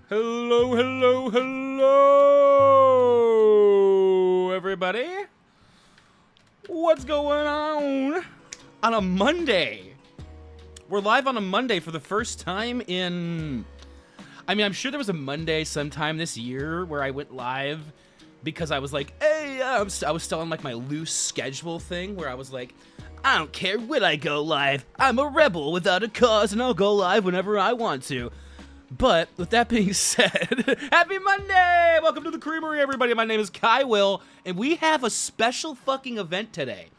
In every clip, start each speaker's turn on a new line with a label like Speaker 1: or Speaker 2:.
Speaker 1: Hello, hello, hello, everybody. What's going on a Monday? We're live on a Monday for the first time in... I mean, I'm sure there was a Monday sometime this year where I went live because I was like, hey, I was still on like my loose schedule thing where I was like, I don't care when I go live. I'm a rebel without a cause and I'll go live whenever I want to. But with that being said, happy Monday! Welcome to the Creamery, everybody. My name is Kai Will, and we have a special fucking event today.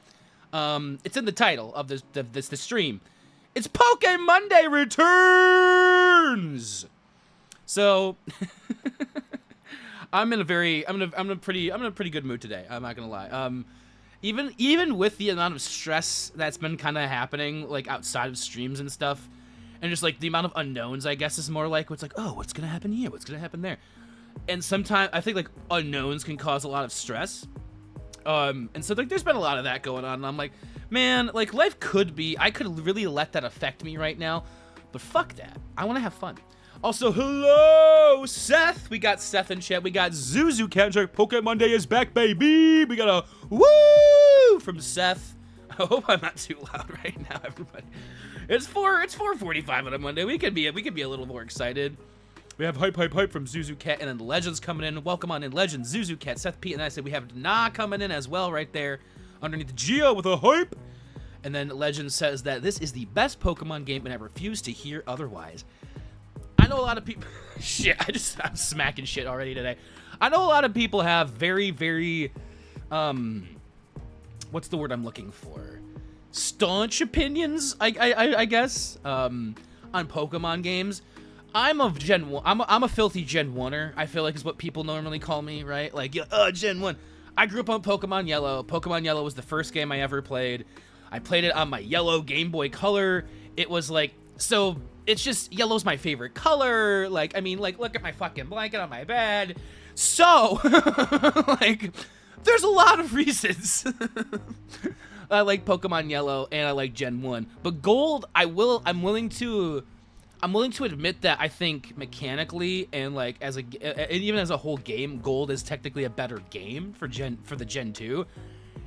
Speaker 1: It's in the title of the stream. It's PokeMonday returns. So I'm in a pretty good mood today. I'm not gonna lie. Even with the amount of stress that's been kind of happening like outside of streams and stuff, and just like the amount of unknowns, I guess is more like it's like, oh, what's gonna happen here? What's gonna happen there? And sometimes I think like unknowns can cause a lot of stress. And so like there's been a lot of that going on, and I'm like, man, like life could be, I could really let that affect me right now, but fuck that. I want to have fun. Also, hello, Seth. We got Seth in chat. We got Zuzu Kendrick. PokeMonday is back, baby. We got a woo from Seth. I hope I'm not too loud right now, everybody. It's 4:45 on a Monday. We could be a little more excited. We have hype from Zuzu Cat, and then Legends coming in. Welcome on in, Legends, Zuzu Cat, Seth P, and I said we have Na coming in as well right there underneath the Geo with a hype. And then Legends says that this is the best Pokemon game, and I refuse to hear otherwise. I know a lot of people. Shit, I'm smacking shit already today. I know a lot of people have very, very, what's the word I'm looking for? Staunch opinions, I guess, on Pokemon games. I'm a Gen 1. I'm a filthy Gen 1er, I feel like is what people normally call me, right? Like, Gen 1. I grew up on Pokemon Yellow. Pokemon Yellow was the first game I ever played. I played it on my yellow Game Boy Color. It was like, so it's just, yellow's my favorite color. Like, I mean, like, look at my fucking blanket on my bed. So, like, there's a lot of reasons. I like Pokemon Yellow and I like Gen 1. But Gold, I'm willing to admit that I think mechanically and like and even as a whole game, Gold is technically a better game for the Gen 2.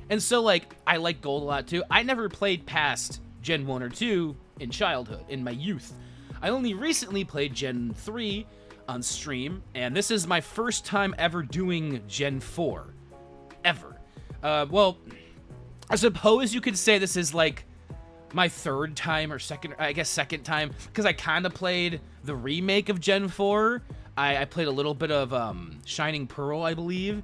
Speaker 1: And so like I like Gold a lot too. I never played past Gen 1 or 2 in childhood, in my youth. I only recently played Gen 3 on stream, and this is my first time ever doing Gen 4. Ever. Well, I suppose you could say this is like my third time or second time, because I kind of played the remake of Gen 4. I played a little bit of Shining Pearl, I believe,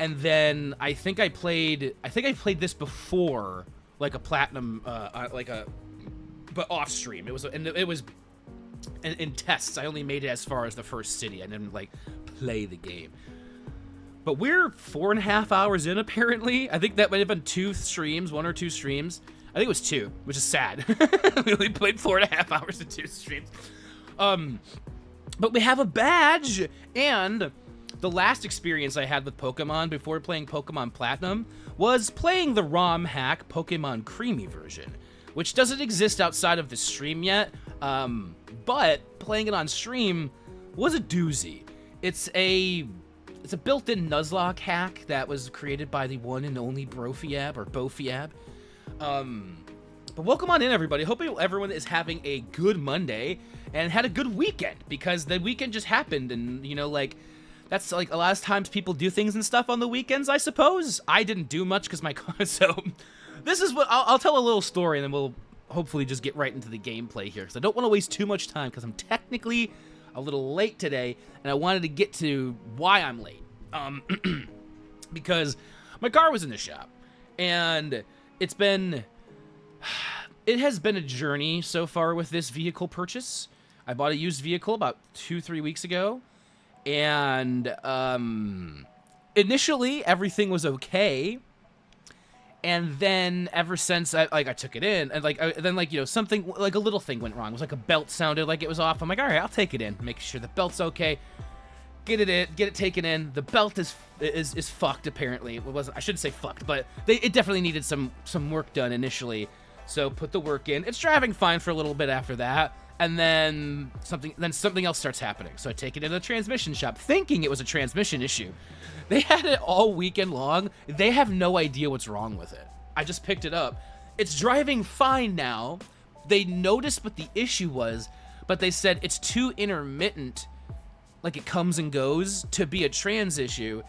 Speaker 1: and then I think I played this before, like a platinum, but off stream. It was in tests. I only made it as far as the first city. I didn't like play the game. But we're 4.5 hours in, apparently. I think that might have been 2 streams, 1 or 2 streams. I think it was 2, which is sad. We only played 4.5 hours in 2 streams. But we have a badge, and the last experience I had with Pokemon before playing Pokemon Platinum was playing the ROM hack Pokemon Creamy version, which doesn't exist outside of the stream yet, but playing it on stream was a doozy. It's a built-in Nuzlocke hack that was created by the one and only Brofiab, or Bofiab. But welcome on in, everybody. Hope everyone is having a good Monday and had a good weekend, because the weekend just happened, and you know, like, that's like a lot of times people do things and stuff on the weekends, I suppose. I didn't do much because my car, so this is what I'll tell a little story, and then we'll hopefully just get right into the gameplay here, because I don't want to waste too much time, because I'm technically a little late today, and I wanted to get to why I'm late. Because my car was in the shop, and it has been a journey so far with this vehicle purchase. I bought a used vehicle about 2-3 weeks ago, and initially everything was okay, and then ever since I took it in, and then something like a little thing went wrong. It was like a belt sounded like it was off. I'm like, all right, I'll take it in, make sure the belt's okay. Get it taken in. The belt is fucked, apparently. It wasn't, I shouldn't say fucked, but it definitely needed some work done initially. So put the work in. It's driving fine for a little bit after that, and then something else starts happening. So I take it to the transmission shop, thinking it was a transmission issue. They had it all weekend long. They have no idea what's wrong with it. I just picked it up. It's driving fine now. they noticed what the issue was, but they said it's too intermittent, like it comes and goes, to be a transmission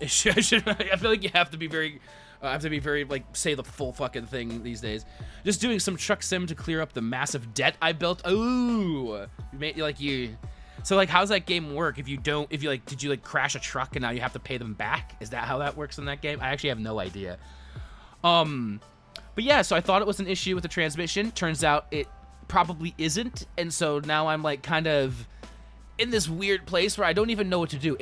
Speaker 1: issue. I feel like you have to be very, like, say the full fucking thing these days. Just doing some truck sim to clear up the massive debt I built. Ooh, so like, how's that game work? Did you like crash a truck and now you have to pay them back? Is that how that works in that game? I actually have no idea. But yeah, so I thought it was an issue with the transmission. Turns out it probably isn't. And so now I'm like kind of in this weird place where I don't even know what to do.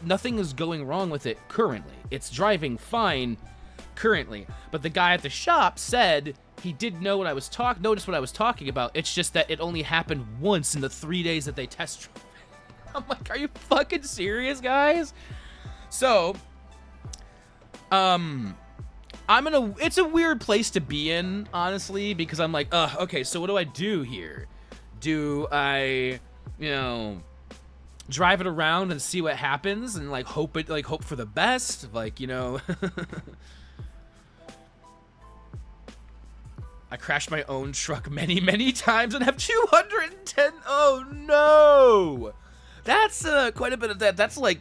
Speaker 1: Nothing is going wrong with it currently. It's driving fine currently. But the guy at the shop said he did know notice what I was talking about. It's just that it only happened once in the 3 days that they test drove. I'm like, are you fucking serious, guys? So, it's a weird place to be in, honestly, because I'm like, okay, so what do I do here? Do I, drive it around and see what happens and like hope for the best? I crashed my own truck many, many times and have 210. Oh no! That's quite a bit of debt. That's like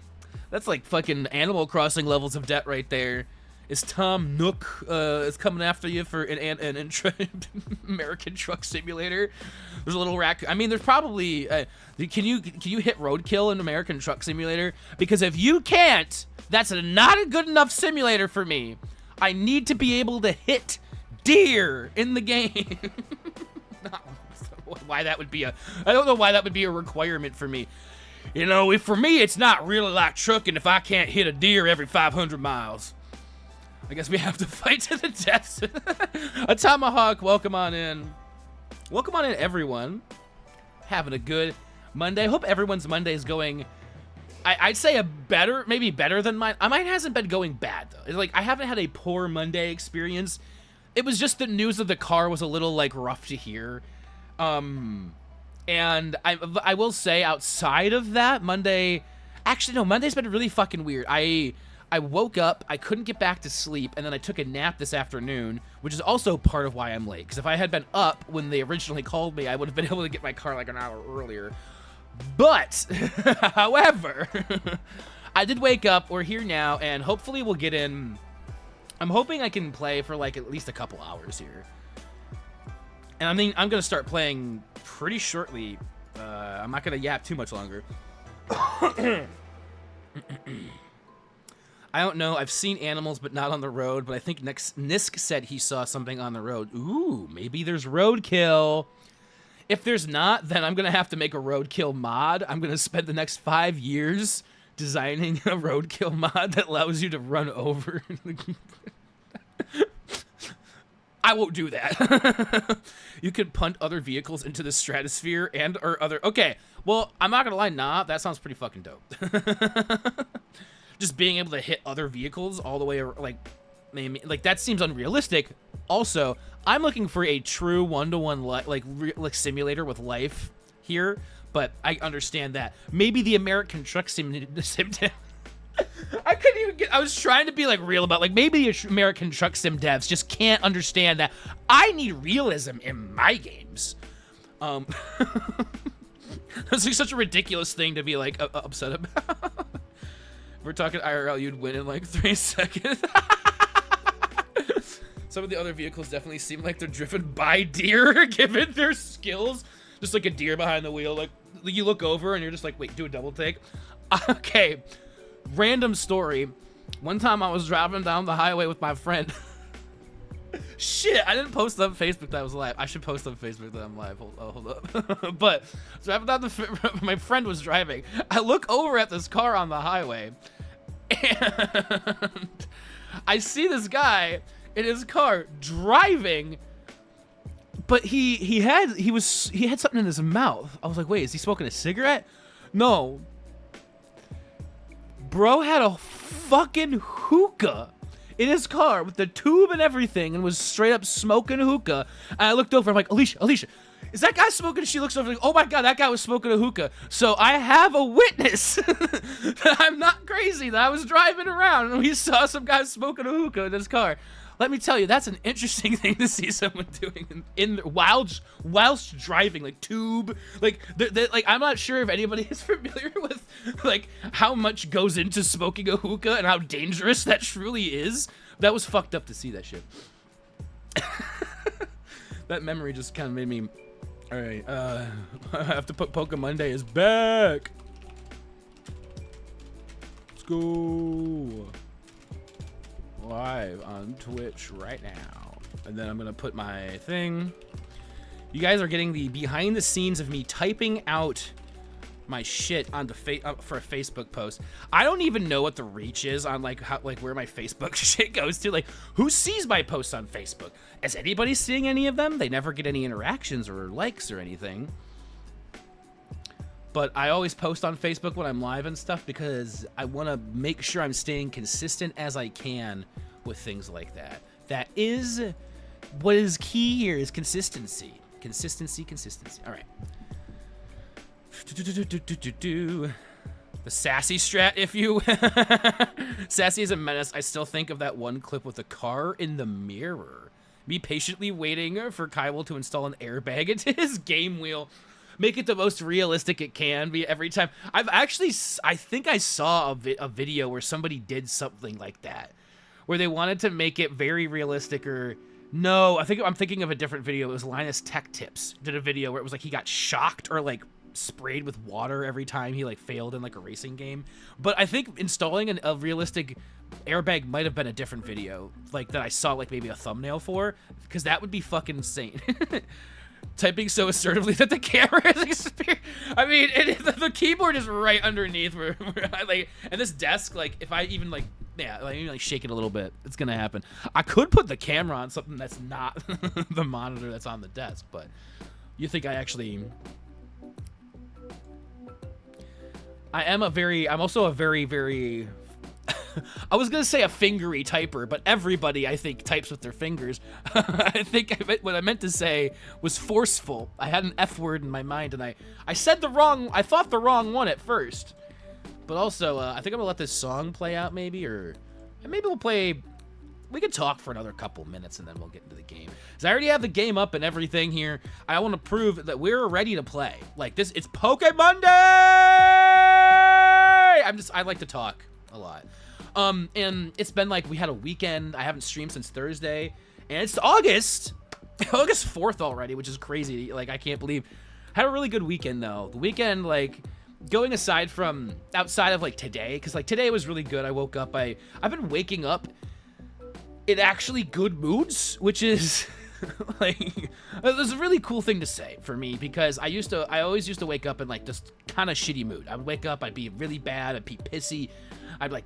Speaker 1: fucking Animal Crossing levels of debt right there. Is Tom Nook is coming after you for an American Truck Simulator? There's a little raccoon. I mean, there's probably can you hit roadkill in American Truck Simulator? Because if you can't, that's not a good enough simulator for me. I need to be able to hit deer in the game. Why that would be I don't know why that would be a requirement for me. For me, it's not really like trucking if I can't hit a deer every 500 miles. I guess we have to fight to the death. A Tomahawk, welcome on in. Welcome on in, everyone. Having a good Monday. Hope everyone's Monday is going, I'd say maybe better than mine. Mine hasn't been going bad, though. Like, I haven't had a poor Monday experience. It was just the news of the car was a little, like, rough to hear. And I will say, outside of that, Monday's been really fucking weird. I woke up, I couldn't get back to sleep, and then I took a nap this afternoon, which is also part of why I'm late. Because if I had been up when they originally called me, I would have been able to get my car like an hour earlier. But, however, I did wake up, we're here now, and hopefully we'll get in. I'm hoping I can play for like at least a couple hours here. And I'm going to start playing pretty shortly. I'm not going to yap too much longer. I don't know. I've seen animals, but not on the road. But I think Nisk said he saw something on the road. Ooh, maybe there's roadkill. If there's not, then I'm going to have to make a roadkill mod. I'm going to spend the next 5 years designing a roadkill mod that allows you to run over. I won't do that. You could punt other vehicles into the stratosphere or other... Okay, well, I'm not going to lie. Nah, that sounds pretty fucking dope. Just being able to hit other vehicles all the way, maybe, like, that seems unrealistic. Also, I'm looking for a true one-to-one, like simulator with life here, but I understand that. Maybe the American Truck Sim I couldn't even I was trying to be, like, real about, like, maybe the American Truck Sim devs just can't understand that I need realism in my games. That's like such a ridiculous thing to be, like, upset about. If we're talking IRL, you'd win in like 3 seconds. Some of the other vehicles definitely seem like they're driven by deer, given their skills. Just like a deer behind the wheel. Like, you look over and you're just like, wait, do a double take. Okay, random story. One time I was driving down the highway with my friend. Shit, I didn't post on Facebook that I was live. I should post on Facebook that I'm live. Hold up. But driving down my friend was driving. I look over at this car on the highway, and I see this guy in his car driving, but he had something in his mouth. I was like, wait, is he smoking a cigarette? No. Bro had a fucking hookah in his car with the tube and everything and was straight up smoking a hookah. And I looked over, I'm like, Alicia, is that guy smoking? She looks over like, oh my God, that guy was smoking a hookah. So I have a witness that I'm not crazy, that I was driving around and we saw some guy smoking a hookah in his car. let me tell you, that's an interesting thing to see someone doing whilst driving, like tube, like like I'm not sure if anybody is familiar with like how much goes into smoking a hookah and how dangerous that truly is. That was fucked up to see that shit. That memory just kind of made me. All right, I have to put PokeMonday is back. Let's go. Live on Twitch right now, and then I'm gonna put my thing. You guys are getting the behind the scenes of me typing out my shit on the for a Facebook post. I don't even know what the reach is on like how where my Facebook shit goes to. Like, who sees my posts on Facebook? Is anybody seeing any of them? They never get any interactions or likes or anything. But I always post on Facebook when I'm live and stuff because I want to make sure I'm staying consistent as I can with things like that. That is what is key here, is consistency. Consistency. All right. The sassy strat, if you... Sassy is a menace. I still think of that one clip with the car in the mirror. Me patiently waiting for Kyle to install an airbag into his game wheel. Make it the most realistic it can be every time. I think I saw a video where somebody did something like that, where they wanted to make it very realistic. Or no, I'm thinking of a different video. It was Linus Tech Tips did a video where it was like he got shocked or like sprayed with water every time he like failed in like a racing game. But I think installing a realistic airbag might have been a different video, like that I saw like maybe a thumbnail for, because that would be fucking insane. Typing so assertively that the camera is experienced. I mean, the keyboard is right underneath where I like, and this desk, like, if I even like, yeah, like, even like shake it a little bit, it's gonna happen. I could put the camera on something that's not the monitor that's on the desk, but you think I actually? I'm also a very. I was gonna say a fingery typer, but everybody, I think, types with their fingers. I think what I meant to say was forceful. I had an F word in my mind, and I thought the wrong one at first. But also, I think I'm gonna let this song play out, maybe we could talk for another couple minutes, and then we'll get into the game. Because I already have the game up and everything here. I want to prove that we're ready to play. Like this, it's PokeMonday! I like to talk a lot. And it's been like, we had a weekend. I haven't streamed since Thursday, and it's August 4th already, which is crazy. Like, I can't believe. Had a really good weekend though. The weekend, like, going outside of like today, because like today was really good. I woke up. I've been waking up in actually good moods, which is like, it was a really cool thing to say for me, because I always used to wake up in like this kind of shitty mood. I would wake up, I'd be really bad, I'd be pissy.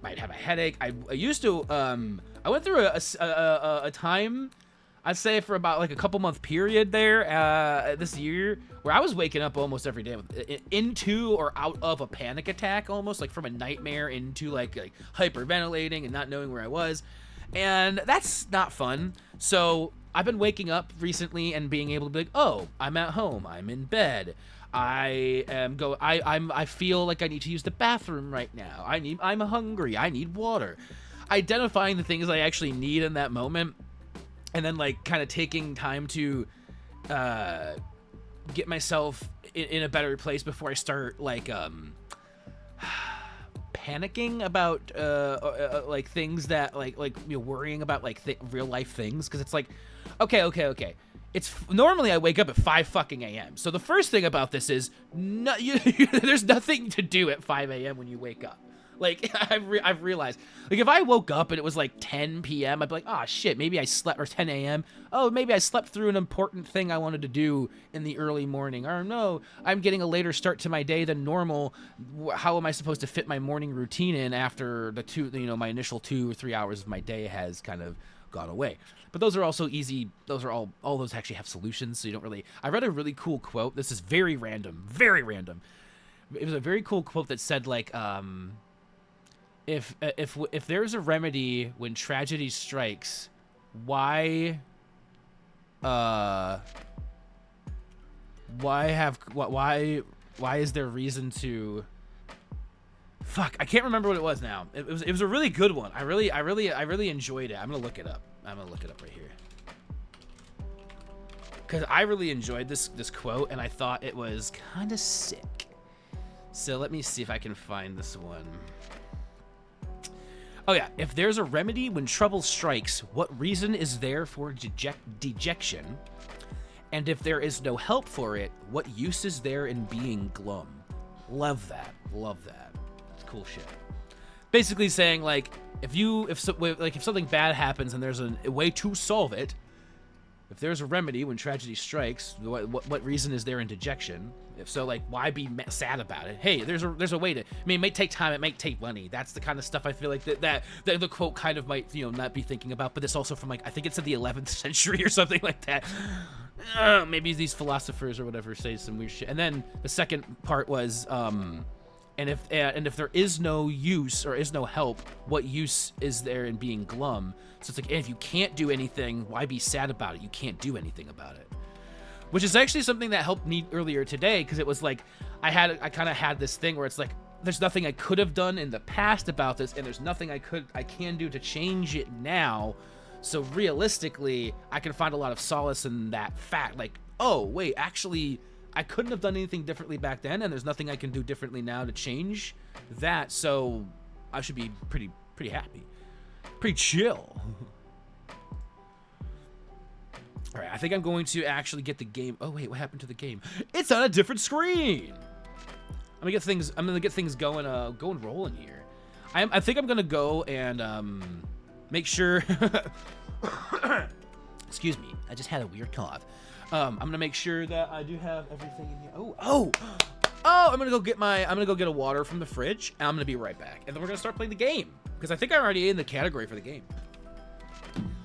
Speaker 1: Might have a headache. I used to, I went through a time, I'd say for about like a couple month period there, this year, where I was waking up almost every day into or out of a panic attack, almost like from a nightmare into like hyperventilating and not knowing where I was. And that's not fun. So I've been waking up recently and being able to be like, oh, I'm at home, I'm in bed. I feel like I need to use the bathroom right now. I'm hungry. I need water. Identifying the things I actually need in that moment, and then like kind of taking time to get myself in a better place before I start like panicking about like things that like you know, worrying about like real life things, because it's like okay. It's normally I wake up at 5 fucking a.m. So the first thing about this is there's nothing to do at 5 a.m. when you wake up. Like, I've realized, like, if I woke up and it was like 10 p.m., I'd be like, oh shit, maybe I slept, or 10 a.m. Oh, maybe I slept through an important thing I wanted to do in the early morning. Or no, I'm getting a later start to my day than normal. How am I supposed to fit my morning routine in after my initial 2 or 3 hours of my day has kind of gone away? But those are also easy. Those are all those actually have solutions, so you don't really. I read a really cool quote. This is very random. It was a very cool quote that said like, if there's a remedy when tragedy strikes, why is there reason to? Fuck, I can't remember what it was now. It was a really good one. I really enjoyed it. I'm gonna look it up. I'm gonna look it up right here. Because I really enjoyed this quote, and I thought it was kind of sick. So let me see if I can find this one. Oh yeah, if there's a remedy when trouble strikes, what reason is there for dejection? And if there is no help for it, what use is there in being glum? Love that. Love that. It's cool shit. Basically saying, like, if something bad happens and there's a way to solve it, if there's a remedy when tragedy strikes, what reason is there in dejection? If so, like, why be sad about it? Hey, there's a way to. I mean, it may take time, it might take money. That's the kind of stuff I feel like that the quote kind of might, you know, not be thinking about. But it's also from, like, I think it's in the 11th century or something like that. Maybe these philosophers or whatever say some weird shit. And then the second part was, and if there is no use or is no help, what use is there in being glum? So it's like, if you can't do anything, why be sad about it? You can't do anything about it. Which is actually something that helped me earlier today, because it was like, I kind of had this thing where it's like, there's nothing I could have done in the past about this, and there's nothing I can do to change it now. So realistically, I can find a lot of solace in that fact. Like, oh, wait, actually, I couldn't have done anything differently back then, and there's nothing I can do differently now to change that. So I should be pretty happy. Pretty chill. All right, I think I'm going to actually get the game. Oh, wait, what happened to the game? It's on a different screen. I'm gonna get things going rolling here. I think I'm gonna go and make sure. Excuse me, I just had a weird cough. I'm gonna make sure that I do have everything in here. Oh! I'm gonna go get a water from the fridge, and I'm gonna be right back. And then we're gonna start playing the game, because I think I'm already in the category for the game.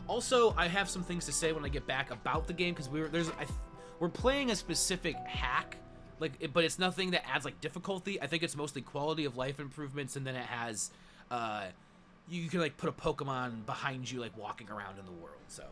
Speaker 1: Also, I have some things to say when I get back about the game, because we're playing a specific hack, like, but it's nothing that adds like difficulty. I think it's mostly quality of life improvements, and then it has, you can like put a Pokemon behind you, like walking around in the world. So.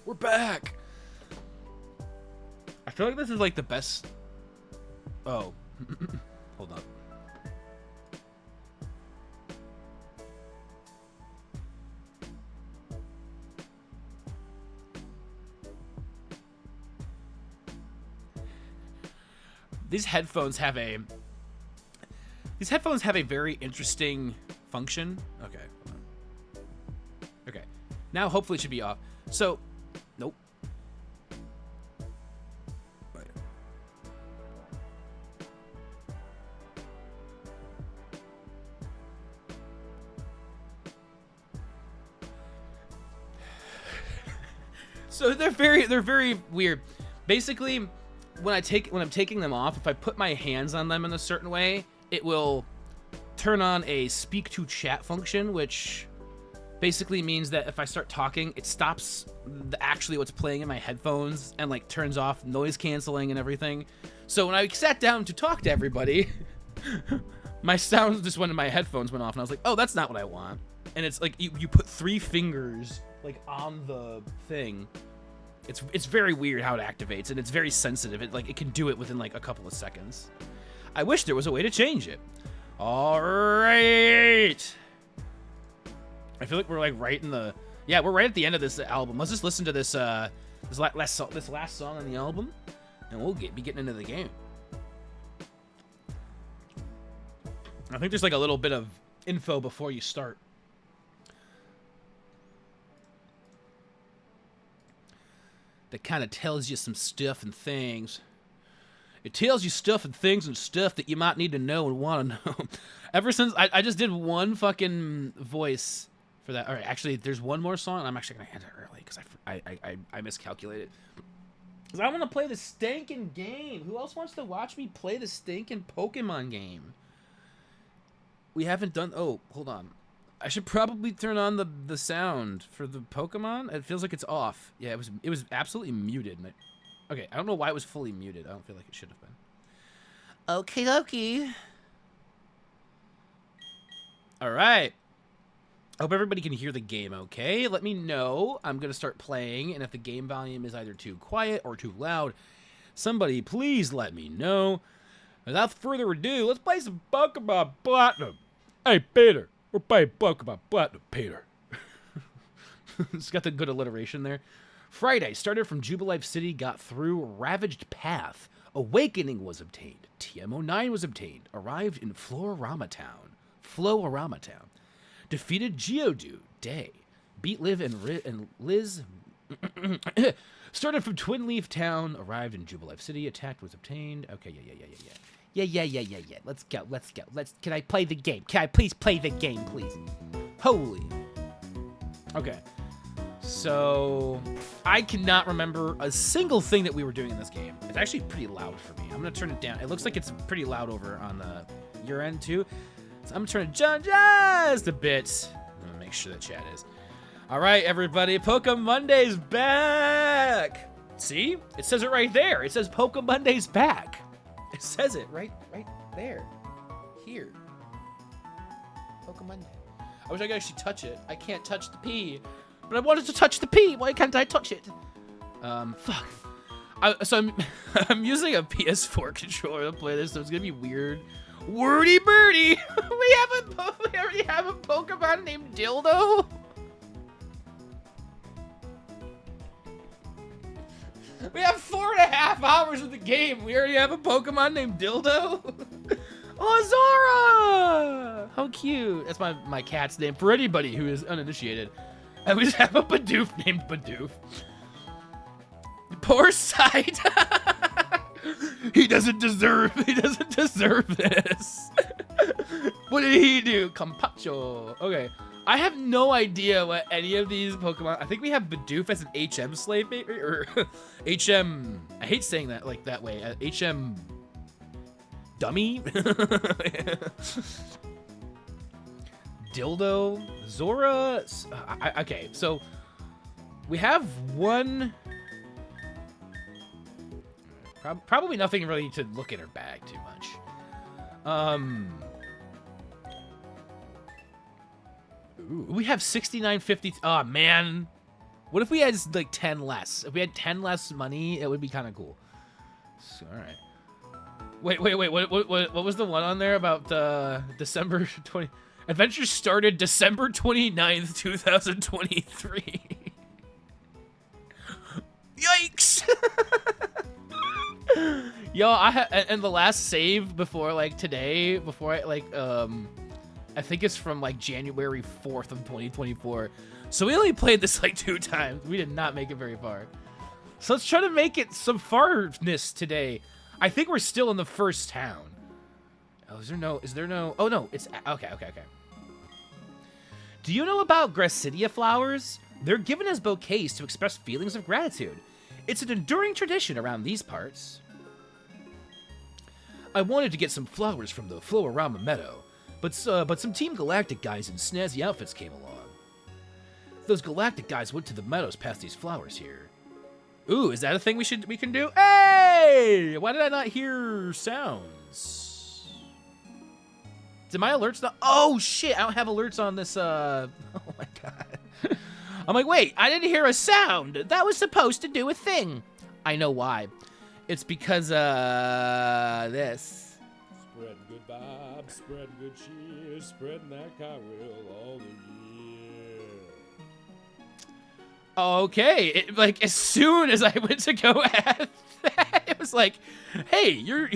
Speaker 1: We're back. I feel like this is like the best. Oh, hold on. These headphones have a very interesting function. Okay. Okay. Now hopefully it should be off. So, nope. So they're very weird. Basically, when I'm taking them off, if I put my hands on them in a certain way, it will turn on a speak to chat function, which basically means that if I start talking, it stops actually what's playing in my headphones and like turns off noise canceling and everything. So when I sat down to talk to everybody, my sound just went in my headphones went off, and I was like, oh, that's not what I want. And it's like you put 3 fingers like on the thing. It's very weird how it activates, and it's very sensitive. It can do it within like a couple of seconds. I wish there was a way to change it. All right. I feel like we're like right in the we're right at the end of this album. Let's just listen to this last song on the album, and we'll be getting into the game. I think there's like a little bit of info before you start. that kind of tells you some stuff and things. It tells you stuff and things and stuff that you might need to know and want to know. Ever since I just did one fucking voice for that. All right, actually, there's one more song, and I'm actually gonna end it early because I miscalculated. Because I want to play the stinking game. Who else wants to watch me play the stinking Pokemon game? We haven't done. Oh, hold on. I should probably turn on the sound for the Pokemon. It feels like it's off. Yeah, it was absolutely muted. And okay, I don't know why it was fully muted. I don't feel like it should have been. Okay, dokie. All right. Hope everybody can hear the game okay. Let me know. I'm going to start playing, and if the game volume is either too quiet or too loud, somebody please let me know. Without further ado, let's play some Pokemon Platinum. Hey, Peter. We're playing Pokemon Platinum, Peter. It's got the good alliteration there. Friday, started from Jubilife City, got through Ravaged Path. Awakening was obtained. TM09 was obtained. Arrived in Florama Town. Defeated Geodude. Day. Beat Liv and Liz. Started from Twin Leaf Town. Arrived in Jubilife City. Attacked was obtained. Okay, yeah. Let's go. Can I play the game? Can I please play the game, please? Holy. Okay. So, I cannot remember a single thing that we were doing in this game. It's actually pretty loud for me. I'm going to turn it down. It looks like it's pretty loud over on your end, too. So, I'm going to turn it down just a bit. I'm going to make sure the chat is. All right, everybody. PokeMonday's back. See? It says it right there. It says PokeMonday's back. It says it right there. Here. PokeMonday. I wish I could actually touch it. I can't touch the P. But I wanted to touch the P. Why can't I touch it? Fuck. So I'm using a PS4 controller to play this, so it's gonna be weird. Wordy birdie. we already have a Pokemon named Dildo. We have 4.5 hours of the game. We already have a Pokemon named Dildo. Oh, Zora! How cute. That's my cat's name for anybody who is uninitiated. I always have a Bidoof named Bidoof. Poor sight. He doesn't deserve this. What did he do? Campacho. Okay. I have no idea what any of these Pokemon. I think we have Bidoof as an HM slave, maybe, or HM. I hate saying that like that way. HM dummy. Dildo, Zora. Okay, so we have one. Probably nothing really to look at her bag too much. Ooh, we have 69.50. Oh man, what if we had like 10 less? If we had 10 less money, it would be kind of cool. So, all right. Wait. What was the one on there about December 20? Adventure started December 29th, 2023. Yikes! Yo, and the last save before like today, before I think it's from like January 4th of 2024. So we only played this like 2 times. We did not make it very far. So let's try to make it some farness today. I think we're still in the first town. Oh, is there no? Oh no, it's okay. Do you know about Gracidia flowers? They're given as bouquets to express feelings of gratitude. It's an enduring tradition around these parts. I wanted to get some flowers from the Florama Meadow, but some Team Galactic guys in snazzy outfits came along. Those Galactic guys went to the meadows past these flowers here. Ooh, is that a thing we can do? Hey! Why did I not hear sounds? Did my alerts not? Oh shit! I don't have alerts on this. Oh my god! I'm like, wait, I didn't hear a sound. That was supposed to do a thing. I know why. It's because this.
Speaker 2: Spread good vibes, spread good cheer, spreading that cartwheel all the year.
Speaker 1: Okay, like as soon as I went to go at that, it was like, hey, you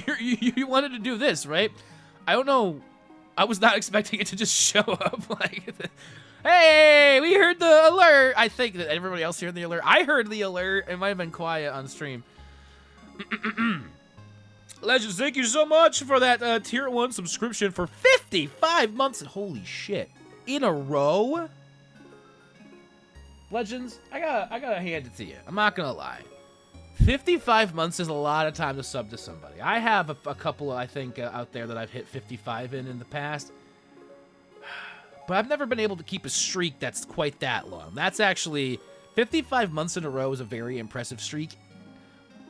Speaker 1: wanted to do this, right? I don't know. I was not expecting it to just show up like Hey, we heard the alert. I think that everybody else heard the alert. I heard the alert. It might have been quiet on stream. Legends, thank you so much for that tier 1 subscription for 55 months. Holy shit. In a row? Legends, I gotta hand it to you. I'm not gonna lie. 55 months is a lot of time to sub to somebody. I have a couple, I think, out there that I've hit 55 in the past. But I've never been able to keep a streak that's quite that long. That's actually 55 months in a row is a very impressive streak.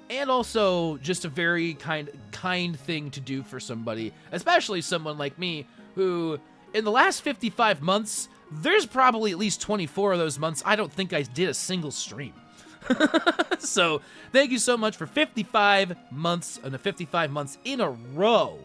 Speaker 1: And also just a very kind thing to do for somebody, especially someone like me who in the last 55 months, there's probably at least 24 of those months I don't think I did a single stream. So, thank you so much for 55 months and the 55 months in a row.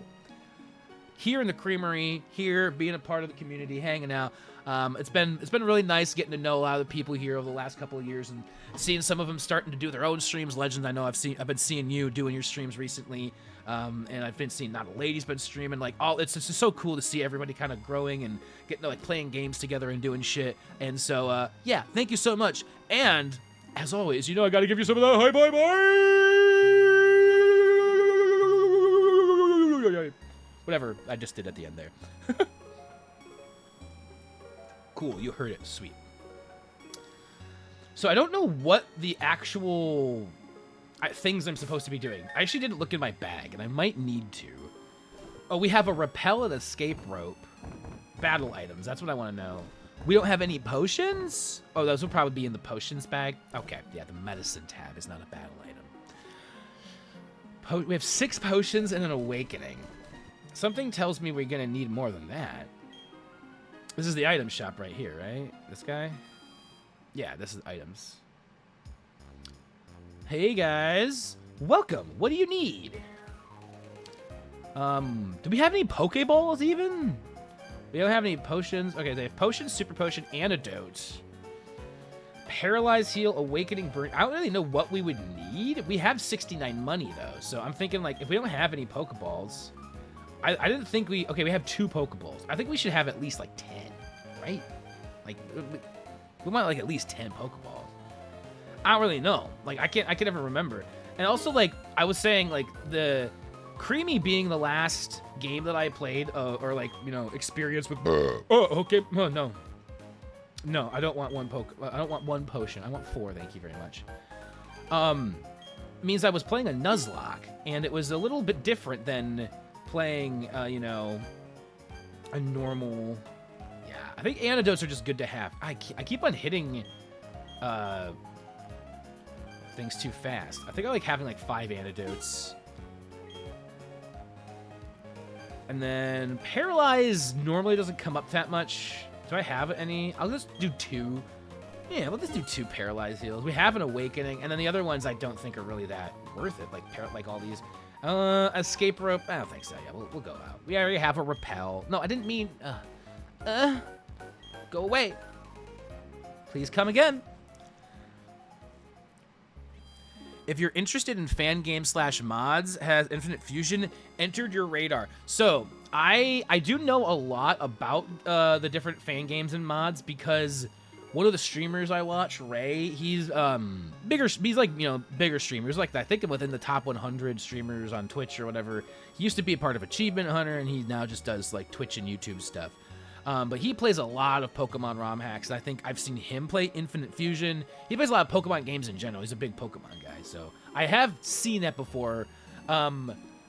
Speaker 1: Here in the Creamery, here being a part of the community, hanging out. It's been really nice getting to know a lot of the people here over the last couple of years and seeing some of them starting to do their own streams. Legend, I know I've been seeing you doing your streams recently, and I've been seeing Not a Lady's been streaming. Like it's just so cool to see everybody kind of growing and getting to like playing games together and doing shit. And so yeah, thank you so much. And as always, you know I got to give you some of that. Hi, bye, bye. Whatever I just did at the end there. Cool, you heard it. Sweet. So I don't know what the actual things I'm supposed to be doing. I actually didn't look in my bag, and I might need to. Oh, we have a rappel and escape rope. Battle items. That's what I want to know. We don't have any potions? Oh, those will probably be in the potions bag. Okay, yeah, the medicine tab is not a battle item. We have 6 potions and an awakening. Something tells me we're going to need more than that. This is the item shop right here, right? This guy? Yeah, this is items. Hey, guys. Welcome. What do you need? Do we have any Pokeballs even? We don't have any potions. Okay, they have potions, super potion, antidote. Paralyze, heal, awakening, burn. I don't really know what we would need. We have 69 money, though. So I'm thinking, like, if we don't have any Pokeballs... I didn't think we... Okay, we have 2 Pokeballs. I think we should have at least, like, 10, right? Like, we want, like, at least 10 Pokeballs. I don't really know. Like, I can never remember. And also, like, I was saying, like, the... Creamy being the last game that I played, or, like, you know, experience with... Oh, okay. Oh, no. No, I don't want I don't want 1 potion. I want 4, thank you very much. Means I was playing a Nuzlocke, and it was a little bit different than... playing, you know, a normal... Yeah, I think antidotes are just good to have. I keep on hitting things too fast. I think I like having like 5 antidotes. And then Paralyze normally doesn't come up that much. Do I have any? I'll just do 2. Yeah, we'll just do 2 Paralyze heals. We have an Awakening, and then the other ones I don't think are really that worth it. Like all these... escape rope. I don't think so. Yeah, we'll go out. We already have a rappel. No, I didn't mean... Go away. Please come again. If you're interested in fan games / mods, has Infinite Fusion entered your radar? So, I do know a lot about the different fan games and mods because... One of the streamers I watch, Ray, he's bigger. He's like, you know, bigger streamers. Like I think within the top 100 streamers on Twitch or whatever. He used to be a part of Achievement Hunter, and he now just does like Twitch and YouTube stuff. But he plays a lot of Pokemon ROM hacks. I think I've seen him play Infinite Fusion. He plays a lot of Pokemon games in general. He's a big Pokemon guy, so I have seen that before.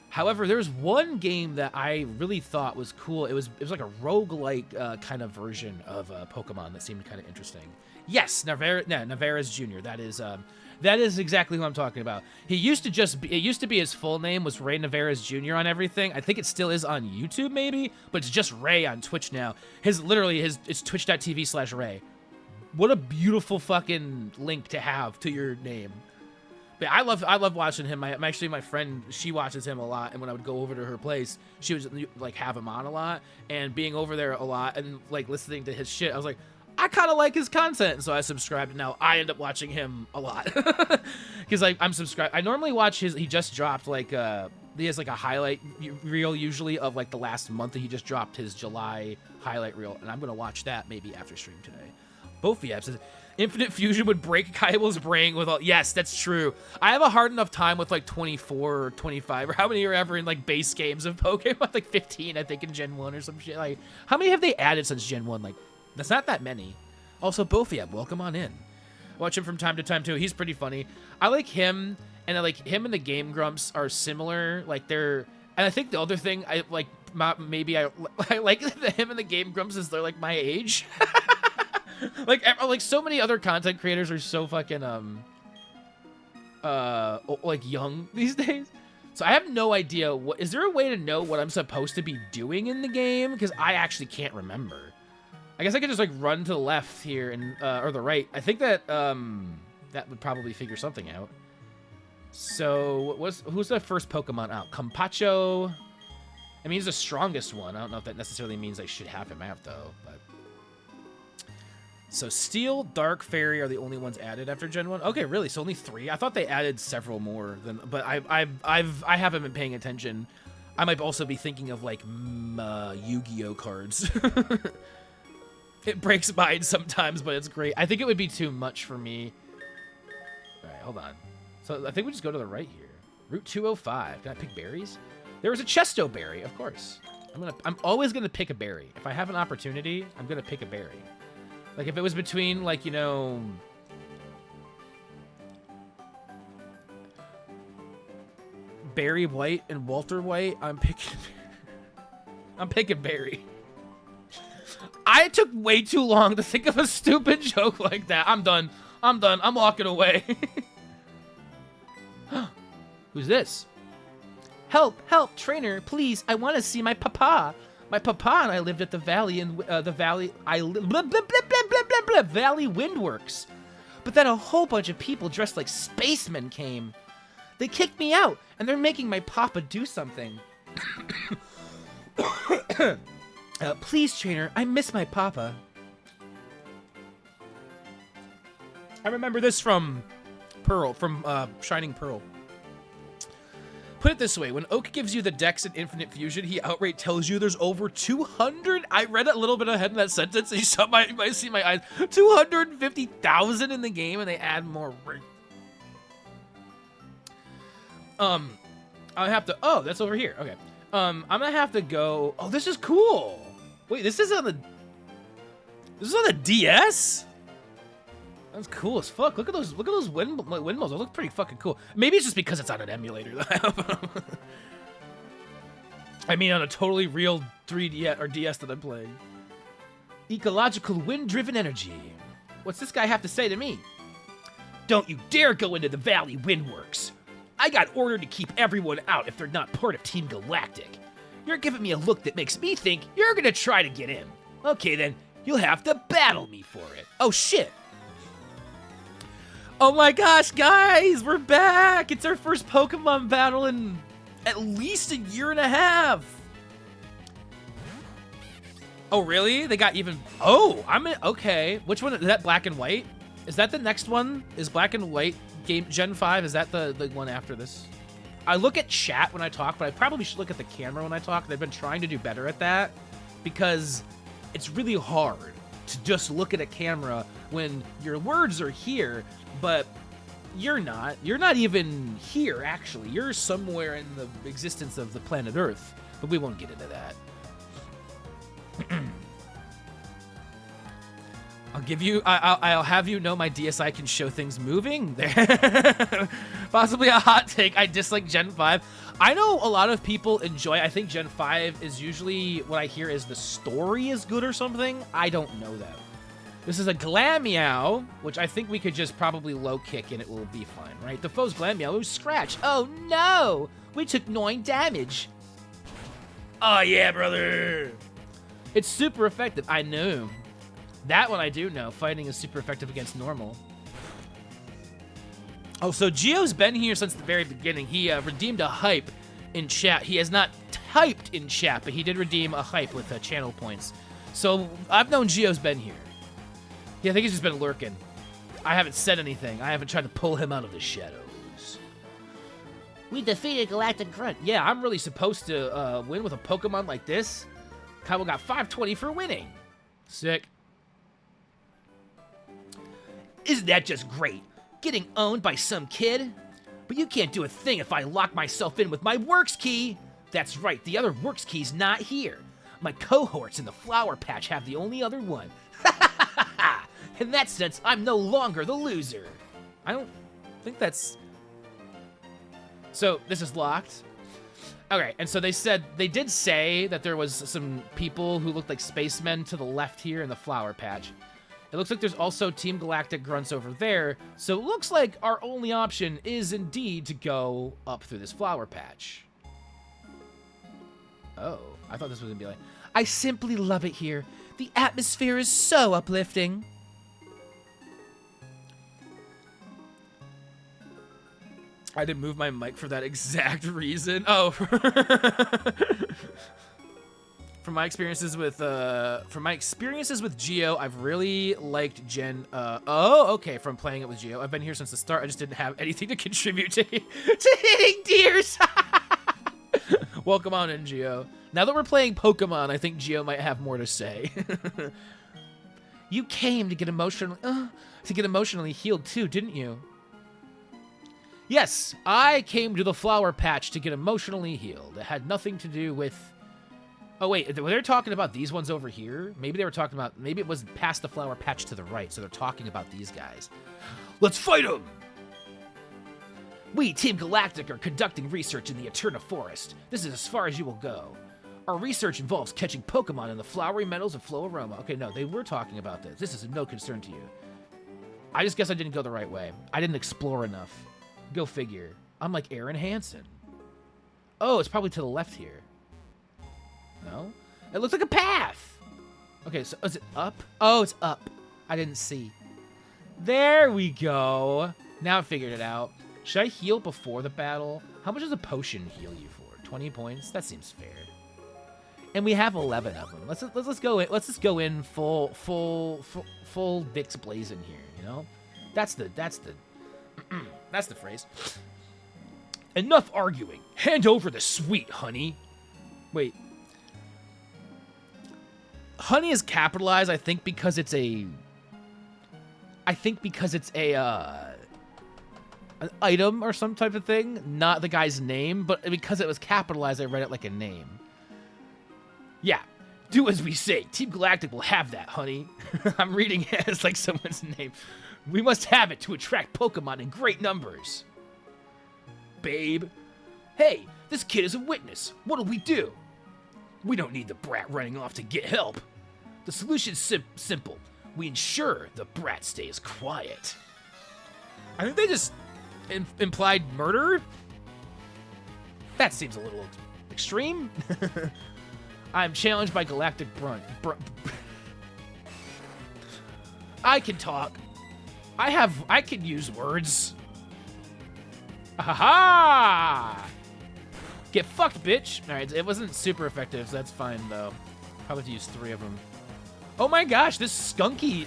Speaker 1: However, there's one game that I really thought was cool. It was like a roguelike kind of version of Pokemon that seemed kind of interesting. Yes, Navarez Jr. That is exactly who I'm talking about. It used to be his full name was Ray Navarez Jr. on everything. I think it still is on YouTube maybe, but it's just Ray on Twitch now. It's twitch.tv/Ray. What a beautiful fucking link to have to your name. But I love watching him. Actually, my friend, she watches him a lot, and when I would go over to her place, she would like have him on a lot, and being over there a lot and like listening to his shit, I was like, I kind of like his content, and so I subscribed, and now I end up watching him a lot because I'm subscribed. I normally watch he just dropped like He has like a highlight reel usually of like the last month that he just dropped his July highlight reel, and I'm gonna watch that maybe after stream today. Bofiab says Infinite Fusion would break Kaiba's brain with all. Yes, that's true. I have a hard enough time with like 24 or 25 or how many are ever in like base games of Pokemon, like 15 I think in Gen 1 or some shit. Like how many have they added since Gen 1? Like that's not that many. Also Bofiab, welcome on in. Watch him from time to time too. He's pretty funny. I like him. And like him and the Game Grumps are similar. Like they're, and I think the other thing I like, maybe I like him and the Game Grumps is they're like my age. like so many other content creators are so fucking like young these days. So I have no idea what. Is there a way to know what I'm supposed to be doing in the game? Because I actually can't remember. I guess I could just like run to the left here and or the right. I think that that would probably figure something out. So, who's the first Pokemon out? Compacho. I mean, he's the strongest one. I don't know if that necessarily means I should have him out, though. But so, Steel, Dark, Fairy are the only ones added after Gen 1. Okay, really? So only 3? I thought they added several more. But I haven't been paying attention. I might also be thinking of, like, Yu-Gi-Oh cards. It breaks mine sometimes, but it's great. I think it would be too much for me. All right, hold on. So I think we just go to the right here. Route 205. Can I pick berries? There was a Chesto berry, of course. I'm always gonna pick a berry. If I have an opportunity, I'm gonna pick a berry. Like if it was between like, you know, Barry White and Walter White, I'm picking berry. I took way too long to think of a stupid joke like that. I'm done. I'm walking away. Who's this? Help, trainer, please. I want to see my papa. My papa and I lived at the Valley and Valley Windworks. But then a whole bunch of people dressed like spacemen came. They kicked me out, and they're making my papa do something. Please, trainer, I miss my papa. I remember this from Pearl, from Shining Pearl. Put it this way, when Oak gives you the Dex in Infinite Fusion, he outright tells you there's over 200. I read a little bit ahead in that sentence, and you might see my eyes. 250,000 in the game, and they add more. I have to. Oh, that's over here. Okay. I'm gonna have to go. Oh, this is cool. Wait, this is on the. This is on the DS. That's cool as fuck. Look at those windmills. They look pretty fucking cool. Maybe it's just because it's on an emulator. I mean, on a totally real 3D or DS that I'm playing. Ecological wind-driven energy. What's this guy have to say to me? Don't you dare go into the Valley Windworks. I got ordered to keep everyone out if they're not part of Team Galactic. You're giving me a look that makes me think you're gonna try to get in. Okay then, you'll have to battle me for it. Oh shit. Oh my gosh, guys, we're back! It's our first Pokemon battle in at least a year and a half. Oh, really? They got even... Oh, okay. Which one? Is that Black and White? Is that the next one? Is Black and White game Gen 5? Is that the one after this? I look at chat when I talk, but I probably should look at the camera when I talk. They've been trying to do better at that because it's really hard to just look at a camera when your words are here, but you're not. You're not even here, actually. You're somewhere in the existence of the planet Earth, but we won't get into that. I'll have you know my DSi can show things moving. Possibly a hot take. I dislike Gen 5. I know a lot of people enjoy. I think Gen 5 is usually what I hear is the story is good or something. I don't know that. This is a Glameow, which I think we could just probably low kick and it will be fine, right? The foe's Glameow was scratch. Oh no! We took 9 damage. Oh yeah, brother! It's super effective. I know. That one I do know. Fighting is super effective against normal. Oh, so Gio's been here since the very beginning. He redeemed a hype in chat. He has not typed in chat, but he did redeem a hype with channel points. So I've known Gio's been here. Yeah, I think he's just been lurking. I haven't said anything. I haven't tried to pull him out of the shadows. We defeated Galactic Grunt. Yeah, I'm really supposed to win with a Pokemon like this. Kyle got 520 for winning. Sick. Isn't that just great? Getting owned by some kid? But you can't do a thing if I lock myself in with my Works Key. That's right, the other Works Key's not here. My cohorts in the Flower Patch have the only other one. In that sense, I'm no longer the loser. I don't think that's... So, this is locked. Okay, and so they did say that there was some people who looked like spacemen to the left here in the Flower Patch. It looks like there's also Team Galactic Grunts over there, so it looks like our only option is indeed to go up through this Flower Patch. Oh, I thought this was gonna be like, I simply love it here. The atmosphere is so uplifting. I didn't move my mic for that exact reason. Oh. From my experiences with Geo, I've really liked Gen. Okay, from playing it with Geo, I've been here since the start. I just didn't have anything to contribute to hitting deers. Welcome on in, Geo. Now that we're playing Pokemon, I think Geo might have more to say. You came to get emotionally healed too, didn't you? Yes, I came to the Flower Patch to get emotionally healed. It had nothing to do with... Oh, wait, were they talking about these ones over here? Maybe they were talking about... Maybe it was past the Flower Patch to the right, so they're talking about these guys. Let's fight them! We, Team Galactic, are conducting research in the Eterna Forest. This is as far as you will go. Our research involves catching Pokemon in the flowery meadows of Floaroma. Okay, no, they were talking about this. This is of no concern to you. I just guess I didn't go the right way. I didn't explore enough. Go figure. I'm like Aaron Hansen. Oh, it's probably to the left here. No? It looks like a path! Okay, so is it up? Oh, it's up. I didn't see. There we go. Now I figured it out. Should I heal before the battle? How much does a potion heal you for? 20 points? That seems fair. And we have 11 of them. Let's go in. Let's just go in full Bix blazing here. You know, that's the that's the phrase. Enough arguing. Hand over the sweet, honey. Wait. Honey is capitalized, I think, because it's a... an item or some type of thing, not the guy's name, but because it was capitalized, I read it like a name. Yeah, do as we say. Team Galactic will have that, honey. I'm reading it as like someone's name. We must have it to attract Pokemon in great numbers. Babe. Hey, this kid is a witness. What'll we do? We don't need the brat running off to get help. The solution's simple. We ensure the brat stays quiet. I think they just implied murder? That seems a little extreme. I'm challenged by Galactic Grunt. I can talk. I can use words. Aha! Get fucked, bitch. All right, it wasn't super effective, so that's fine though. Probably have to use 3 of them. Oh my gosh, this stunky.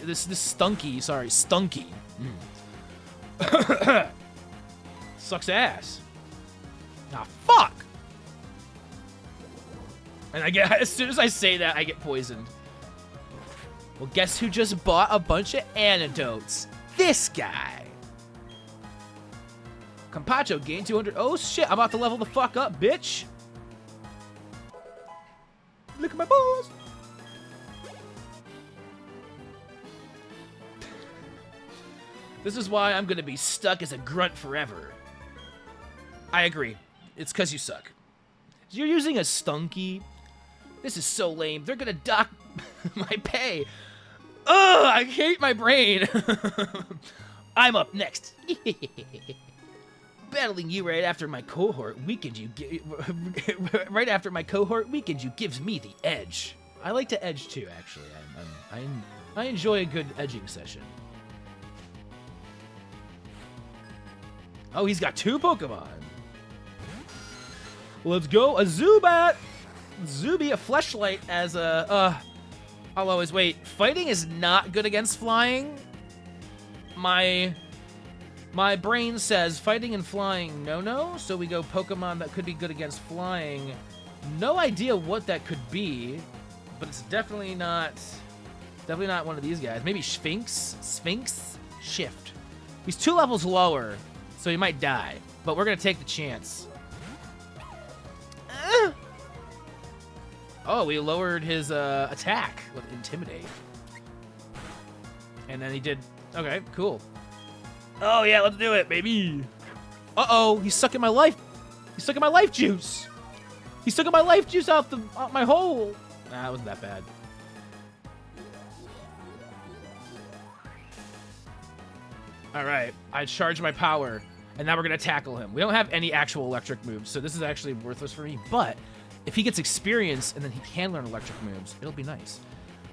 Speaker 1: Sucks ass. Ah, fuck. And I get, as soon as I say that, I get poisoned. Well, guess who just bought a bunch of antidotes? This guy. Compacho gained 200. Oh shit, I'm about to level the fuck up, bitch. Look at my balls. This is why I'm gonna be stuck as a grunt forever. I agree. It's because you suck. You're using a stunky. This is so lame. They're gonna dock my pay. Ugh, I hate my brain. I'm up next. Battling you right after my cohort weakened you. Right after my cohort weakened you gives me the edge. I like to edge too, actually. I enjoy a good edging session. Oh, he's got 2 Pokemon. Let's go, a Zubat. Zuby, a Fleshlight as a, I'll always wait. Fighting is not good against flying. My My brain says fighting and flying, no. So we go Pokemon that could be good against flying. No idea what that could be, but it's definitely not one of these guys. Maybe Sphinx? Shift. He's 2 levels lower, so he might die, but we're gonna take the chance. Oh, we lowered his attack with Intimidate. And then he did... Okay, cool. Oh, yeah, let's do it, baby. Uh-oh, he's sucking my life. He's sucking my life juice. He's sucking my life juice out my hole. Nah, it wasn't that bad. All right, I charged my power, and now we're going to tackle him. We don't have any actual electric moves, so this is actually worthless for me. But if he gets experience and then he can learn electric moves, it'll be nice.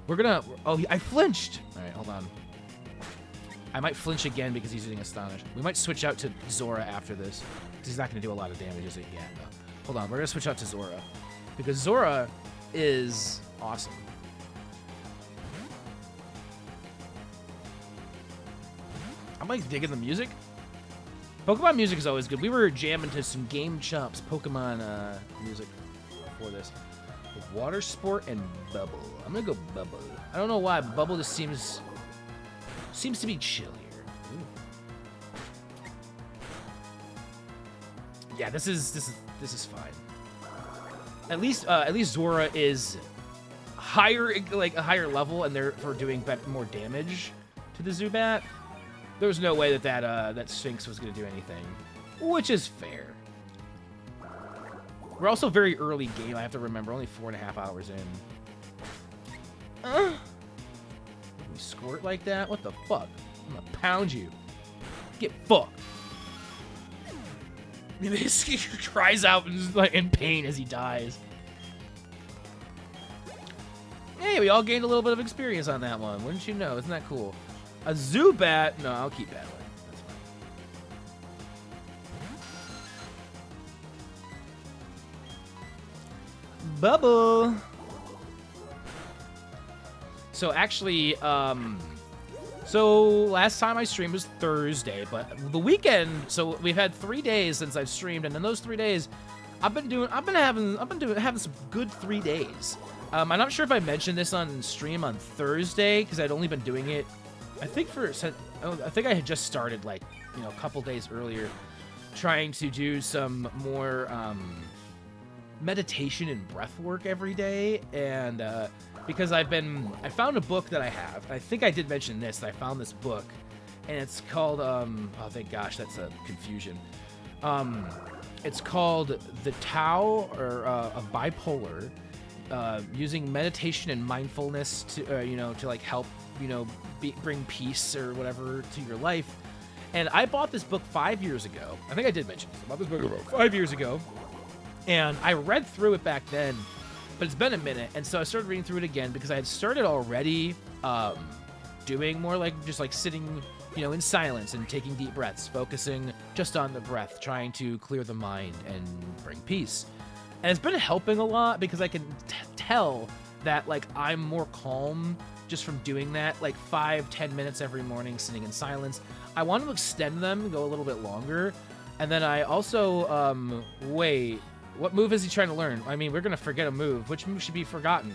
Speaker 1: We're going to... Oh, I flinched. All right, hold on. I might flinch again because he's using Astonish. We might switch out to Zora after this, because he's not going to do a lot of damage, is it? Yeah, no. Hold on, we're going to switch out to Zora, because Zora is awesome. I'm like digging the music. Pokemon music is always good. We were jamming to some Game Chomps Pokemon music for this. With Water Sport and Bubble. I'm going to go Bubble. I don't know why, but Bubble just seems to be chillier. Ooh. Yeah, this is fine. At least Zora is higher, like a higher level, and therefore doing more damage to the Zubat. There was no way that Sphinx was going to do anything, which is fair. We're also very early game. I have to remember, only 4.5 hours in. We squirt like that? What the fuck? I'm gonna pound you. Get fucked. He cries out in pain as he dies. Hey, we all gained a little bit of experience on that one. Wouldn't you know? Isn't that cool? A Zubat? No, I'll keep battling. That's fine. Bubble. So actually, so last time I streamed was Thursday, but the weekend, so we've had 3 days since I've streamed, and in those 3 days, I've been having some good 3 days. I'm not sure if I mentioned this on stream on Thursday, because I'd only been doing it, I think I had just started, like, you know, a couple days earlier, trying to do some more meditation and breath work every day, and because I found a book that I have. I think I did mention this. I found this book, and it's called oh thank gosh, that's a confusion. It's called The Tao of Bipolar, using meditation and mindfulness to you know, to like help, you know, bring peace or whatever to your life. And I bought this book 5 years ago. I think I did mention this. I bought this book about 5 years ago, and I read through it back then. But it's been a minute, and so I started reading through it again because I had started already doing more like just like sitting, you know, in silence and taking deep breaths, focusing just on the breath, trying to clear the mind and bring peace. And it's been helping a lot because I can tell that like I'm more calm just from doing that, like 5-10 minutes every morning sitting in silence. I want to extend them and go a little bit longer. And then I also, wait, what move is he trying to learn? I mean, we're going to forget a move. Which move should be forgotten?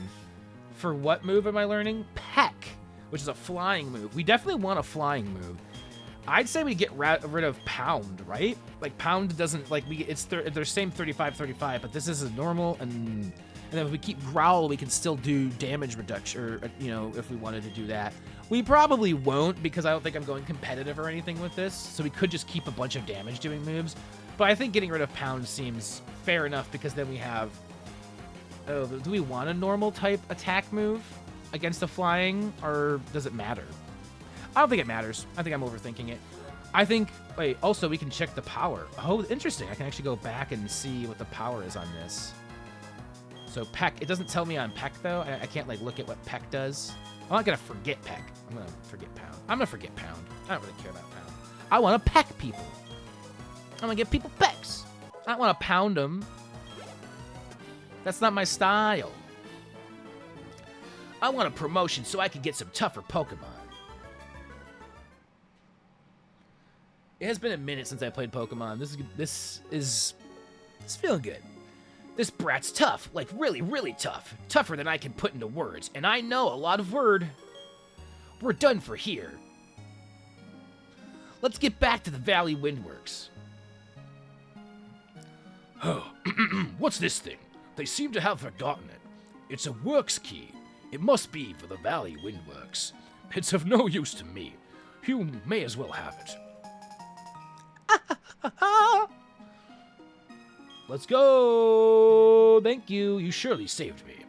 Speaker 1: For what move am I learning? Peck, which is a flying move. We definitely want a flying move. I'd say we get rid of Pound, right? Like, Pound doesn't, like, it's they're same 35-35, but this is a normal, and then if we keep Growl, we can still do damage reduction, or, you know, if we wanted to do that. We probably won't, because I don't think I'm going competitive or anything with this, so we could just keep a bunch of damage doing moves. But I think getting rid of Pound seems fair enough, because then we have... Oh, do we want a normal type attack move against the flying, or does it matter? I don't think it matters. I think I'm overthinking it. I think... Wait, also, we can check the power. Oh, interesting. I can actually go back and see what the power is on this. So, Peck. It doesn't tell me on Peck, though. I can't, like, look at what Peck does. I'm not going to forget Peck. I'm going to forget Pound. I'm going to forget Pound. I don't really care about Pound. I want to peck people. I'm going to give people pecks. I don't want to pound them. That's not my style. I want a promotion so I can get some tougher Pokemon. It has been a minute since I played Pokemon. It's feeling good. This brat's tough, like really, really tough. Tougher than I can put into words, and I know a lot of word. We're done for here. Let's get back to the Valley Windworks. Oh, what's this thing? They seem to have forgotten it. It's a works key. It must be for the Valley Windworks. It's of no use to me. You may as well have it. Let's go! Thank you. You surely saved me.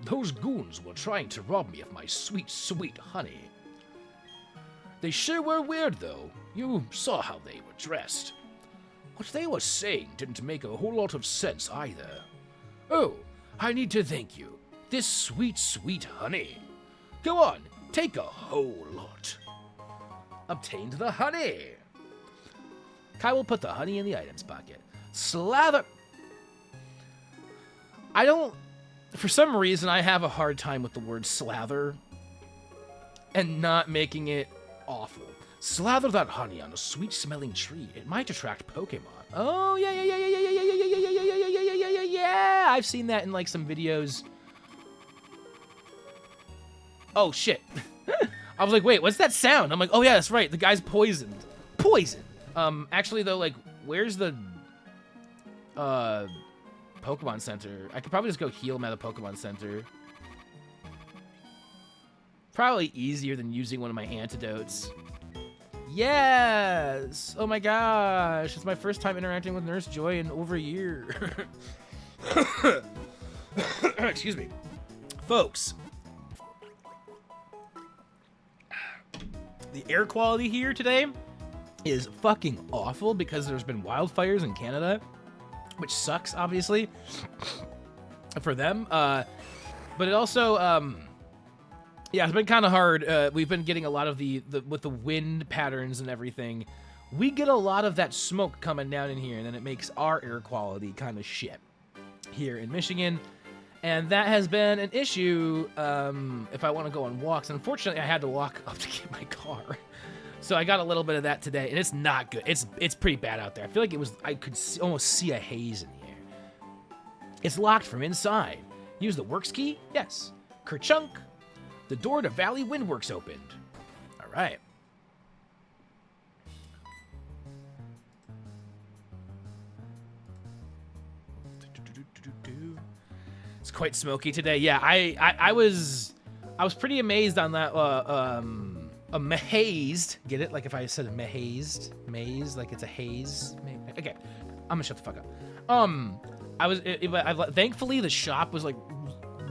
Speaker 1: Those goons were trying to rob me of my sweet, sweet honey. They sure were weird, though. You saw how they were dressed. What they were saying didn't make a whole lot of sense either. Oh, I need to thank you. This sweet, sweet honey. Go on, take a whole lot. Obtained the honey. Kai will put the honey in the items bucket. Slather. For some reason, I have a hard time with the word slather and not making it awful. Slather that honey on a sweet-smelling tree. It might attract Pokemon. Oh, yeah. I've seen that in, like, some videos. Oh, shit. I was like, wait, what's that sound? I'm like, oh, yeah, that's right. The guy's poisoned. Poison. Actually, though, like, where's the, Pokemon Center? I could probably just go heal him at the Pokemon Center. Probably easier than using one of my antidotes. Yes! Oh my gosh, it's my first time interacting with Nurse Joy in over a year. Excuse me. Folks. The air quality here today is fucking awful because there's been wildfires in Canada, which sucks, obviously, for them. But it also, yeah, it's been kind of hard. We've been getting a lot of the with the wind patterns and everything. We get a lot of that smoke coming down in here, and then it makes our air quality kind of shit here in Michigan. And that has been an issue if I want to go on walks. Unfortunately, I had to walk up to get my car. So I got a little bit of that today, and it's not good. It's pretty bad out there. I feel like I could almost see a haze in the air. It's locked from inside. Use the works key? Yes. Kerchunk. The door to Valley Windworks opened. All right. It's quite smoky today. Yeah, I was pretty amazed on that. Mazed. Get it? Like if I said mazed, like it's a haze. Okay, I'm gonna shut the fuck up. Thankfully the shop was like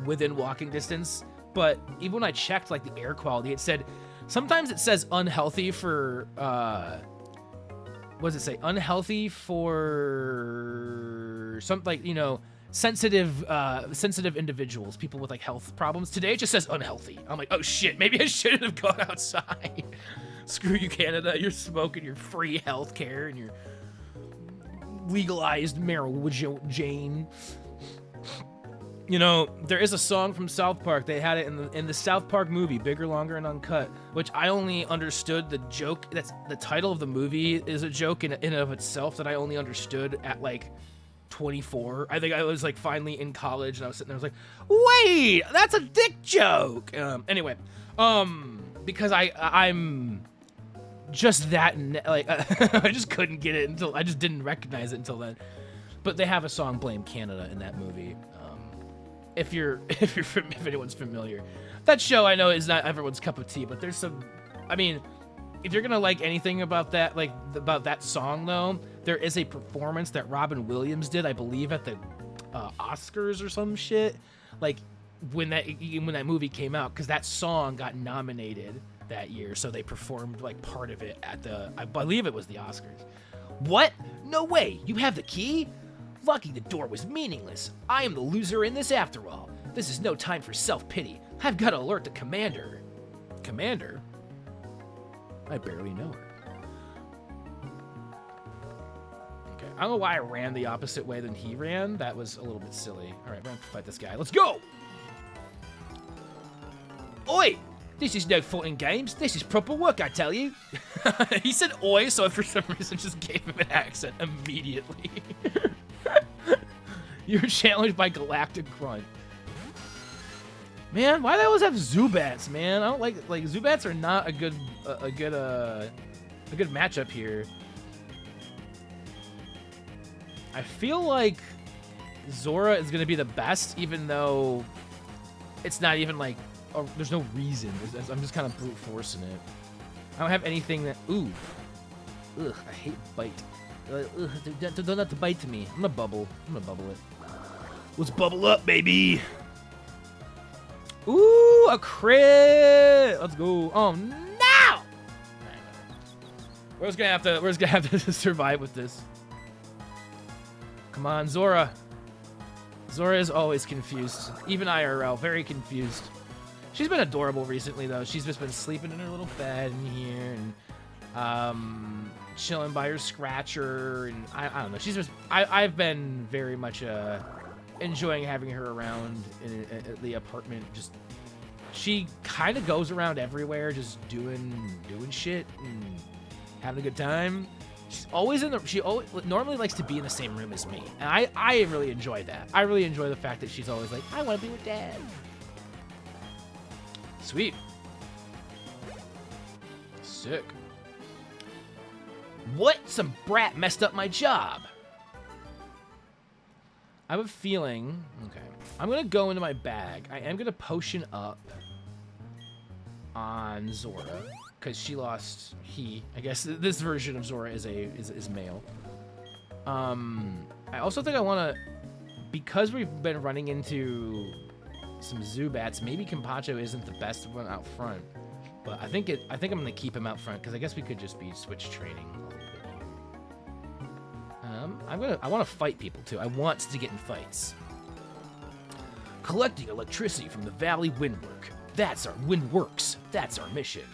Speaker 1: within walking distance. But even when I checked, like, the air quality, it said, sometimes it says unhealthy for, what does it say? Unhealthy for, some, like, you know, sensitive individuals, people with, like, health problems. Today, it just says unhealthy. I'm like, oh, shit, maybe I shouldn't have gone outside. Screw you, Canada. You're smoking your free health care and your legalized marijuana. You know, there is a song from South Park. They had it in the South Park movie, Bigger, Longer, and Uncut, which I only understood the joke. That's the title of the movie is a joke in and of itself that I only understood at like 24. I think I was like finally in college and I was sitting there. I was like, wait, that's a dick joke. Anyway, because I'm just that like I just couldn't get it until I just didn't recognize it until then. But they have a song Blame Canada in that movie. If anyone's familiar, that show I know is not everyone's cup of tea, but there's some. I mean, if you're gonna like anything about that, like about that song though, there is a performance that Robin Williams did, I believe, at the Oscars or some shit. Like when that movie came out, because that song got nominated that year, so they performed like part of it at I believe it was the Oscars. What? No way! You have the key? Locking the door was meaningless. I am the loser in this after all. This is no time for self-pity. I've got to alert the commander. Commander? I barely know her. Okay, I don't know why I ran the opposite way than he ran. That was a little bit silly. All right, we're gonna fight this guy. Let's go! Oi!
Speaker 3: This is no fun and games. This is proper work, I tell you.
Speaker 1: He said oi, so for some reason just gave him an accent immediately.
Speaker 3: You're challenged by Galactic Grunt. Man, why do they always have Zubats, man? I don't like Zubats are not a good matchup here. I feel like Zora is gonna be the best, even though it's not even like there's no reason. I'm just kind of brute forcing it. I don't have anything that. Ooh, ugh, I hate bite. Ugh, don't have to bite to me. I'm gonna bubble it.
Speaker 1: Let's bubble up, baby.
Speaker 3: Ooh, a crit! Let's go. Oh no! We're just gonna have to survive with this. Come on, Zora. Zora is always confused. Even IRL, very confused. She's been adorable recently, though. She's just been sleeping in her little bed in here and chilling by her scratcher. And I don't know. She's just I've been very much enjoying having her around in the apartment. Just she kind of goes around everywhere, just doing shit and having a good time. She's always she normally likes to be in the same room as me, and I really enjoy that. I really enjoy the fact that she's always like, I want to be with Dad. Sweet. Sick. What? Some brat messed up my job. I have a feeling. Okay. I'm going to go into my bag. I am going to potion up on Zora because she lost I guess this version of Zora is male. I also think I want to, because we've been running into some Zubats, maybe Kampacho isn't the best one out front, but I think I'm going to keep him out front because I guess we could just be switch training a little bit here. I want to fight people too. I want to get in fights. Collecting electricity from the Valley Windwork. That's our Windworks. That's our mission.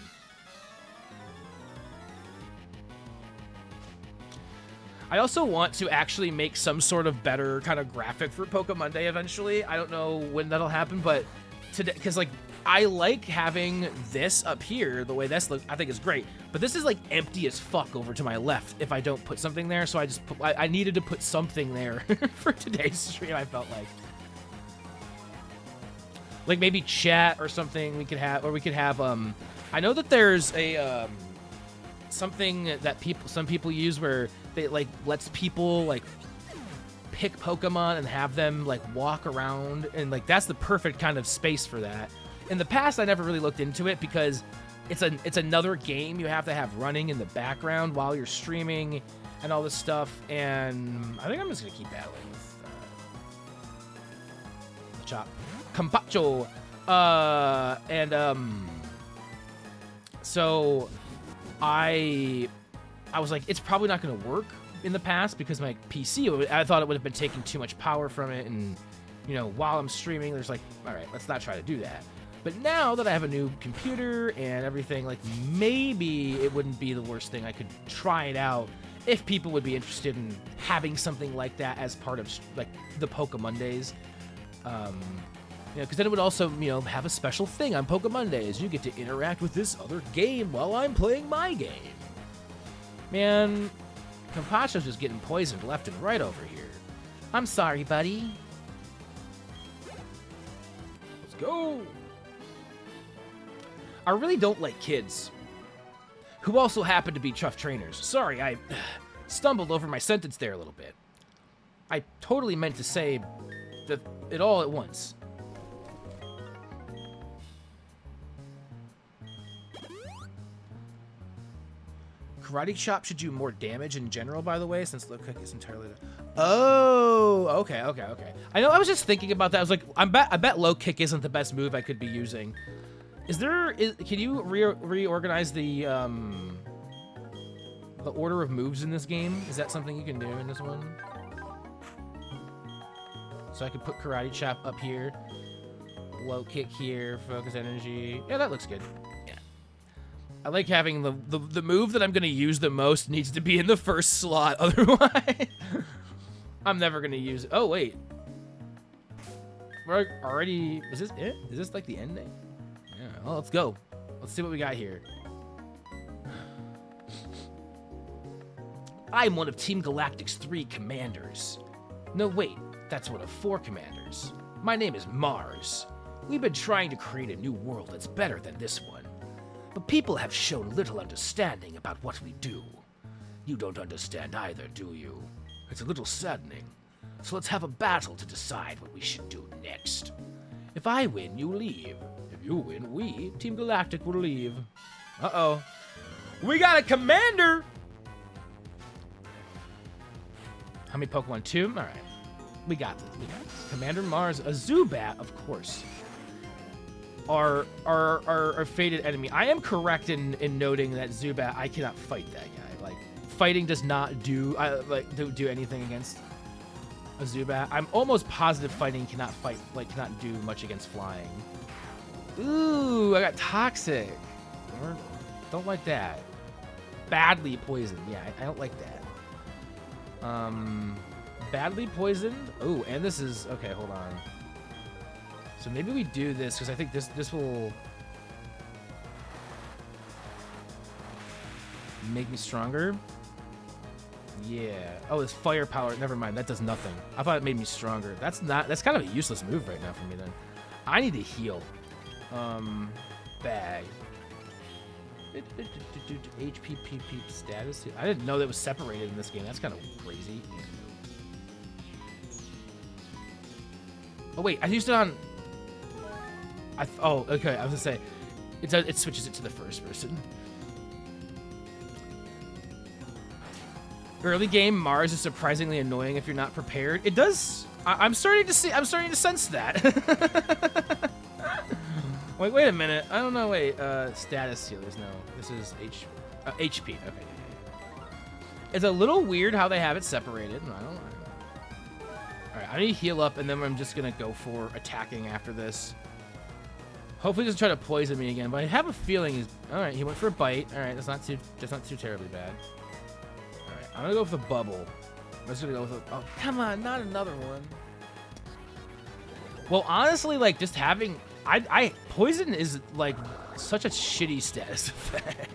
Speaker 3: I also want to actually make some sort of better kind of graphic for PokeMonday eventually. I don't know when that'll happen, but today, because like I like having this up here, the way this looks, I think is great. But this is like empty as fuck over to my left if I don't put something there. So I needed to put something there for today's stream. I felt like maybe chat or something we could have, or we could have. I know that there's a something that some people use where they like lets people like pick Pokemon and have them like walk around, and like that's the perfect kind of space for that. In the past, I never really looked into it because it's another game you have to have running in the background while you're streaming and all this stuff. And I think I'm just gonna keep battling with Chop Kampacho. So I was like, it's probably not going to work in the past because my PC, I thought it would have been taking too much power from it. And, you know, while I'm streaming, there's like, all right, let's not try to do that. But now that I have a new computer and everything, like maybe it wouldn't be the worst thing. I could try it out if people would be interested in having something like that as part of like the PokeMondays. You know, because then it would also, you know, have a special thing on PokeMondays. You get to interact with this other game while I'm playing my game. Man, Kampacho's just getting poisoned left and right over here. I'm sorry, buddy. Let's go. I really don't like kids who also happen to be tough trainers. Sorry, I stumbled over my sentence there a little bit. I totally meant to say it all at once. Karate Chop should do more damage in general, by the way, since low kick is entirely... Oh, okay. I know, I was just thinking about that. I was like, I bet low kick isn't the best move I could be using. Can you reorganize the order of moves in this game? Is that something you can do in this one? So I could put Karate Chop up here, low kick here, focus energy. Yeah, that looks good. Yeah. I like having the move that I'm going to use the most needs to be in the first slot. Otherwise, I'm never going to use it. Oh, wait. We're already... Is this it? Is this like the ending? Yeah, well, let's go. Let's see what we got here. I'm one of Team Galactic's 3 commanders. No, wait, that's one of 4 commanders. My name is Mars. We've been trying to create a new world that's better than this one. But people have shown little understanding about what we do. You don't understand either, do you? It's a little saddening. So let's have a battle to decide what we should do next. If I win, you leave. If you win, we, Team Galactic, will leave. Uh-oh. We got a commander! How many Pokemon? 2? All right. We got this. We got this. Commander Mars, a Zubat, of course. Our fated enemy. I am correct in noting that Zubat, I cannot fight that guy. Like, fighting does not do anything against a Zubat. I'm almost positive fighting cannot do much against flying. Ooh, I got toxic. Don't like that. Badly poisoned. Yeah, I don't like that. Badly poisoned. Oh, and this is okay. Hold on. So maybe we do this because I think this will make me stronger. Yeah. Oh, this firepower. Never mind. That does nothing. I thought it made me stronger. That's kind of a useless move right now for me then. I need to heal. Bag. HP status. I didn't know that was separated in this game. That's kind of crazy. Oh wait, I used it on. Oh, okay. I was gonna say, it switches it to the first person. Early game Mars is surprisingly annoying if you're not prepared. It does. I'm starting to sense that. Wait a minute. I don't know. Wait. Status healers. No. This is HP. Okay. It's a little weird how they have it separated. I don't know. All right. I need to heal up, and then I'm just gonna go for attacking after this. Hopefully, he doesn't try to poison me again. But I have a feeling he's. All right. He went for a bite. All right. That's not too terribly bad. All right. I'm gonna go with a bubble. I'm just gonna go with a. Oh, come on! Not another one. Well, honestly, like just having. Poison is like such a shitty status effect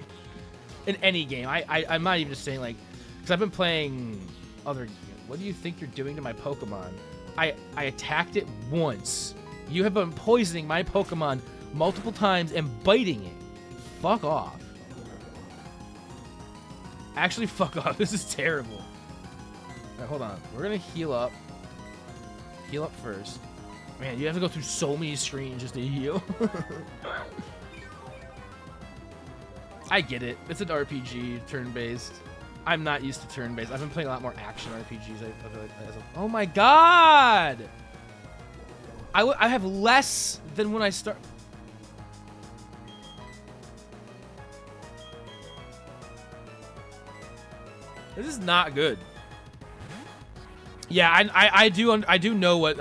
Speaker 3: in any game. I'm not even just saying like, because I've been playing other. What do you think you're doing to my Pokemon? I attacked it once. You have been poisoning my Pokemon multiple times and biting it. Fuck off. Actually, fuck off. This is terrible. All right, hold on. We're gonna heal up. Heal up first. Man, you have to go through so many screens just to heal. I get it. It's an RPG, turn-based. I'm not used to turn-based. I've been playing a lot more action RPGs. I feel like oh my god! I have less than when I start. This is not good. Yeah, I do know what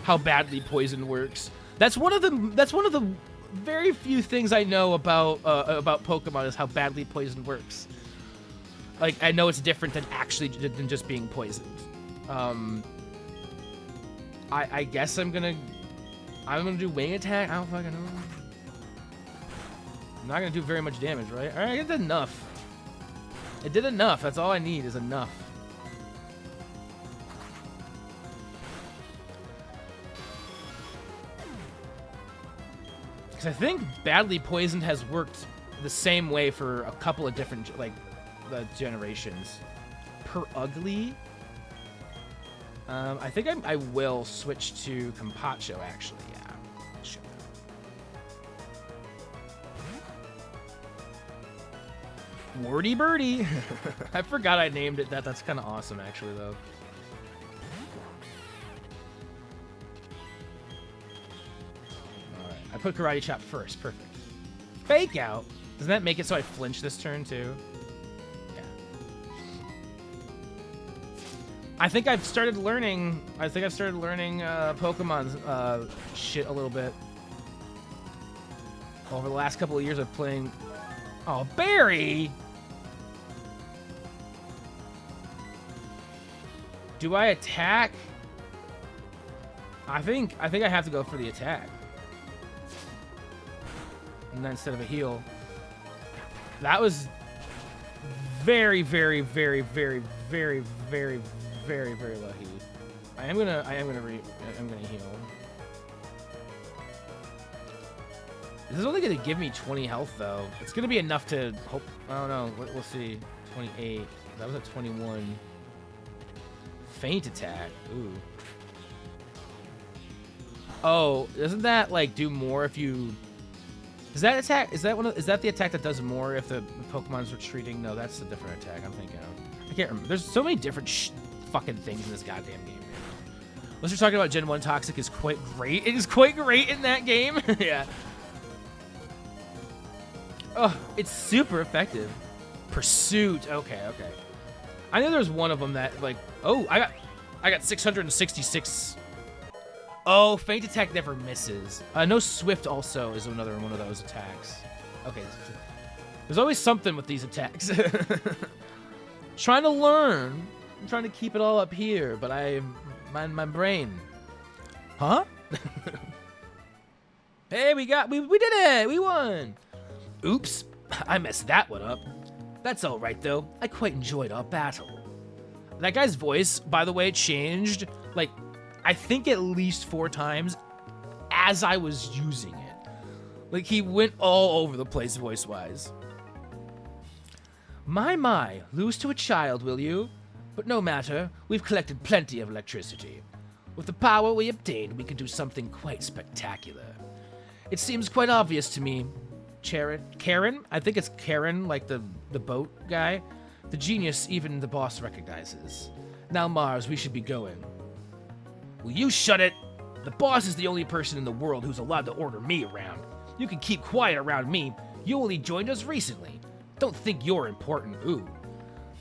Speaker 3: how badly poison works. That's one of the very few things I know about Pokemon is how badly poison works. Like I know it's different than just being poisoned. I guess I'm gonna do wing attack. I don't fucking know. I'm not gonna do very much damage, right? All right, it did enough. It did enough. That's all I need is enough. I think badly poisoned has worked the same way for a couple of different generations. Per ugly, I think I will switch to Compacho actually. Yeah, sure. Wordy birdie. I forgot I named it that. That's kind of awesome actually though. I put Karate Chop first. Perfect. Fake out. Doesn't that make it so I flinch this turn too? Yeah. I think I've started learning. Pokemon's shit a little bit. Over the last couple of years of playing. Oh, Barry. Do I attack? I think I have to go for the attack. and then instead of a heal. That was very, very, very, very, very, very, very, very lucky. I'm gonna heal. This is only gonna give me 20 health though. It's gonna be enough to hope. I don't know. We'll see. 28. That was at 21. Feint attack. Ooh. Oh, doesn't that like do more if you? Is that attack? Is that Is that the attack that does more if the Pokemon's retreating? No, that's a different attack. I'm thinking of. I can't remember. There's so many different fucking things in this goddamn game. Unless you're talking about Gen 1 Toxic is quite great. It is quite great in that game. Yeah. Oh, it's super effective. Pursuit. Okay. I know there's one of them that like. Oh, I got 666. Oh, Feint attack never misses. No, Swift also is another one of those attacks. Okay. There's always something with these attacks. Trying to learn. I'm trying to keep it all up here, but my brain. Huh? Hey, we did it. We won. Oops. I messed that one up. That's all right, though. I quite enjoyed our battle. That guy's voice, by the way, changed, like, I think at least 4 times as I was using it. Like, he went all over the place voice-wise. My, lose to a child, will you? But no matter, we've collected plenty of electricity. With the power we obtained, we can do something quite spectacular. It seems quite obvious to me. Karen? I think it's Karen, like the boat guy. The genius even the boss recognizes. Now, Mars, we should be going. Will you shut it? The boss is the only person in the world who's allowed to order me around. You can keep quiet around me. You only joined us recently. Don't think you're important. Ooh.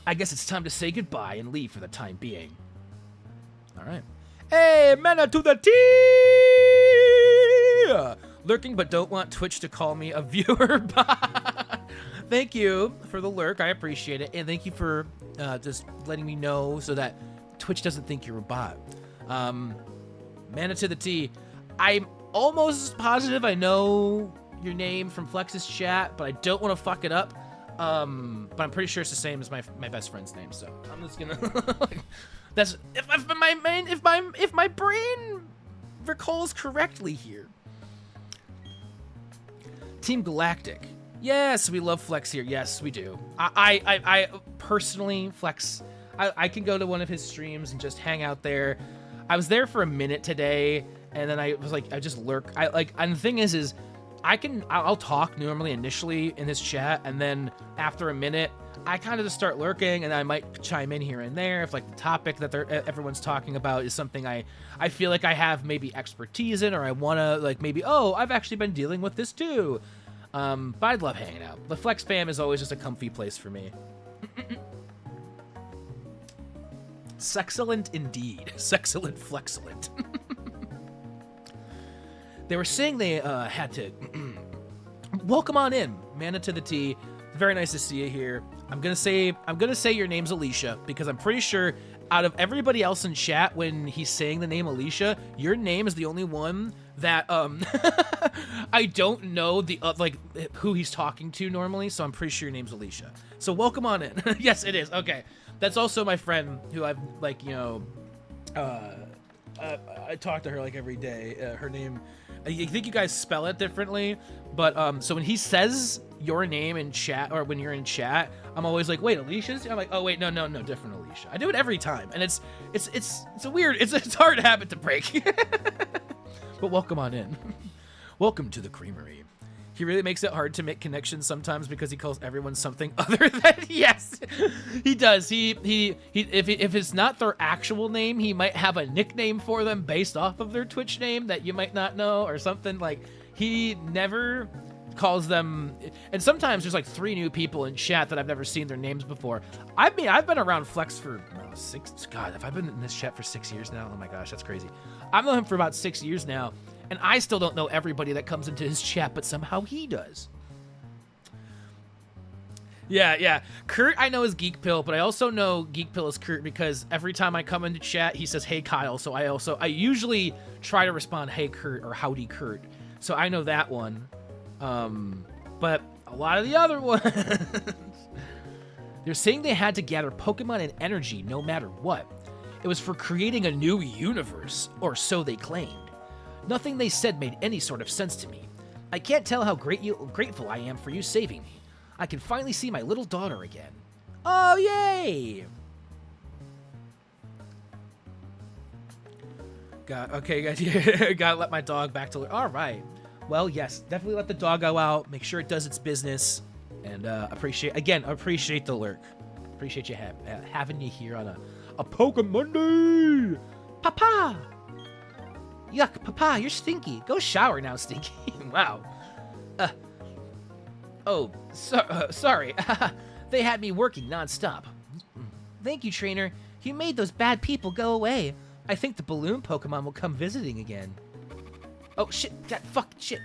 Speaker 3: I guess it's time to say goodbye and leave for the time being. All right. Hey, mana to the T! Lurking but don't want Twitch to call me a viewer bot. Thank you for the lurk. I appreciate it. And thank you for just letting me know so that Twitch doesn't think you're a bot. Mana to the T. I'm almost positive I know your name from Flex's chat, but I don't want to fuck it up. But I'm pretty sure it's the same as my best friend's name, so I'm just gonna. That's if my brain recalls correctly here. Team Galactic. Yes, we love Flex here. Yes, we do. I personally, Flex, I can go to one of his streams and just hang out there. I was there for a minute today, and then I was like, I just lurk. And the thing is I'll talk normally initially in his chat, and then after a minute, I kind of just start lurking, and I might chime in here and there if like the topic that everyone's talking about is something I feel like I have maybe expertise in, or I want to like maybe, oh, I've actually been dealing with this too. But I'd love hanging out. The Flex fam is always just a comfy place for me. Sexcellent indeed. Sexcellent flexcellent. They were saying they had to welcome on in, Mana to the T. Very nice to see you here. I'm gonna say your name's Alicia because I'm pretty sure out of everybody else in chat when he's saying the name Alicia, your name is the only one that I don't know the like who he's talking to normally, so I'm pretty sure your name's Alicia. So welcome on in. Yes, it is. Okay, that's also my friend who I've like I talk to her like every day. Her name. I think you guys spell it differently, but so when he says your name in chat or when you're in chat, I'm always like, wait, Alicia's? I'm like, oh wait, no, different Alicia. I do it every time, and it's a weird, it's a hard habit to break. But welcome on in. Welcome to the Creamery. He really makes it hard to make connections sometimes because he calls everyone something other than yes, he does. He if it's not their actual name, he might have a nickname for them based off of their Twitch name that you might not know or something. Like he never calls them. And sometimes there's like 3 new people in chat that I've never seen their names before. I've been around Flex for 6. God, have I been in this chat for 6 years now? Oh my gosh, that's crazy. I've known him for about 6 years now. And I still don't know everybody that comes into his chat, but somehow he does. Yeah. Kurt, I know is Geek Pill, but I also know Geek Pill is Kurt because every time I come into chat, he says, hey, Kyle. So I usually try to respond, hey, Kurt, or howdy, Kurt. So I know that one. But a lot of the other ones, they're saying they had to gather Pokemon and energy no matter what. It was for creating a new universe, or so they claimed. Nothing they said made any sort of sense to me. I can't tell how grateful I am for you saving me. I can finally see my little daughter again. Oh, yay! Okay, guys, gotta let my dog back to... All right. Well, yes, definitely let the dog go out. Make sure it does its business. And appreciate the lurk. Appreciate you having you here on a PokeMonday. Papa! Yuck, Papa, you're stinky. Go shower now, Stinky. Wow. Sorry. They had me working nonstop. Thank you, trainer. You made those bad people go away. I think the balloon Pokemon will come visiting again. Oh, shit. That fucking shit.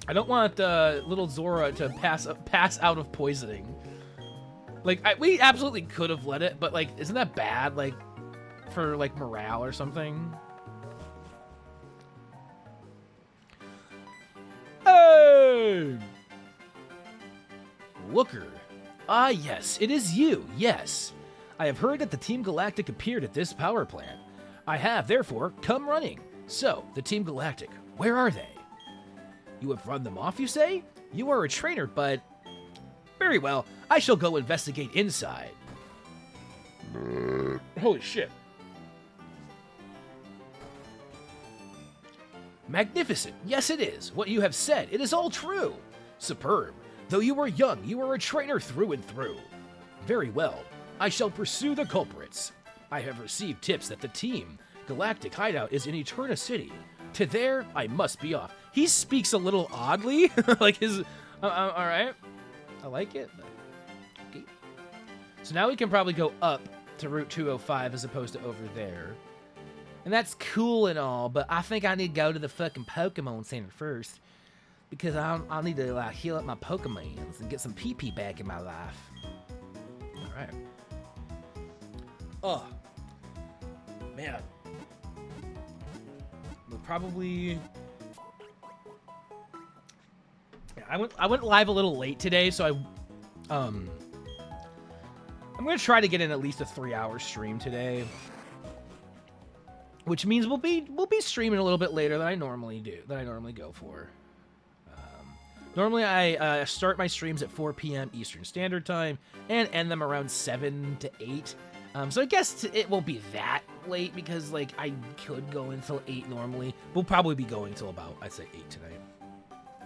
Speaker 3: I don't want little Zora to pass out of poisoning. Like, we absolutely could have let it, but, like, isn't that bad? Like, for, like, morale or something? Hey! Looker. Ah, yes, it is you, yes. I have heard that the Team Galactic appeared at this power plant. I have, therefore, come running. So, the Team Galactic, where are they? You have run them off, you say? You are a trainer, but... Very well, I shall go investigate inside. Holy shit. Magnificent. Yes, it is. What you have said, it is all true. Superb. Though you are young, you are a trainer through and through. Very well. I shall pursue the culprits. I have received tips that the Team Galactic hideout is in Eterna City. To there, I must be off. He speaks a little oddly. Like his... Alright. I like it. But... Okay. So now we can probably go up to Route 205 as opposed to over there. And that's cool and all, but I think I need to go to the fucking Pokemon Center first. Because I'll need to heal up my Pokemons and get some PP back in my life. Alright. Oh. Man. We'll probably... Yeah, I went live a little late today, so I'm gonna try to get in at least a 3-hour stream today. Which means we'll be streaming a little bit later than I normally do, than I normally go for. Normally I start my streams at 4 p.m. Eastern Standard Time and end them around 7 to 8. So I guess it won't be that late because like I could go until 8 normally. We'll probably be going till about, I'd say, 8 tonight.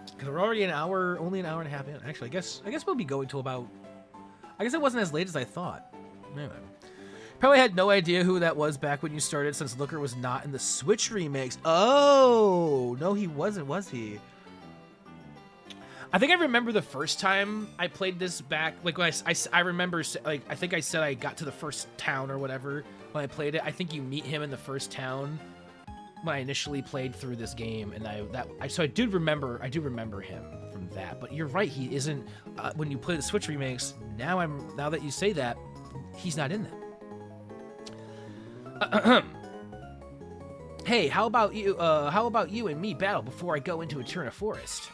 Speaker 3: Because we're already only an hour and a half in. Actually, I guess we'll be going till about, I guess it wasn't as late as I thought. Anyway. Probably had no idea who that was back when you started since Looker was not in the Switch remakes. Oh, no he wasn't, was he? I think I remember the first time I played this back, like when I remember, like I think I said I got to the first town or whatever when I played it. I think you meet him in the first town when I initially played through this game, and so I do remember him from that. But you're right, he isn't. When you play the Switch remakes, now that you say that, he's not in them. Hey, how about you and me battle before I go into Eterna Forest?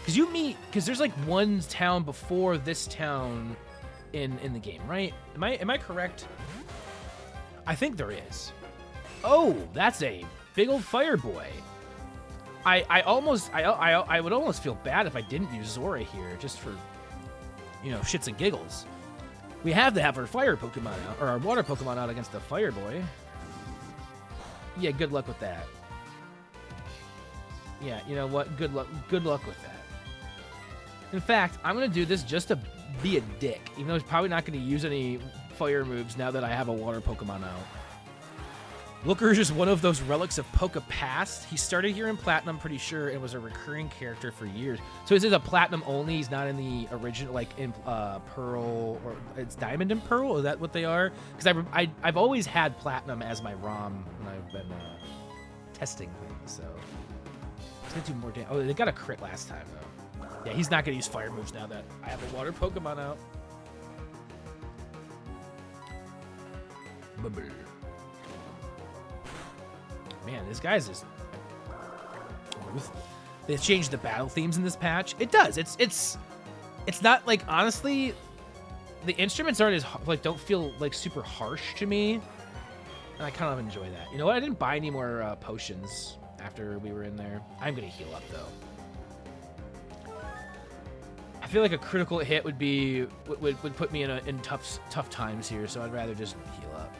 Speaker 3: Because there's like one town before this town in the game, right? Am I correct? I think there is. Oh, that's a big old fire boy. I would almost feel bad if I didn't use Zora here, just for, shits and giggles. We have to have our fire Pokemon out, or our water Pokemon out against the fire boy. Yeah, good luck with that. Yeah, you know what? Good luck with that. In fact, I'm going to do this just to be a dick, even though he's probably not going to use any fire moves now that I have a water Pokemon out. Looker is just one of those relics of Poke Past. He started here in Platinum, pretty sure, and was a recurring character for years. So is it a Platinum only? He's not in the original, like in Pearl, or it's Diamond and Pearl? Is that what they are? Because I've always had Platinum as my ROM when I've been testing things, so... It's going to do more damage. Oh, they got a crit last time, though. Yeah, he's not going to use fire moves now that I have a water Pokemon out. Man, this guy's just ruthless. They changed the battle themes in this patch. It does. It's not like, honestly, the instruments aren't as like, don't feel like super harsh to me, and I kind of enjoy that. You know what? I didn't buy any more potions after we were in there. I'm gonna heal up though. I feel like a critical hit would be would put me in tough times here, so I'd rather just heal up.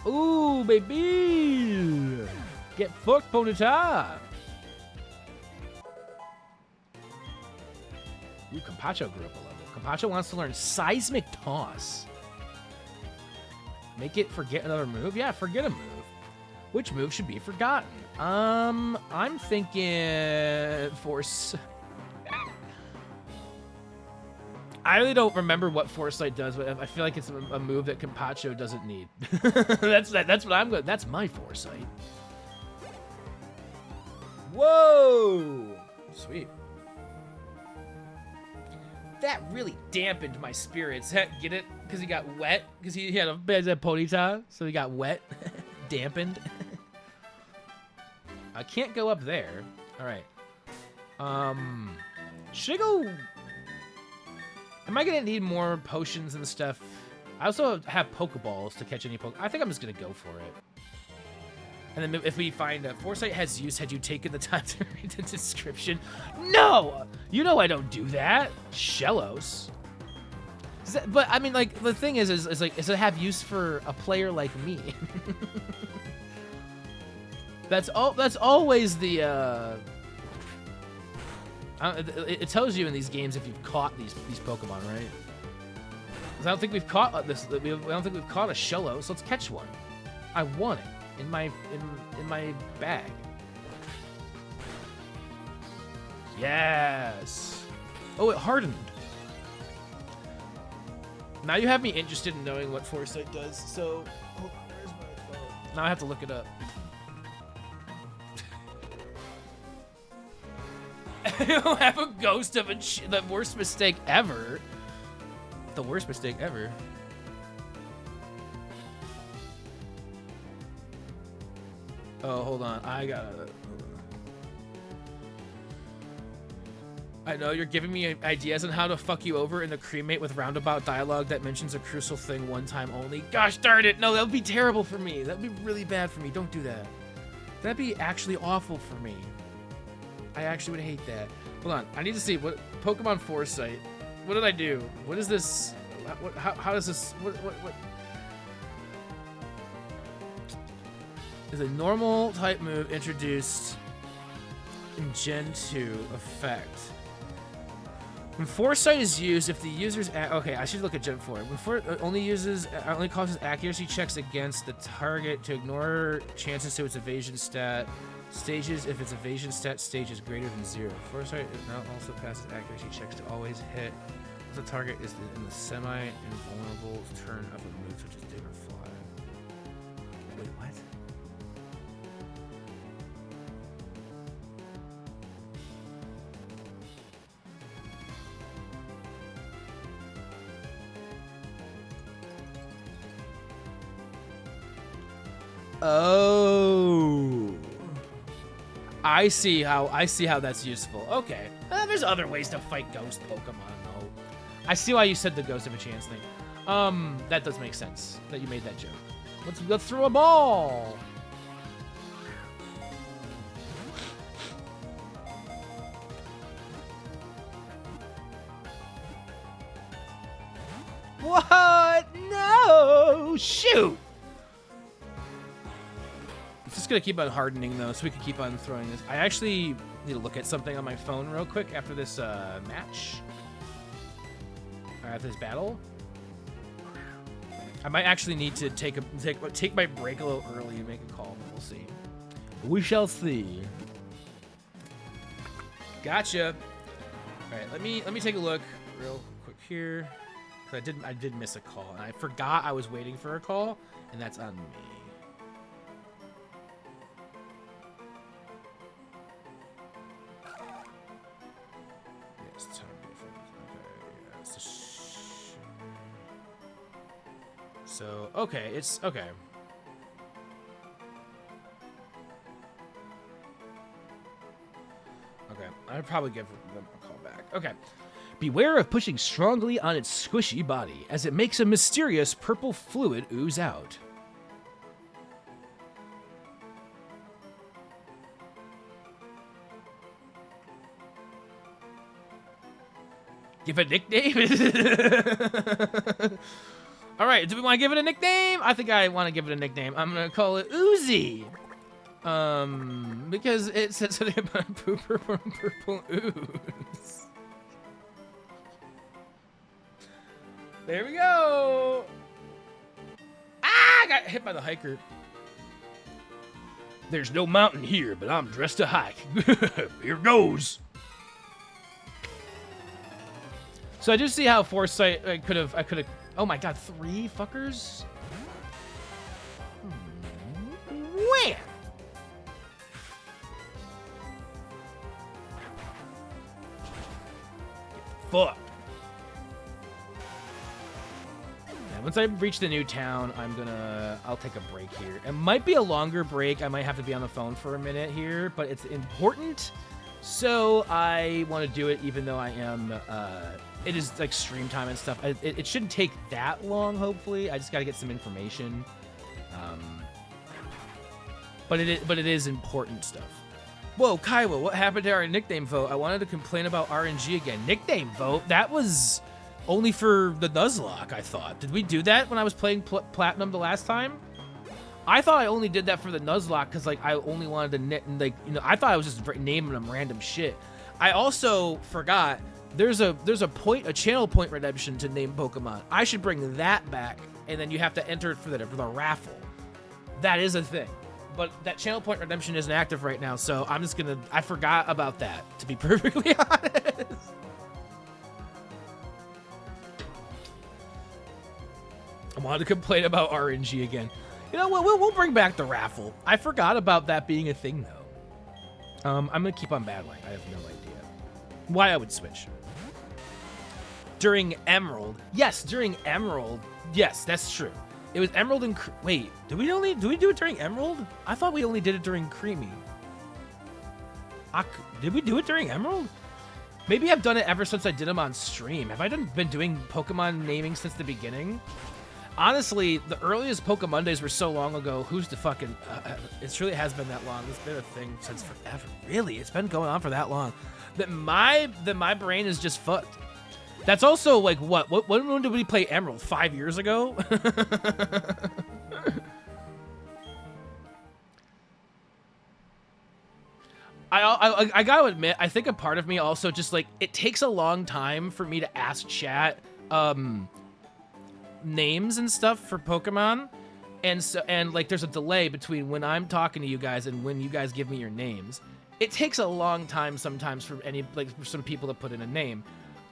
Speaker 3: Yeah. Ooh, baby! Get fucked, Ponyta! Ooh, Campacho grew up a level. Campacho wants to learn Seismic Toss. Make it forget another move? Yeah, forget a move. Which move should be forgotten? I'm thinking Force. I really don't remember what Foresight does, but I feel like it's a move that Campacho doesn't need. That's what I'm going. That's my Foresight. Whoa! Sweet. That really dampened my spirits. Get it? Because he got wet? Because he had a Ponyta, so he got wet. Dampened. I can't go up there. All right. Should I go... Am I going to need more potions and stuff? I also have Pokeballs to catch any I think I'm just going to go for it. And then if we find Foresight has use, had you taken the time to read the description? No! You know I don't do that. Shellos. But I mean, like, the thing is like, does it have use for a player like me? That's always the, it tells you in these games if you've caught these Pokemon, right? 'Cause I don't think we've caught I don't think we've caught a Shellos, so let's catch one. I want it. In my bag. Yes. Oh, it hardened. Now you have me interested in knowing what Foresight does. So, hold on, where's my phone? Now I have to look it up. I don't have a ghost of the worst mistake ever. The worst mistake ever. Oh, hold on. I know you're giving me ideas on how to fuck you over in the cremate with roundabout dialogue that mentions a crucial thing one time only. Gosh darn it. No, that would be terrible for me. That would be really bad for me. Don't do that. That'd be actually awful for me. I actually would hate that. Hold on. I need to see what Pokemon Foresight. What did I do? What is this? How does this? What? Is a normal type move introduced in Gen 2 effect. When Foresight is used, if the user's okay, I should look at Gen 4. When only causes accuracy checks against the target to ignore chances to its evasion stat stages if its evasion stat stage is greater than 0. Foresight now also passes accuracy checks to always hit if the target is in the semi-invulnerable turn of a move such as Dig or Fly. Wait, what? Oh, I see how that's useful. Okay, there's other ways to fight ghost Pokemon though. I see why you said the ghost of a chance thing. That does make sense that you made that joke. Let's throw a ball. What? No! Shoot! It's just gonna keep on hardening though, so we can keep on throwing this. I actually need to look at something on my phone real quick after this match. Or after this battle. I might actually need to take my break a little early and make a call, but we'll see. We shall see. Gotcha. All right, let me take a look real quick here. Cause I did miss a call, and I forgot I was waiting for a call, and that's on me. So, okay, it's okay. Okay, I'd probably give them a call back. Okay. Beware of pushing strongly on its squishy body, as it makes a mysterious purple fluid ooze out. Give a nickname? All right, do we want to give it a nickname? I think I want to give it a nickname. I'm going to call it Oozy. Because it said something about purple ooze. There we go. Ah, I got hit by the hiker. There's no mountain here, but I'm dressed to hike. Here goes. So I do see how foresight I could have. Oh my god, 3 fuckers. Where? Fuck. Yeah, once I reach the new town, I'll take a break here. It might be a longer break. I might have to be on the phone for a minute here, but it's important. So I want to do it even though I am, it is like stream time and stuff. It shouldn't take that long, hopefully. I just got to get some information. But it is important stuff. Whoa, Kaiwa, what happened to our nickname vote? I wanted to complain about RNG again. Nickname vote? That was only for the Nuzlocke, I thought. Did we do that when I was playing Platinum the last time? I thought I only did that for the Nuzlocke because, like, I only wanted to, I thought I was just naming them random shit. I also forgot there's a channel point redemption to name Pokemon. I should bring that back, and then you have to enter it for the raffle. That is a thing. But that channel point redemption isn't active right now, so I'm just gonna... I forgot about that, to be perfectly honest. I wanted to complain about RNG again. You know what? We'll bring back the raffle. I forgot about that being a thing, though. I'm gonna keep on battling. I have no idea why I would switch. During Emerald. Yes, during Emerald. Yes, that's true. It was Emerald and... Wait, did we do it during Emerald? I thought we only did it during Creamy. Did we do it during Emerald? Maybe I've done it ever since I did them on stream. Have I been doing Pokemon naming since the beginning? Honestly, the earliest PokeMondays were so long ago. Who's the fucking... it really has been that long. It's been a thing since forever. Really? It's been going on for that long. That my brain is just fucked. That's also like when did we play Emerald? 5 years ago? I gotta admit, I think a part of me also just like it takes a long time for me to ask chat names and stuff for Pokemon, and like there's a delay between when I'm talking to you guys and when you guys give me your names. It takes a long time sometimes for for some people to put in a name.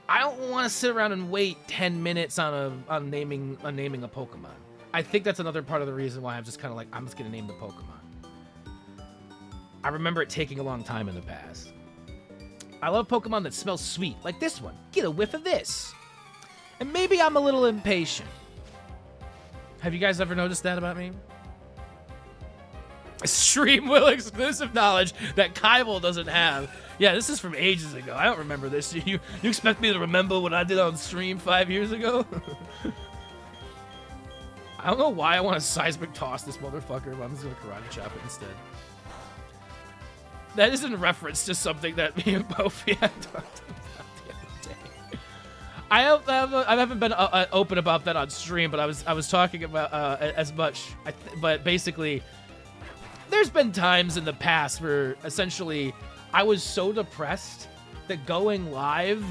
Speaker 3: I don't want to sit around and wait 10 minutes on naming a Pokemon. I think that's another part of the reason why I'm just kind of like, I'm just going to name the Pokemon. I remember it taking a long time in the past. I love Pokemon that smell sweet, like this one. Get a whiff of this. And maybe I'm a little impatient. Have you guys ever noticed that about me? Stream will exclusive knowledge that Kaival doesn't have. Yeah, this is from ages ago. I don't remember this. You expect me to remember what I did on stream 5 years ago? I don't know why I want to seismic toss this motherfucker, but I'm just going to karate chop it instead. That is in reference to something that me and Bofi had talked about the other day. I haven't been open about that on stream, but I was talking about as much. But basically, there's been times in the past where essentially I was so depressed that going live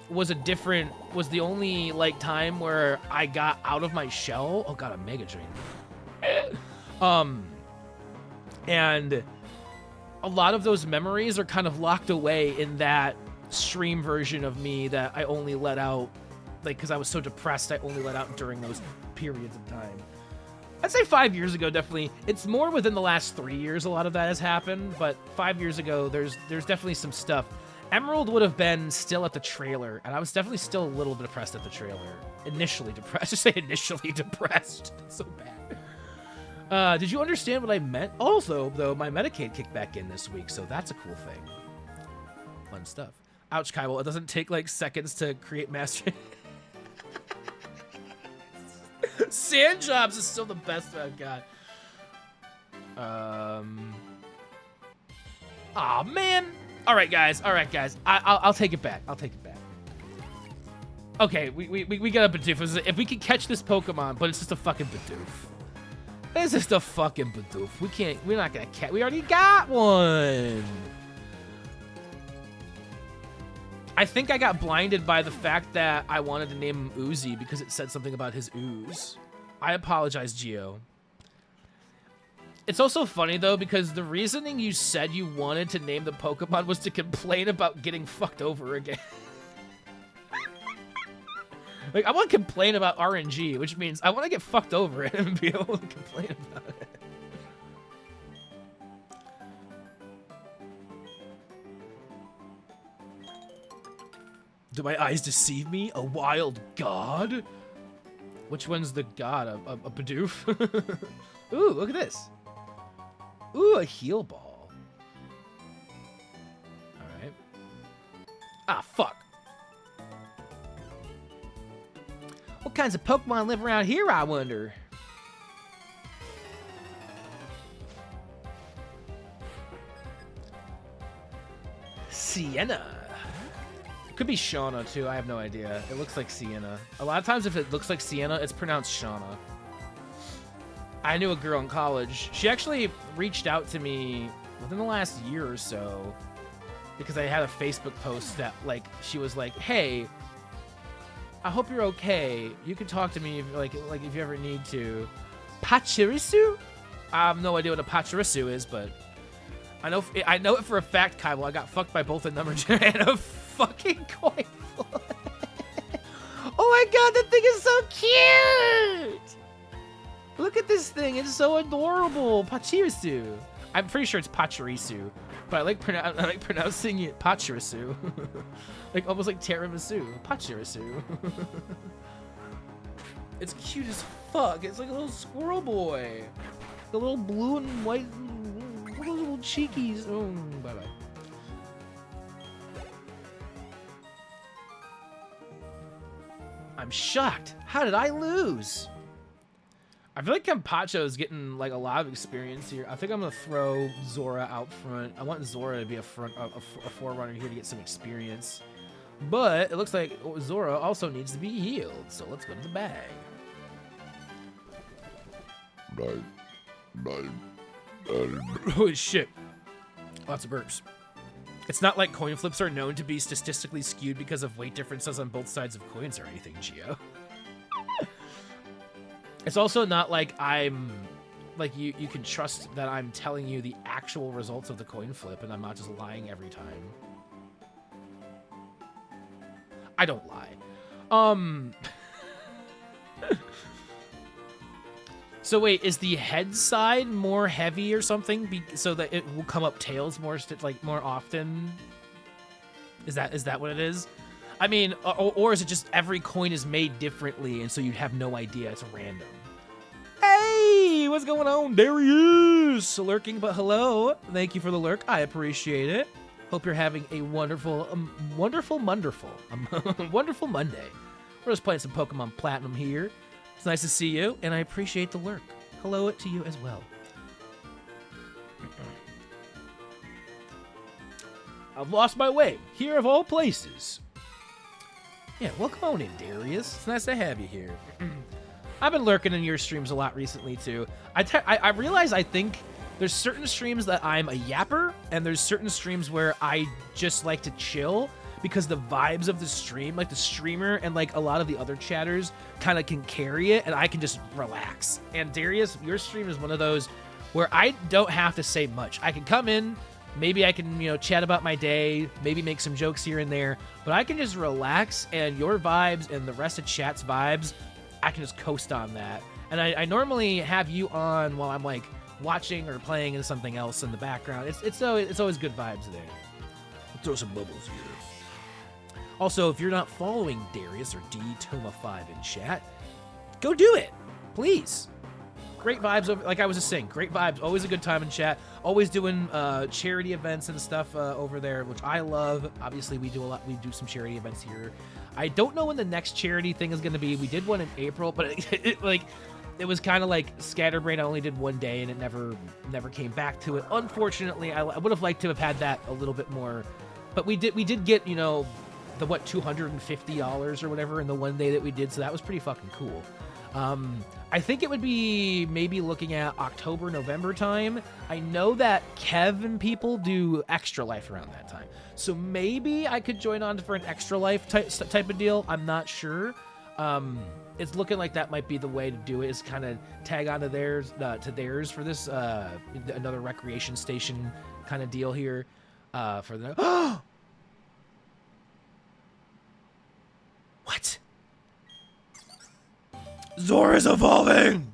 Speaker 3: was the only like time where I got out of my shell. Oh god, a Mega Drain. And a lot of those memories are kind of locked away in that stream version of me that I only let out, like, because I was so depressed, I only let out during those periods of time. I'd say 5 years ago, definitely. It's more within the last 3 years a lot of that has happened, but 5 years ago, there's definitely some stuff. Emerald would have been still at the trailer, and I was definitely still a little bit depressed at the trailer. Initially depressed. Just say initially depressed. That's so bad. Did you understand what I meant? Also, though, my Medicaid kicked back in this week, so that's a cool thing. Fun stuff. Ouch, Kyle. It doesn't take, like, seconds to create master... Sand jobs is still the best I've got. Aw, man. All right, guys. I'll take it back. Okay, we got a Bidoof. If we can catch this Pokemon, but it's just a fucking Bidoof. It's just a fucking Bidoof. We're not gonna catch. We already got one. I think I got blinded by the fact that I wanted to name him Uzi because it said something about his ooze. I apologize, Gio. It's also funny, though, because the reasoning you said you wanted to name the Pokemon was to complain about getting fucked over again. Like, I want to complain about RNG, which means I want to get fucked over it and be able to complain about it. Do my eyes deceive me? A wild god? Which one's the god? A Bidoof? Ooh, look at this. Ooh, a heal ball. Alright. Ah, fuck. What kinds of Pokemon live around here, I wonder? Sienna. Could be Shauna, too. I have no idea. It looks like Sienna. A lot of times, if it looks like Sienna, it's pronounced Shauna. I knew a girl in college. She actually reached out to me within the last year or so because I had a Facebook post that, like, she was like, "Hey, I hope you're okay. You can talk to me if, like if you ever need to." Pachirisu? I have no idea what a Pachirisu is, but I know it for a fact, Kyle. I got fucked by both a number generator and a fucking coin flip. Oh my god, that thing is so cute! Look at this thing. It's so adorable. Pachirisu. I'm pretty sure it's Pachirisu, but I like pronouncing it Pachirisu. Like almost like tiramisu. Pachirisu. It's cute as fuck. It's like a little squirrel boy. The little blue and white little cheekies. Oh, bye-bye. I'm shocked. How did I lose? I feel like Campacho is getting like a lot of experience here. I think I'm gonna throw Zora out front. I want Zora to be a forerunner here to get some experience. But it looks like Zora also needs to be healed. So let's go to the bag. Holy shit. Lots of burps. It's not like coin flips are known to be statistically skewed because of weight differences on both sides of coins or anything, Gio. It's also not like I'm, like you can trust that I'm telling you the actual results of the coin flip and I'm not just lying every time. I don't lie. So wait, is the head side more heavy or something so that it will come up tails more more often? Is that what it is? I mean, or is it just every coin is made differently and so you'd have no idea, it's random? Hey, what's going on? There he is! Lurking, but hello. Thank you for the lurk. I appreciate it. Hope you're having a wonderful Monday. We're just playing some Pokemon Platinum here. It's nice to see you, and I appreciate the lurk. Hello to you as well. I've lost my way, here of all places. Yeah, welcome on in, Darius. It's nice to have you here. I've been lurking in your streams a lot recently, too. I realize I think there's certain streams that I'm a yapper, and there's certain streams where I just like to chill, because the vibes of the stream, like the streamer and like a lot of the other chatters kind of can carry it, and I can just relax. And Darius, your stream is one of those where I don't have to say much. I can come in, maybe I can, chat about my day, maybe make some jokes here and there, but I can just relax, and your vibes and the rest of chat's vibes, I can just coast on that. And I normally have you on while I'm like watching or playing something else in the background. It's always good vibes there. throw some bubbles here. Also, if you're not following Darius or DToma5 in chat, go do it, please. Great vibes, like I was just saying, great vibes, always a good time in chat, always doing charity events and stuff over there, which I love. Obviously, we do some charity events here. I don't know when the next charity thing is going to be. We did one in April, but it was kind of like scatterbrain. I only did one day, and it never came back to it. Unfortunately, I would have liked to have had that a little bit more, but we did get, you know, the $250 or whatever in the one day that we did, so that was pretty fucking cool. I think it would be maybe looking at October, November time. I know that Kev and people do Extra Life around that time, so maybe I could join on for an Extra Life type of deal. I'm not sure. It's looking like that might be the way to do it, is kind of tag onto theirs for this another recreation station kind of deal here for the what? Zora's evolving!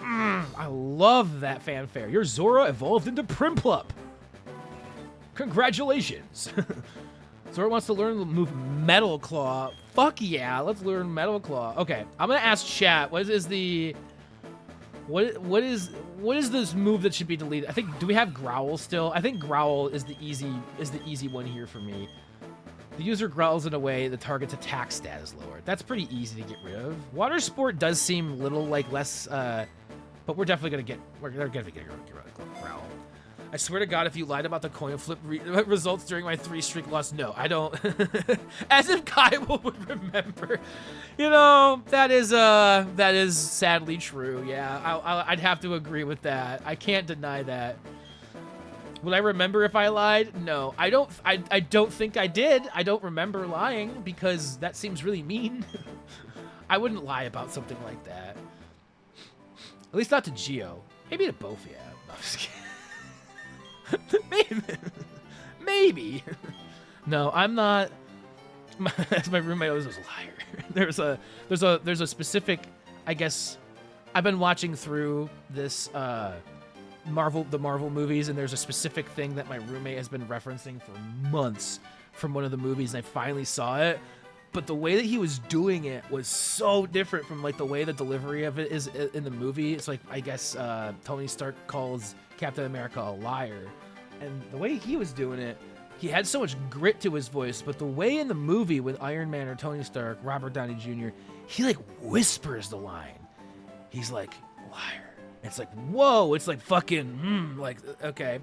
Speaker 3: I love that fanfare. Your Zora evolved into Primplup. Congratulations. Zora wants to learn the move Metal Claw. Fuck yeah, let's learn Metal Claw. Okay, I'm gonna ask chat. What is this move that should be deleted? I think, do we have Growl still? I think Growl is the easy one here for me. The user growls in a way the target's attack stat is lowered. That's pretty easy to get rid of. Water Sport does seem little like less, but we're definitely gonna get rid of Growl. I swear to God, if you lied about the coin flip results during my 3-streak loss, no, I don't. As if Kyle would remember. You know, that is sadly true. Yeah, I'd have to agree with that. I can't deny that. Would I remember if I lied? No, I don't think I did. I don't remember lying because that seems really mean. I wouldn't lie about something like that. At least not to Geo. Maybe to both, yeah. No, I'm just kidding. Maybe. No, I'm not. As my roommate always was a liar. There's a specific, I guess. I've been watching through this the Marvel movies, and there's a specific thing that my roommate has been referencing for months from one of the movies, and I finally saw it. But the way that he was doing it was so different from like the way the delivery of it is in the movie. It's like, I guess Tony Stark calls Captain America a liar, and the way he was doing it, he had so much grit to his voice. But the way in the movie with Iron Man or Tony Stark, Robert Downey Jr., he like whispers the line. He's like, liar. It's like, whoa. It's like fucking like, okay.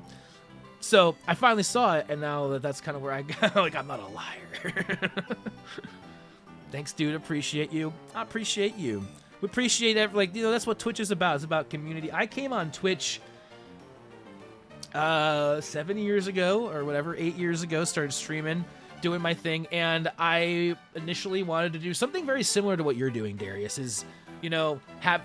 Speaker 3: So I finally saw it, and now that's kind of where I go. Like, I'm not a liar. Thanks, dude. Appreciate you. I appreciate you. We appreciate that's what Twitch is about. It's about community. I came on Twitch 7 years ago or whatever, 8 years ago, started streaming, doing my thing, and I initially wanted to do something very similar to what you're doing, Darius, is, you know,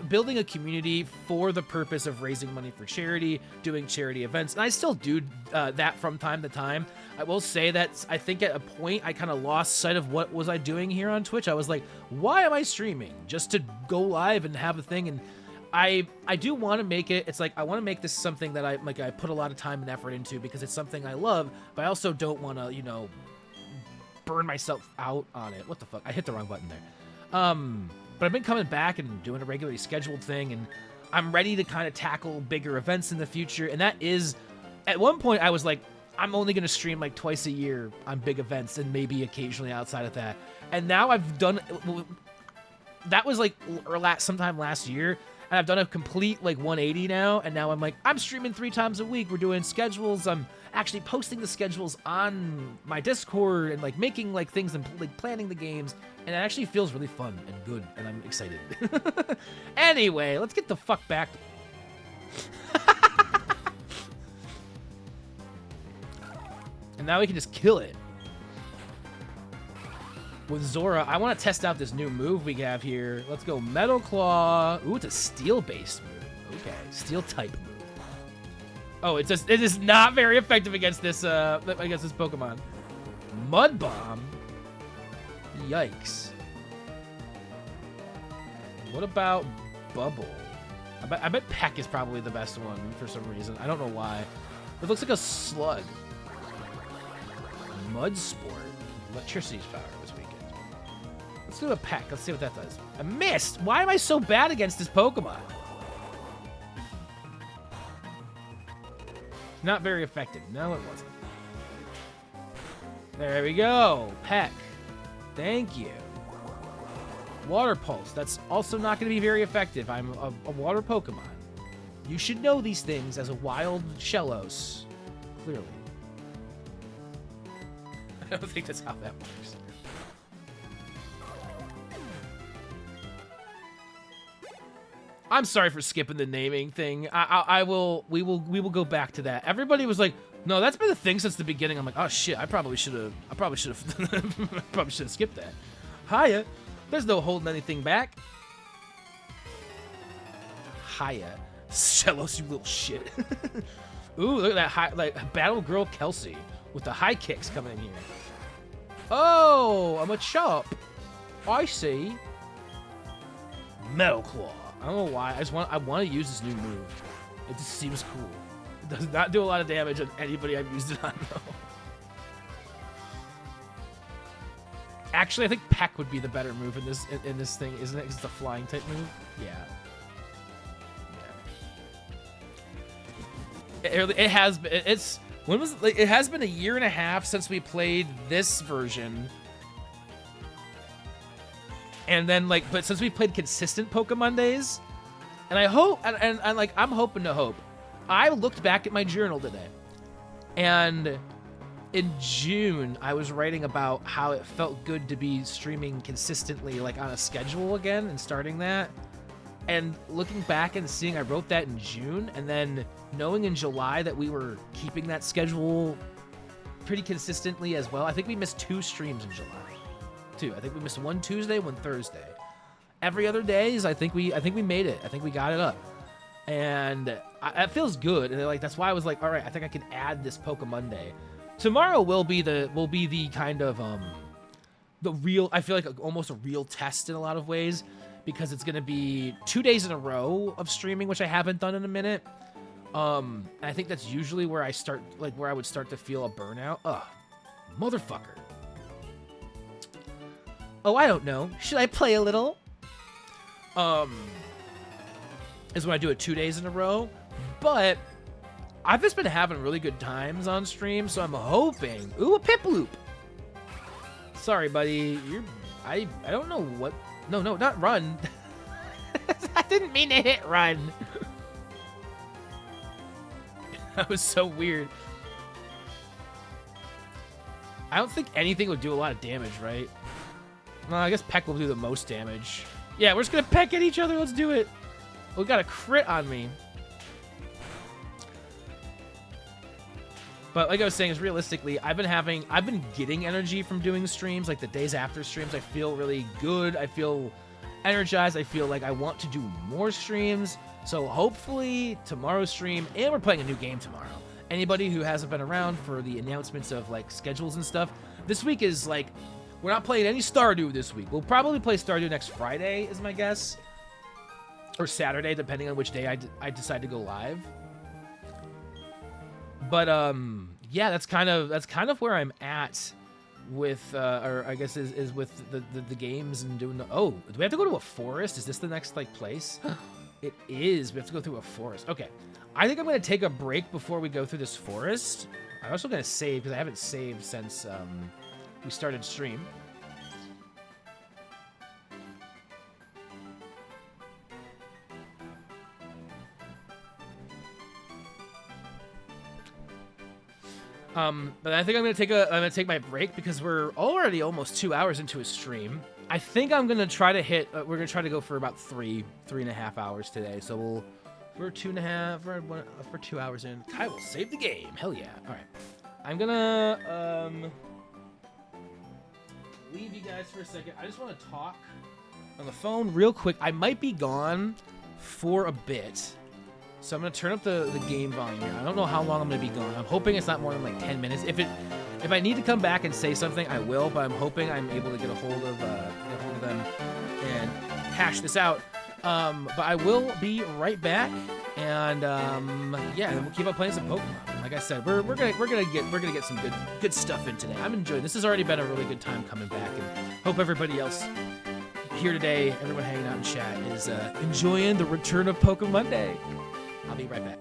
Speaker 3: building a community for the purpose of raising money for charity, doing charity events, and I still do that from time to time. I will say that I think at a point I kind of lost sight of what was I doing here on Twitch. I was like, why am I streaming? Just to go live and have a thing? And I do want to make it. It's like, I want to make this something that I put a lot of time and effort into because it's something I love, but I also don't want to, you know, burn myself out on it. What the fuck? I hit the wrong button there. But I've been coming back and doing a regularly scheduled thing, and I'm ready to kind of tackle bigger events in the future. And that is, at one point I was like, I'm only going to stream like twice a year on big events and maybe occasionally outside of that. And now I've done, that was like sometime last year, and I've done a complete like 180 now. And now I'm like, I'm streaming 3 times a week. We're doing schedules. I'm actually posting the schedules on my Discord and like making like things and like planning the games. And it actually feels really fun and good, and I'm excited. Anyway, let's get the fuck back. And now we can just kill it. With Zora, I want to test out this new move we have here. Let's go Metal Claw. Ooh, it's a steel-based move. Okay, steel-type move. Oh, it is not very effective against this Pokemon. Mud Bomb? Yikes. What about Bubble? I bet Peck is probably the best one for some reason. I don't know why. It looks like a slug. Mud Sport. Electricity's power this weekend. Let's do a Peck. Let's see what that does. I missed! Why am I so bad against this Pokemon? Not very effective. No, it wasn't. There we go. Peck. Thank you. Water Pulse. That's also not going to be very effective. I'm a water Pokemon. You should know these things as a wild Shellos. Clearly. I don't think that's how that works. I'm sorry for skipping the naming thing. We will go back to that. Everybody was like, no, that's been the thing since the beginning. I'm like, oh shit, I probably should have skipped that. Hiya. There's no holding anything back. Hiya. Shellos, you little shit. Ooh, look at that high, like Battle Girl Kelsey with the high kicks coming in here. Oh, I'm a chop. I see. Metal Claw. I don't know why. I want to use this new move. It just seems cool. It does not do a lot of damage on anybody I've used it on though. Actually, I think Peck would be the better move in this thing, isn't it? 'Cause it's a flying type move. Yeah. It has been. It has been a year and a half since we played this version. And then but since we played consistent PokeMondays, and I hope, and I'm hoping to hope. I looked back at my journal today, and in June I was writing about how it felt good to be streaming consistently, like on a schedule again, and starting that. And looking back and seeing I wrote that in June, and then knowing in July that we were keeping that schedule pretty consistently as well. I think we missed 2 streams in July. 2. I think we missed 1 Tuesday, 1 Thursday. Every other days, I think we made it. I think we got it up, and it feels good. And that's why I was like, all right, I think I can add this PokeMonday. Tomorrow will be the kind of the real. I feel like almost a real test in a lot of ways, because it's gonna be 2 days in a row of streaming, which I haven't done in a minute. And I think that's usually where I start, where I would start to feel a burnout. Ugh, motherfucker. Oh, I don't know. Should I play a little? Is when I do it 2 days in a row. But I've just been having really good times on stream, so I'm hoping. Ooh, a Piploop. Sorry, buddy. I don't know what. No, not run. I didn't mean to hit run. That was so weird. I don't think anything would do a lot of damage, right? Well, I guess Peck will do the most damage. Yeah, we're just gonna peck at each other. Let's do it. We got a crit on me. But like I was saying, is realistically, I've been getting energy from doing streams, like the days after streams. I feel really good. I feel energized. I feel like I want to do more streams. So hopefully tomorrow's stream, and we're playing a new game tomorrow. Anybody who hasn't been around for the announcements of schedules and stuff, this week is we're not playing any Stardew this week. We'll probably play Stardew next Friday, is my guess, or Saturday, depending on which day I decide to go live. But yeah, that's kind of where I'm at with, or I guess is with the games and doing the. Oh, do we have to go to a forest? Is this the next place? It is. We have to go through a forest. Okay, I think I'm gonna take a break before we go through this forest. I'm also gonna save because I haven't saved since we started stream. But I think I'm gonna take my break because we're already almost 2 hours into a stream. I think I'm gonna try to hit. We're gonna try to go for about 3.5 hours today. So we're 2.5 for 2 hours in. I will save the game. Hell yeah! All right, I'm gonna leave you guys for a second. I just want to talk on the phone real quick. I might be gone for a bit. So I'm gonna turn up the game volume here. I don't know how long I'm gonna be gone. I'm hoping it's not more than 10 minutes. If I need to come back and say something, I will. But I'm hoping I'm able to get a hold of them and hash this out. But I will be right back, and yeah, and we'll keep on playing some Pokemon. Like I said, we're gonna get some good stuff in today. I'm enjoying this. Has already been a really good time coming back, and hope everybody else here today, everyone hanging out in chat, is enjoying the return of PokeMonday. I'll be right back.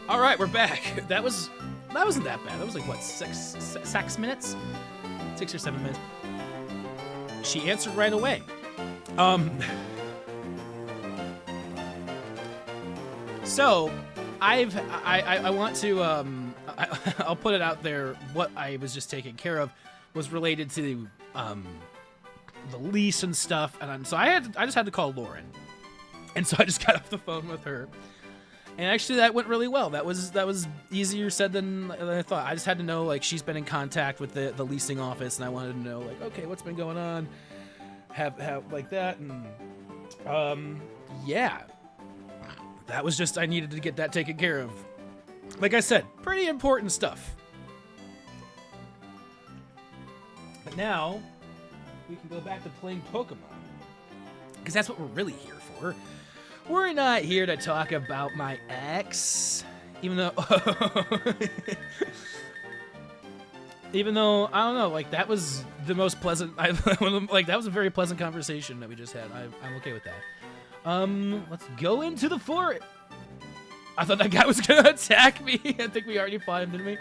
Speaker 3: All right, we're back. That wasn't that bad. That was like what, 6 minutes, 6 or 7 minutes. She answered right away. So I want to I'll put it out there. What I was just taking care of was related to the lease and stuff, and so I just had to call Lauren, and so I just got off the phone with her. And actually, that went really well. That was easier said than I thought. I just had to know, like, she's been in contact with the leasing office, and I wanted to know, like, okay, what's been going on, have like that, and yeah, that was just, I needed to get that taken care of. Like I said, pretty important stuff. But now we can go back to playing Pokemon, because that's what we're really here for. We're not here to talk about my ex, even though, I don't know, like, that was the most pleasant, like, that was a very pleasant conversation that we just had. I'm okay with that. Let's go into the forest. I thought that guy was gonna attack me. I think we already fought him, didn't we?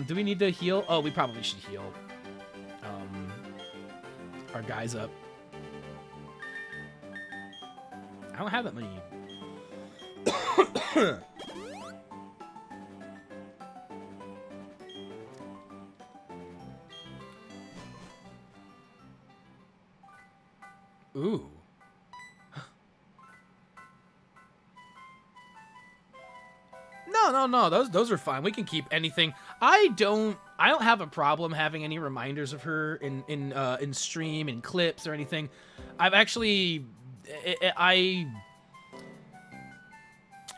Speaker 3: Do we need to heal? Oh, we probably should heal. Our guys up. I don't have that many. Ooh. No. Those are fine. We can keep anything. I don't have a problem having any reminders of her in stream, in clips, or anything. I've actually.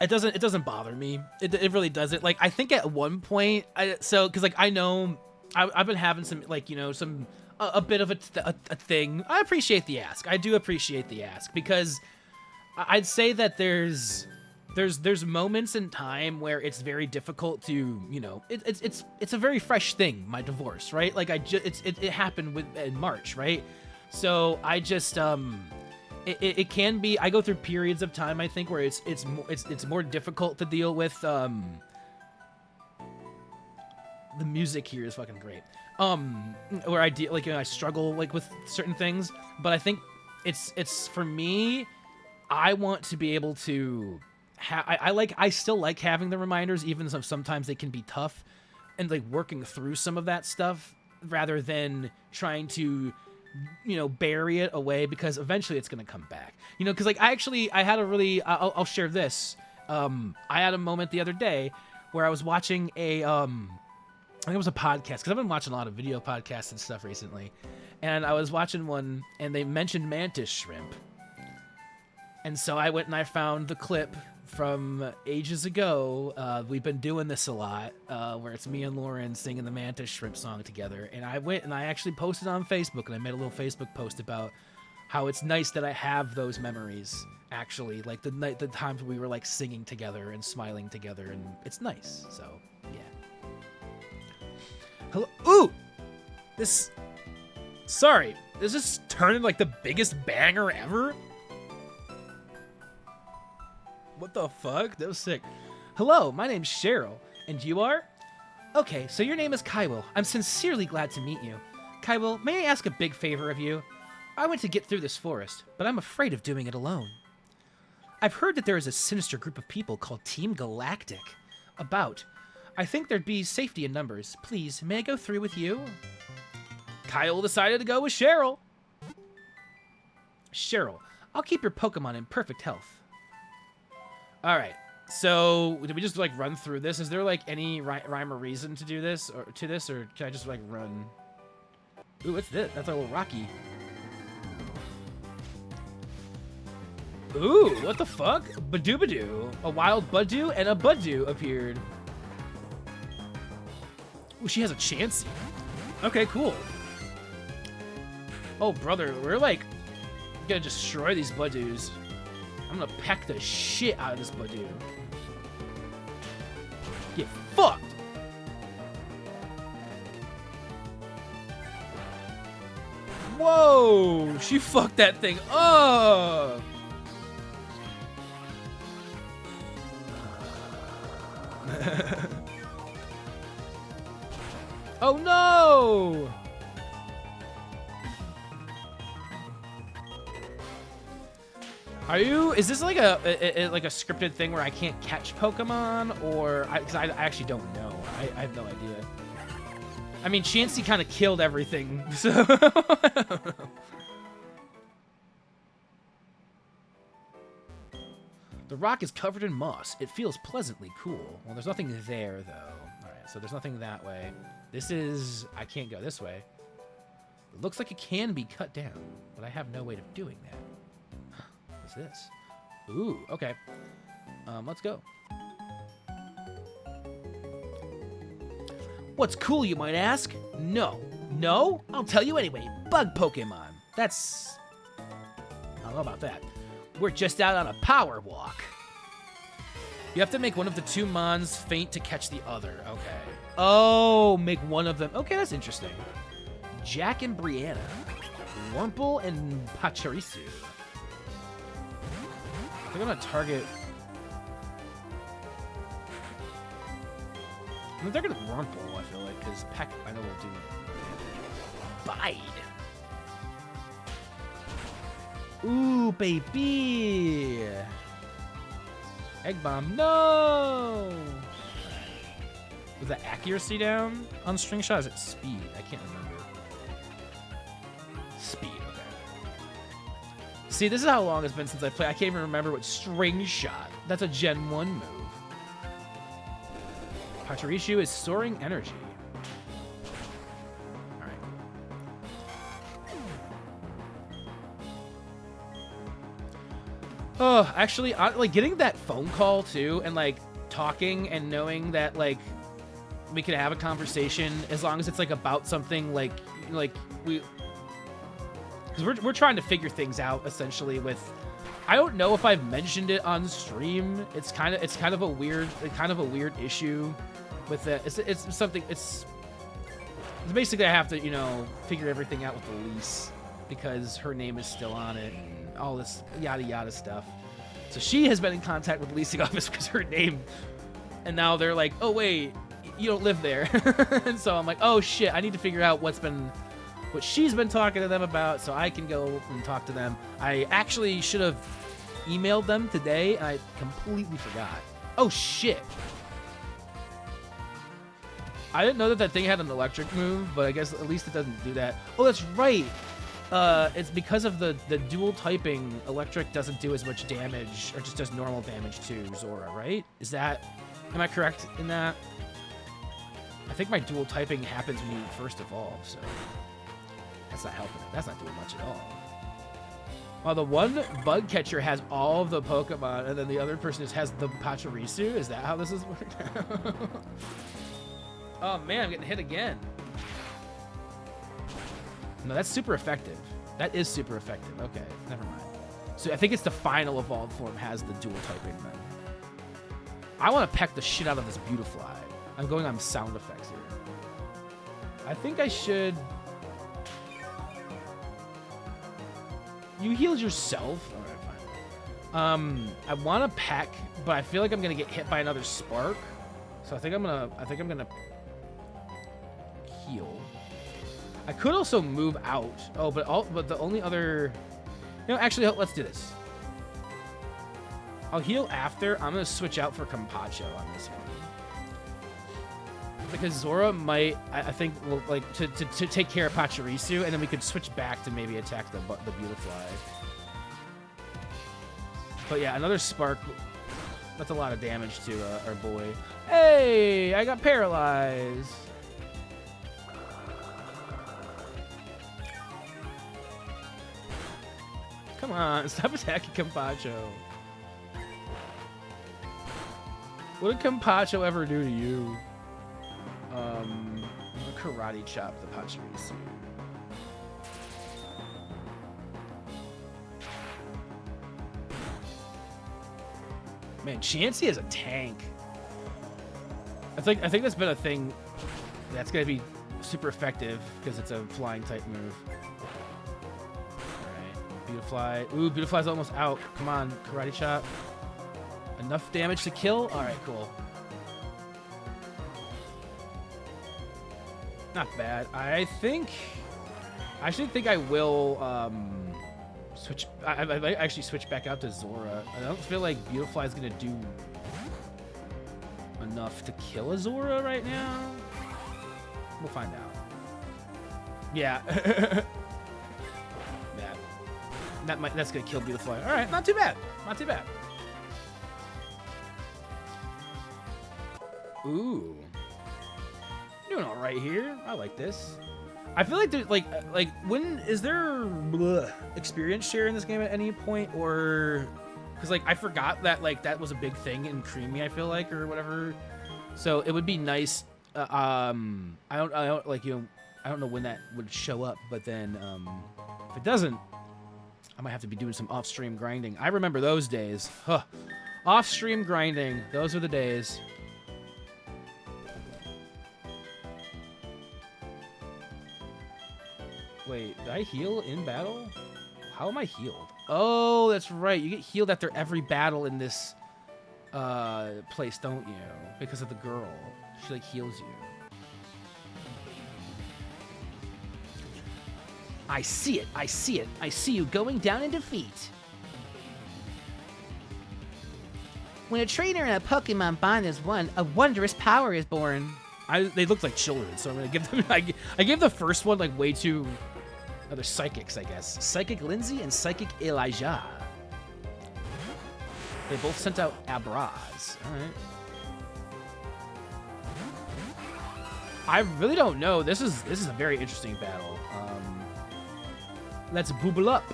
Speaker 3: It doesn't bother me. It really doesn't. Like, I think at one point, because like I know I've been having some, like, you know, a bit of a thing. I appreciate the ask. I do appreciate the ask, because I'd say that there's moments in time where it's very difficult to, you know, it's a very fresh thing, my divorce, right? Like, it happened in March, right? So I just it can be, I go through periods of time, I think, where it's more difficult to deal with. The music here is fucking great. Where I struggle, like, with certain things, but I think it's for me, I want to be able to I still like having the reminders, even though sometimes they can be tough, and like working through some of that stuff rather than trying to, you know, bury it away, because eventually it's gonna come back. You know, because like I had a really, I'll share this. I had a moment the other day where I was watching I think it was a podcast, because I've been watching a lot of video podcasts and stuff recently, and I was watching one and they mentioned mantis shrimp, and so I went and I found the clip from ages ago. We've been doing this a lot, where it's me and Lauren singing the mantis shrimp song together, and I went and I actually posted on Facebook, and I made a little Facebook post about how it's nice that I have those memories, actually, like the times we were like singing together and smiling together, and it's nice. So yeah. Hello. Ooh, this is turning like the biggest banger ever. What the fuck? That was sick. Hello, my name's Cheryl, and you are? Okay, so your name is Kaiwell. I'm sincerely glad to meet you. Kaiwell, may I ask a big favor of you? I want to get through this forest, but I'm afraid of doing it alone. I've heard that there is a sinister group of people called Team Galactic about. I think there'd be safety in numbers. Please, may I go through with you? Kyle decided to go with Cheryl. Cheryl, I'll keep your Pokemon in perfect health. All right, so did we just like run through this? Is there like any rhyme or reason to do this, or can I just like run? Ooh, what's this? That's a little rocky. Ooh, what the fuck? Badoo. A wild Badoo and a Badoo appeared. Ooh, she has a Chansey. Okay, cool. Oh, brother, we're like gonna destroy these Badoos. I'm gonna peck the shit out of this Badoo. Get fucked! Whoa! She fucked that thing up! Oh no! Are you? Is this like a scripted thing where I can't catch Pokemon, or because I actually don't know. I have no idea. I mean, Chansey kind of killed everything, so. I don't know. The rock is covered in moss. It feels pleasantly cool. Well, there's nothing there though. All right, so there's nothing that way. This is. I can't go this way. It looks like it can be cut down, but I have no way of doing that. What's this? Ooh, okay. Let's go. What's cool, you might ask? No. No? I'll tell you anyway. Bug Pokemon. That's... I don't know about that. We're just out on a power walk. You have to make one of the two Mons faint to catch the other. Okay. Oh, make one of them. Okay, that's interesting. Jack and Brianna. Wurmple and Pachirisu. I think I'm gonna target. I mean, they're gonna Wurmple, I feel like, because Peck, I know will do. Bide. Ooh, baby. Egg Bomb. No. Was that accuracy down on String Shot? Is it speed? I can't remember. Speed. See, this is how long it's been since I played. I can't even remember what String Shot. That's a Gen 1 move. Pachirisu is Soaring Energy. Alright. Oh, actually, like, getting that phone call, too, and, like, talking and knowing that, like, we could have a conversation as long as it's, like, about something, like we... Because we're trying to figure things out essentially with. I don't know if I've mentioned it on stream. It's kind of a weird issue with that. It's something. It's basically I have to figure everything out with the lease because her name is still on it and all this yada yada stuff. So she has been in contact with the leasing office because her name, and now they're like, oh wait, you don't live there, and so I'm like, oh shit, I need to figure out what she's been talking to them about so I can go and talk to them. I actually should have emailed them today, and I completely forgot. Oh, shit. I didn't know that thing had an electric move, but I guess at least it doesn't do that. Oh, that's right. It's because of the dual typing, electric doesn't do as much damage, or just does normal damage to Zora, right? Am I correct in that? I think my dual typing happens when you first evolve, so... That's not helping it. That's not doing much at all. While the one bug catcher has all of the Pokemon, and then the other person just has the Pachirisu. Is that how this is working? Oh man, I'm getting hit again. No, that's super effective. That is super effective. Okay, never mind. So I think it's the final evolved form has the dual typing then. I want to peck the shit out of this Beautifly. I'm going on sound effects here. I think I should... You healed yourself? Alright, fine. I want to peck, but I feel like I'm gonna get hit by another spark. So I think I'm gonna heal. I could also move out. Oh, but the only other... actually, let's do this. I'll heal after. I'm gonna switch out for Campacho on this one. Because Zora might, I think, will like to take care of Pachirisu, and then we could switch back to maybe attack the Beautifly. But yeah, another spark. That's a lot of damage to our boy. Hey, I got paralyzed. Come on, stop attacking Campacho. What did Campacho ever do to you? Karate chop the Pachirisu. Man, Chansey is a tank. I think that's been a thing that's gonna be super effective because it's a flying type move. Alright, Beautifly. Ooh, Beautifly's almost out. Come on, Karate chop. Enough damage to kill? Alright, cool. Not bad. I actually think I will switch. I might actually switch back out to Zora. I don't feel like Beautifly is gonna do enough to kill a Zora right now. We'll find out. Yeah. That's gonna kill Beautifly. All right, not too bad. Not too bad. Ooh. Doing all right here. I like this. I feel like there's like when is there experience share in this game at any point, or because like I forgot that like that was a big thing in Creamy, I feel like, or whatever. So it would be nice. I don't like, you know, I don't know when that would show up, but then if it doesn't, I might have to be doing some off-stream grinding. I remember those days. Huh. Off-stream grinding. Those are the days. Wait, did I heal in battle? How am I healed? Oh, that's right. You get healed after every battle in this place, don't you? Because of the girl. She like heals you. I see it. I see it. I see you going down in defeat. When a trainer and a Pokemon bond is one, a wondrous power is born. They look like children, so I'm gonna give them. I gave the first one like way too. Oh, they're psychics, I guess. Psychic Lindsay and Psychic Elijah. They both sent out Abraz. All right. I really don't know. This is a very interesting battle. Let's booble up.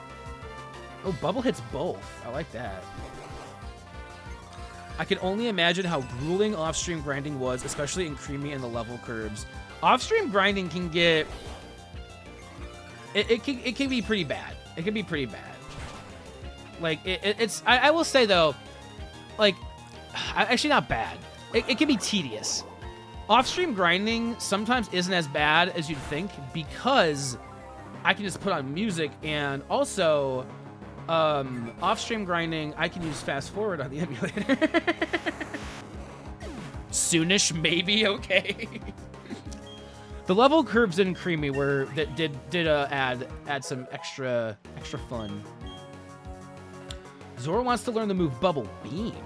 Speaker 3: Oh, Bubble hits both. I like that. I can only imagine how grueling off-stream grinding was, especially in Creamy and the level curves. Off-stream grinding can get... It can be pretty bad. It can be pretty bad. Like, it's... I will say, though, like... Actually, not bad. It can be tedious. Off-stream grinding sometimes isn't as bad as you'd think because I can just put on music, and also... off-stream grinding, I can use fast forward on the emulator. Soonish, maybe, okay. The level curves in Creamy were that did add some extra fun. Zora wants to learn the move Bubble Beam.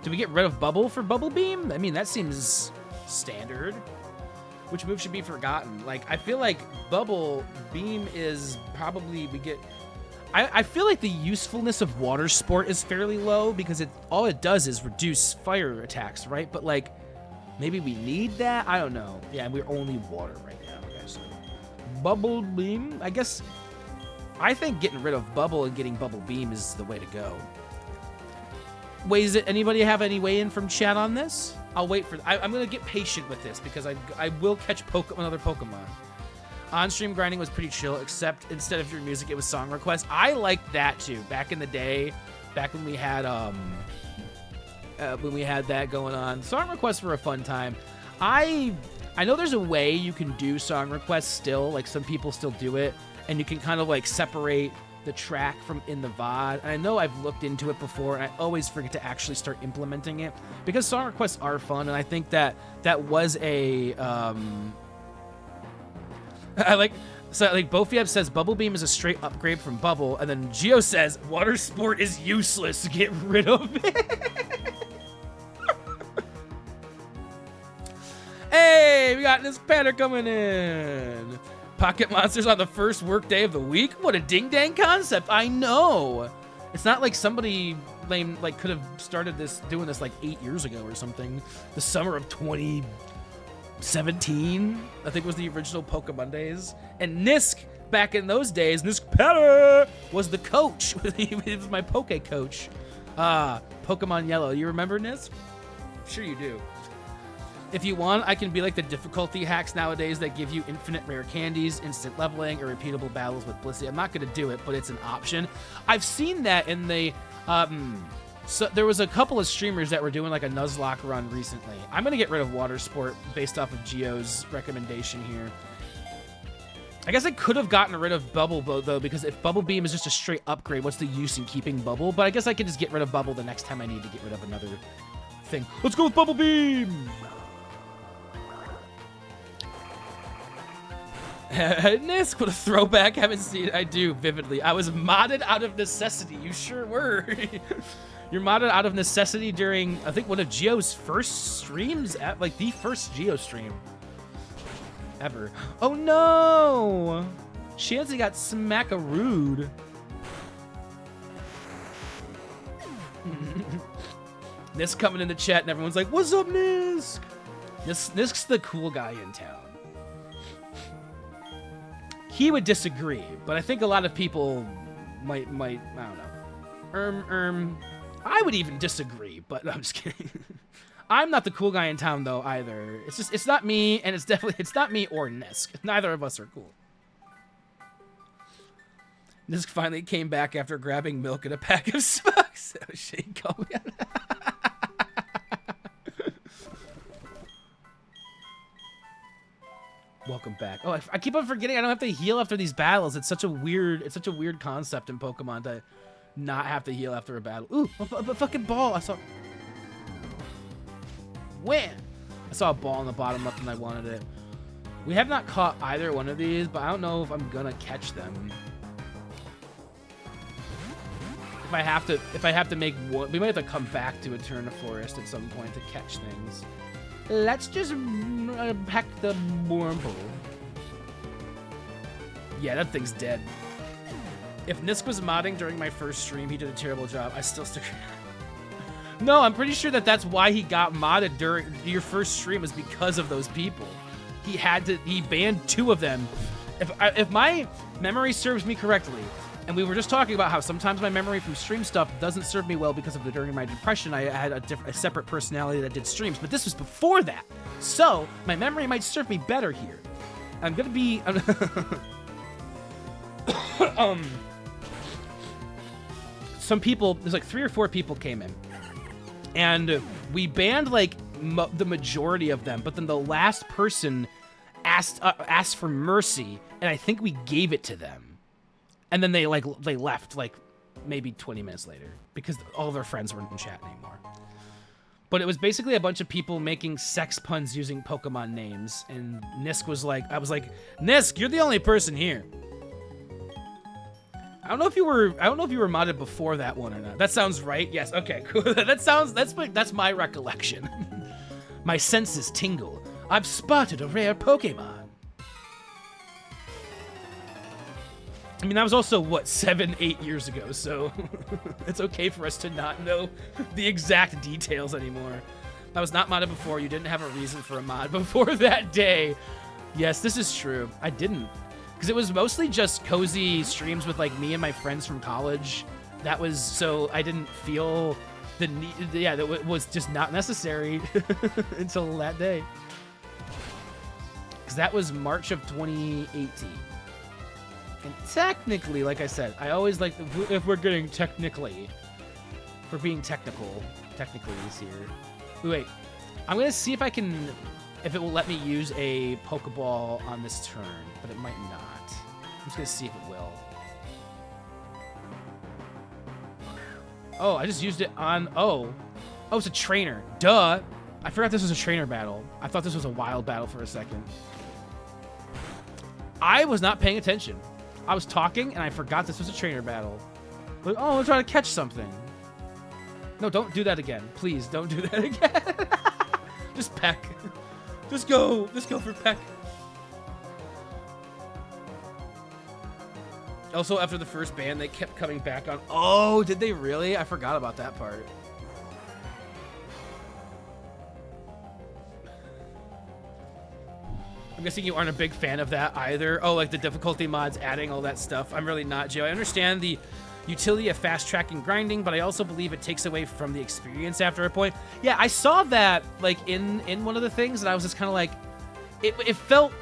Speaker 3: Do we get rid of Bubble for Bubble Beam? I mean, that seems standard. Which move should be forgotten? Like, I feel like Bubble Beam is probably we get. I feel like the usefulness of Water Sport is fairly low because all it does is reduce fire attacks, right? But like, maybe we need that? I don't know. Yeah, we're only water right now. Okay, so Bubble Beam, I guess. I think getting rid of Bubble and getting Bubble Beam is the way to go. Anybody have any weigh in from chat on this? I'll wait for. I'm gonna get patient with this because I will catch another Pokemon. On-stream grinding was pretty chill, except instead of your music, it was song requests. I liked that too. Back in the day, back when we had that going on, song requests were a fun time. I know there's a way you can do song requests still. Like some people still do it, and you can kind of like separate the track from in the VOD. And I know I've looked into it before, and I always forget to actually start implementing it because song requests are fun, and I think that was a. Bofiab says Bubble Beam is a straight upgrade from Bubble, and then Geo says Water Sport is useless. Get rid of it. Hey, we got this pattern coming in. Pocket Monsters on the first work day of the week. What a ding dang concept! I know. It's not like somebody lame like could have started doing this like 8 years ago or something. The summer of 2017, I think, was the original PokeMondays. And Nisk, back in those days, Nisk Petter was the coach. He was my Poke coach. Pokemon Yellow. You remember Nisk? Sure you do. If you want, I can be like the difficulty hacks nowadays that give you infinite rare candies, instant leveling, or repeatable battles with Blissey. I'm not going to do it, but it's an option. I've seen that in the... So there was a couple of streamers that were doing like a Nuzlocke run recently. I'm going to get rid of Water Sport based off of Geo's recommendation here. I guess I could have gotten rid of Bubble, though, because if Bubble Beam is just a straight upgrade, what's the use in keeping Bubble? But I guess I could just get rid of Bubble the next time I need to get rid of another thing. Let's go with Bubble Beam!
Speaker 1: Nisk, what a throwback. Haven't seen it. I do vividly. I was modded out of necessity. You sure were. You're modded out of necessity during, I think, one of Geo's first streams, like the first Geo stream ever. Oh no! Chansey got smackarood. Nisk coming in the chat and everyone's like, "What's up, Nisk?" Nisk's the cool guy in town. He would disagree, but I think a lot of people might, I don't know. I would even disagree, but no, I'm just kidding. I'm not the cool guy in town though either. It's not me, and it's not me or Nisk. Neither of us are cool. Nisk finally came back after grabbing milk and a pack of smokes. Oh, shit, go. Welcome back. Oh, I keep on forgetting I don't have to heal after these battles. It's such a weird concept in Pokemon to not have to heal after a battle. Ooh, a fucking ball. I saw. When? I saw a ball in the bottom left and I wanted it. We have not caught either one of these, but I don't know if I'm gonna catch them. If I have to make one, we might have to come back to Eterna Forest at some point to catch things. Let's just pack the Wurmple. Yeah, that thing's dead. If Nisk was modding during my first stream, he did a terrible job. I still stick. No, I'm pretty sure that's why he got modded during your first stream is because of those people. He banned 2 of them. If my memory serves me correctly, and we were just talking about how sometimes my memory from stream stuff doesn't serve me well because of during my depression, I had a separate personality that did streams, but this was before that. So my memory might serve me better here. I'm gonna be, some people, there's like 3 or 4 people came in and we banned like the majority of them, but then the last person asked for mercy and I think we gave it to them. And then they left like maybe 20 minutes later because all of their friends weren't in chat anymore. But it was basically a bunch of people making sex puns using Pokemon names, and Nisk was like, I was like, Nisk, you're the only person here. I don't know if you were modded before that one or not. That sounds right. Yes. Okay. Cool. That's my recollection. My senses tingle. I've spotted a rare Pokemon. I mean, that was also, what, 7, 8 years ago, so it's okay for us to not know the exact details anymore. I was not modded before. You didn't have a reason for a mod before that day. Yes, this is true. I didn't. Because it was mostly just cozy streams with, like, me and my friends from college. That was, so I didn't feel the need, yeah, that was just not necessary until that day. Because that was March of 2018. And technically, like I said, I always like, if we're getting technically, for being technical, technically this here. Wait, I'm going to see if if it will let me use a Pokeball on this turn, but it might not. I'm just going to see if it will. Oh, I just used it on, oh, it's a trainer. Duh. I forgot this was a trainer battle. I thought this was a wild battle for a second. I was not paying attention. I was talking, and I forgot this was a trainer battle. But, oh, I'm trying to catch something. No, don't do that again. Please, don't do that again. Just peck. Just go for peck. Also, after the first ban, they kept coming back on. Oh, did they really? I forgot about that part. I'm guessing you aren't a big fan of that either. Oh, like the difficulty mods, adding all that stuff. I'm really not, Joe. I understand the utility of fast tracking grinding, but I also believe it takes away from the experience after a point. Yeah, I saw that like in one of the things, and I was just kind of like, it felt.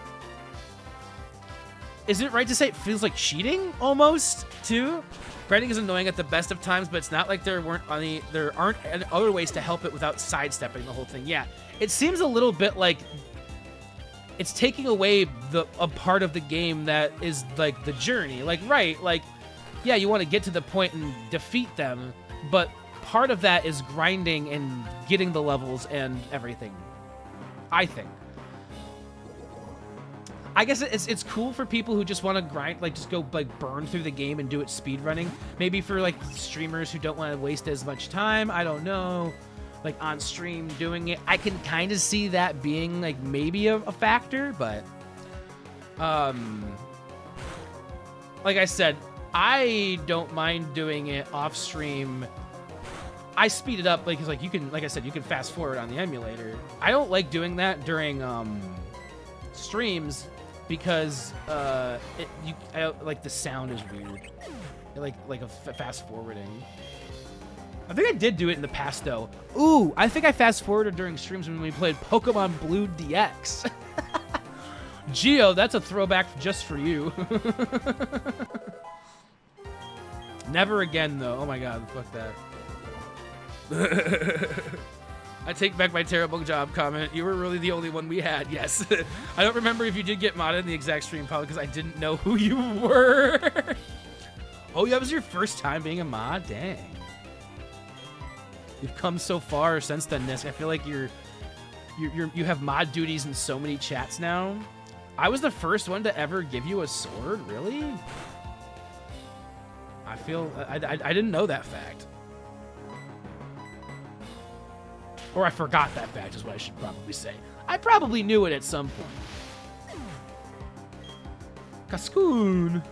Speaker 1: Is it right to say it feels like cheating almost too? Grinding is annoying at the best of times, but it's not like there aren't other ways to help it without sidestepping the whole thing. Yeah, it seems a little bit like. It's taking away a part of the game that is like the journey. Like, right, like, yeah, you want to get to the point and defeat them, but part of that is grinding and getting the levels and everything, I think.
Speaker 3: I guess it's cool for people who just want to grind, like just go like burn through the game and do it speed running. Maybe for like streamers who don't want to waste as much time. I don't know. Like on stream doing it, I can kind of see that being like maybe a factor, but like I said, I don't mind doing it off stream. I speed it up because like you can, like I said, you can fast forward on the emulator. I don't like doing that during streams because like the sound is weird, like a fast forwarding. I think I did do it in the past though. Ooh, I think I fast forwarded during streams when we played Pokemon Blue DX. Geo, that's a throwback just for you. Never again though. Oh my god, fuck that. I take back my terrible job comment. You were really the only one we had. Yes. I don't remember if you did get modded in the exact stream, probably because I didn't know who you were. Oh, yeah, that was your first time being a mod? Dang. You've come so far since then, Nisk. I feel like you have mod duties in so many chats now. I was the first one to ever give you a sword? Really? I feel... I didn't know that fact. Or I forgot that fact is what I should probably say. I probably knew it at some point. Cascoon!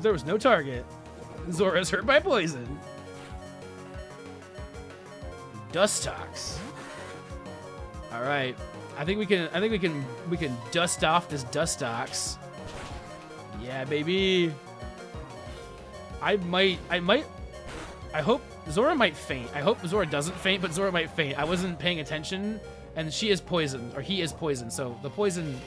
Speaker 3: There was no target. Zora's hurt by poison. Dustox. All right. I think we can dust off this Dustox. Yeah, baby. I hope Zora might faint. I hope Zora doesn't faint, but Zora might faint. I wasn't paying attention, and she is poisoned, or he is poisoned. So the poison.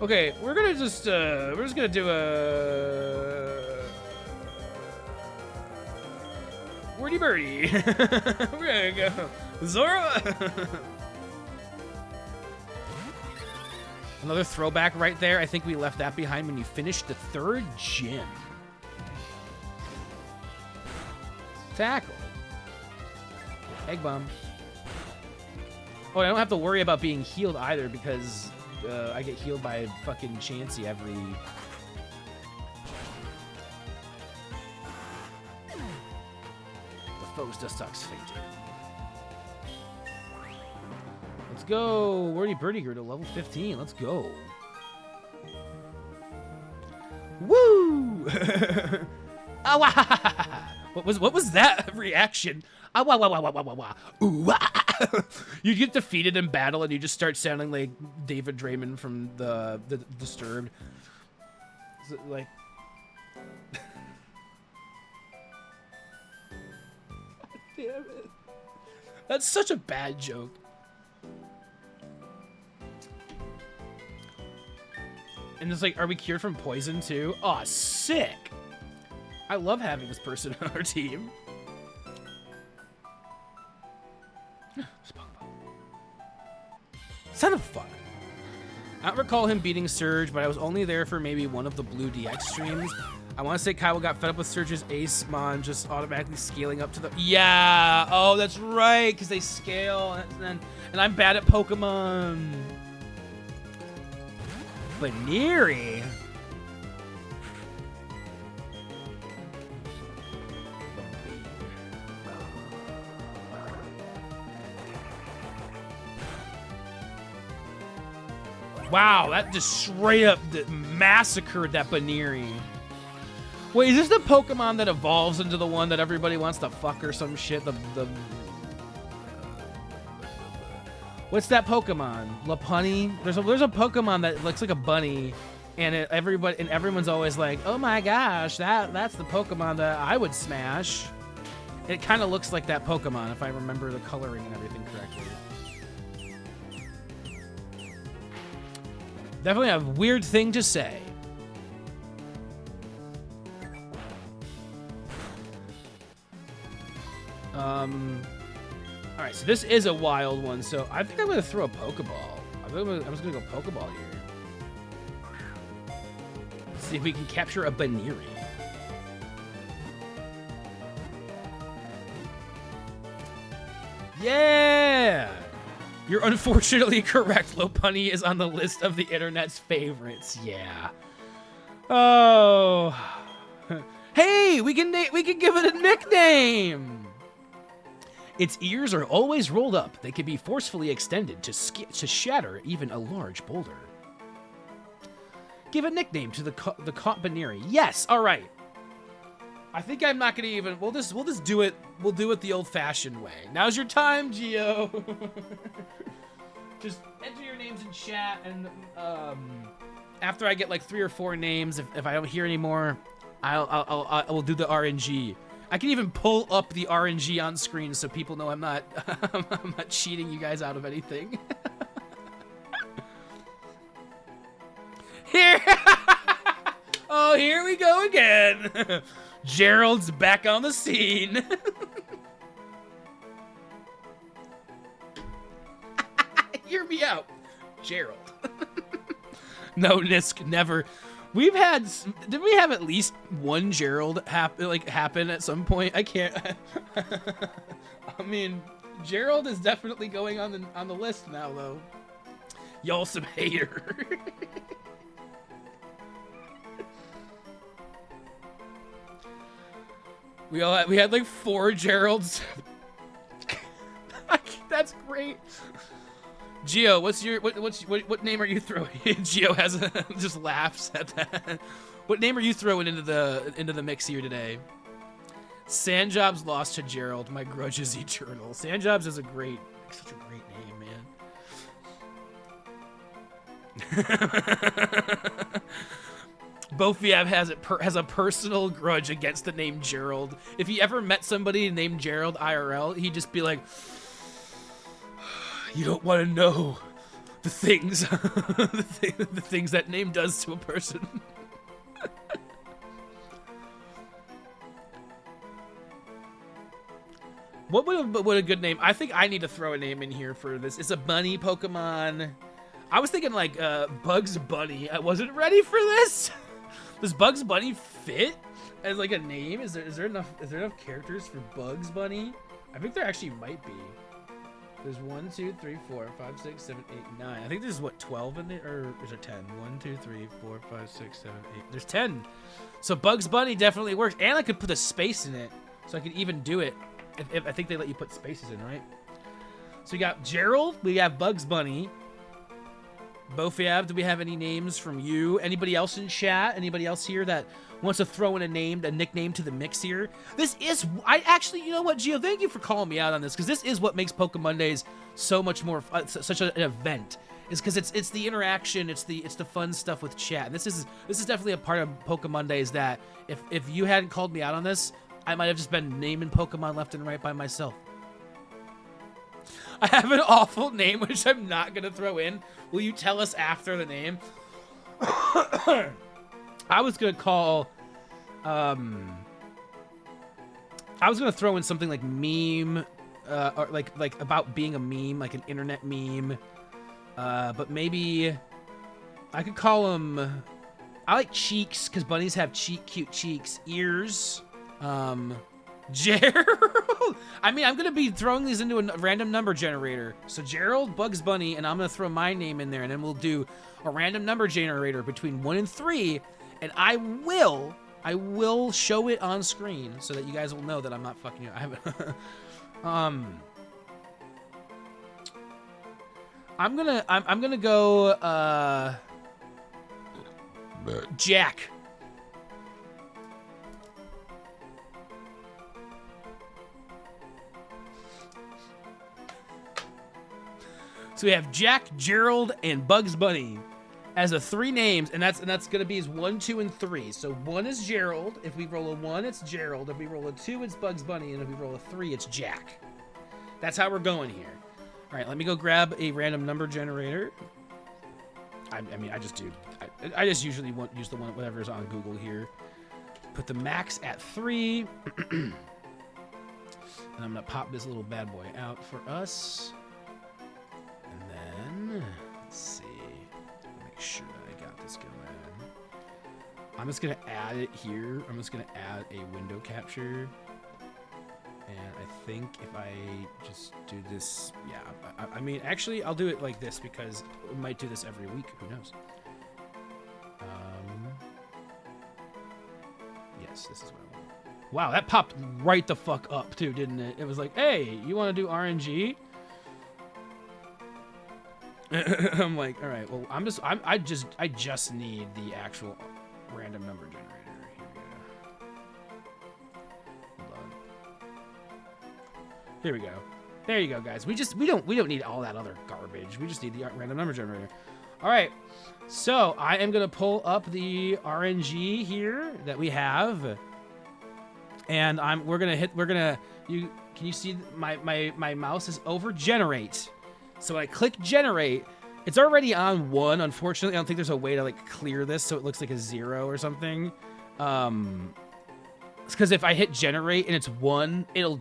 Speaker 3: Okay, we're just gonna do a wordy birdie. We're gonna go Zora. Another throwback right there. I think we left that behind when you finished the 3rd gym. Tackle. Egg bomb. Oh, I don't have to worry about being healed either because I get healed by fucking Chansey every... The foe's Dustox fainted. Let's go. Wordy birdie grew to level 15. Let's go. Woo! What was that reaction? Ah, wah, wah, wah, wah, wah, wah, wah. Ooh, wah. You get defeated in battle and you just start sounding like David Draymond from the Disturbed. Like, damn it. That's such a bad joke. And it's like, are we cured from poison too? Aw, sick. I love having this person on our team. Son of a fuck. I don't recall him beating Surge, but I was only there for maybe one of the Blue DX streams. I want to say Kyle got fed up with Surge's Ace Mon just automatically scaling up to the... Yeah! Oh, that's right, because they scale, and I'm bad at Pokemon. Baneri. Wow, that just straight up massacred that Baneri. Wait, is this the Pokemon that evolves into the one that everybody wants to fuck or some shit? What's that Pokemon? Lopunny? There's a Pokemon that looks like a bunny, and everyone's always like, "Oh my gosh, that's the Pokemon that I would smash." It kind of looks like that Pokemon if I remember the coloring and everything correctly. Definitely a weird thing to say. All right, so this is a wild one, so I think I'm gonna throw a Pokeball. I'm just gonna go Pokeball here. Let's see if we can capture a Baneri. Yeah! You're unfortunately correct. Lopunny is on the list of the internet's favorites. Yeah. Oh. Hey, we can give it a nickname. Its ears are always rolled up. They can be forcefully extended to shatter even a large boulder. Give a nickname to the Creamery. Yes. All right. I think I'm not gonna even. We'll just do it. We'll do it the old-fashioned way. Now's your time, Geo. Just enter your names in chat, and after I get like 3 or 4 names, if I don't hear any more, I will do the RNG. I can even pull up the RNG on screen so people know I'm not I'm not cheating you guys out of anything. Here. Oh, here we go again. Gerald's back on the scene. Hear me out, Gerald. No, Nisk, never. We've had. Did we have at least one Gerald happen at some point? I can't. I mean, Gerald is definitely going on the list now, though. Y'all some hater. We had like 4 Geralds. That's great. Geo, what name are you throwing? Geo just laughs at that. What name are you throwing into the mix here today? Sandjobs lost to Gerald. My grudge is eternal. Sandjobs is such a great name, man. Bofiab has a personal grudge against the name Gerald. If he ever met somebody named Gerald IRL, he'd just be like, "You don't want to know the things, the things that name does to a person." What would a good name? I think I need to throw a name in here for this. It's a bunny Pokemon. I was thinking like Bugs Bunny. I wasn't ready for this. Does Bugs Bunny fit as like a name? Is there enough characters for Bugs Bunny? I think there actually might be. There's 1, 2, 3, 4, 5, 6, 7, 8, 9. I think there's what, 12 in there, or is there 10? 1, 2, 3, 4, 5, 6, 7, 8. There's 10. So Bugs Bunny definitely works, and I could put a space in it, so I could even do it. If I think they let you put spaces in, right? So we got Gerald. We have Bugs Bunny. Bofiab, do we have any names from you? Anybody else in chat? Anybody else here that wants to throw in a nickname to the mix here? This is, you know what, Gio, thank you for calling me out on this, because this is what makes PokeMondays so much more, such an event, is because it's the interaction, it's the fun stuff with chat. And this is definitely a part of PokeMondays that if you hadn't called me out on this, I might have just been naming Pokemon left and right by myself. I have an awful name, which I'm not going to throw in. Will you tell us after the name? I was going to call... I was going to throw in something like meme, or like about being a meme, like an internet meme. But maybe I could call them... I like cheeks, because bunnies have cute cheeks. Ears. Gerald. I mean, I'm gonna be throwing these into a random number generator. So Gerald, Bugs Bunny, and I'm gonna throw my name in there, and then we'll do a random number generator between 1 and 3, and I will show it on screen so that you guys will know that I'm not fucking you. I haven't. I'm gonna go Jack. So we have Jack, Gerald, and Bugs Bunny as the 3 names, and that's gonna be his 1, 2, and 3. So 1 is Gerald. If we roll a 1, it's Gerald. If we roll a 2, it's Bugs Bunny, and if we roll a 3, it's Jack. That's how we're going here. All right, let me go grab a random number generator. I mean, I just do. I just usually use the one whatever's on Google here. Put the max at 3, and I'm gonna pop this little bad boy out for us. And then, let's see, make sure that I got this going. I'm just gonna add it here. I'm just gonna add a window capture. And I think if I just do this, yeah, I mean, actually, I'll do it like this because we might do this every week. Who knows? Yes, this is what I want. Wow, that popped right the fuck up too, didn't it? It was like, hey, you want to do RNG? I'm like, all right, well, I just need the actual random number generator. Here we go. Hold on. Here we go. There you go, guys. We don't need all that other garbage. We just need the random number generator. All right. So I am gonna pull up the RNG here that we have, and can you see my mouse is over generate? So when I click generate, it's already on 1. Unfortunately, I don't think there's a way to like clear this so it looks like a 0 or something. It's because if I hit generate and it's 1, it'll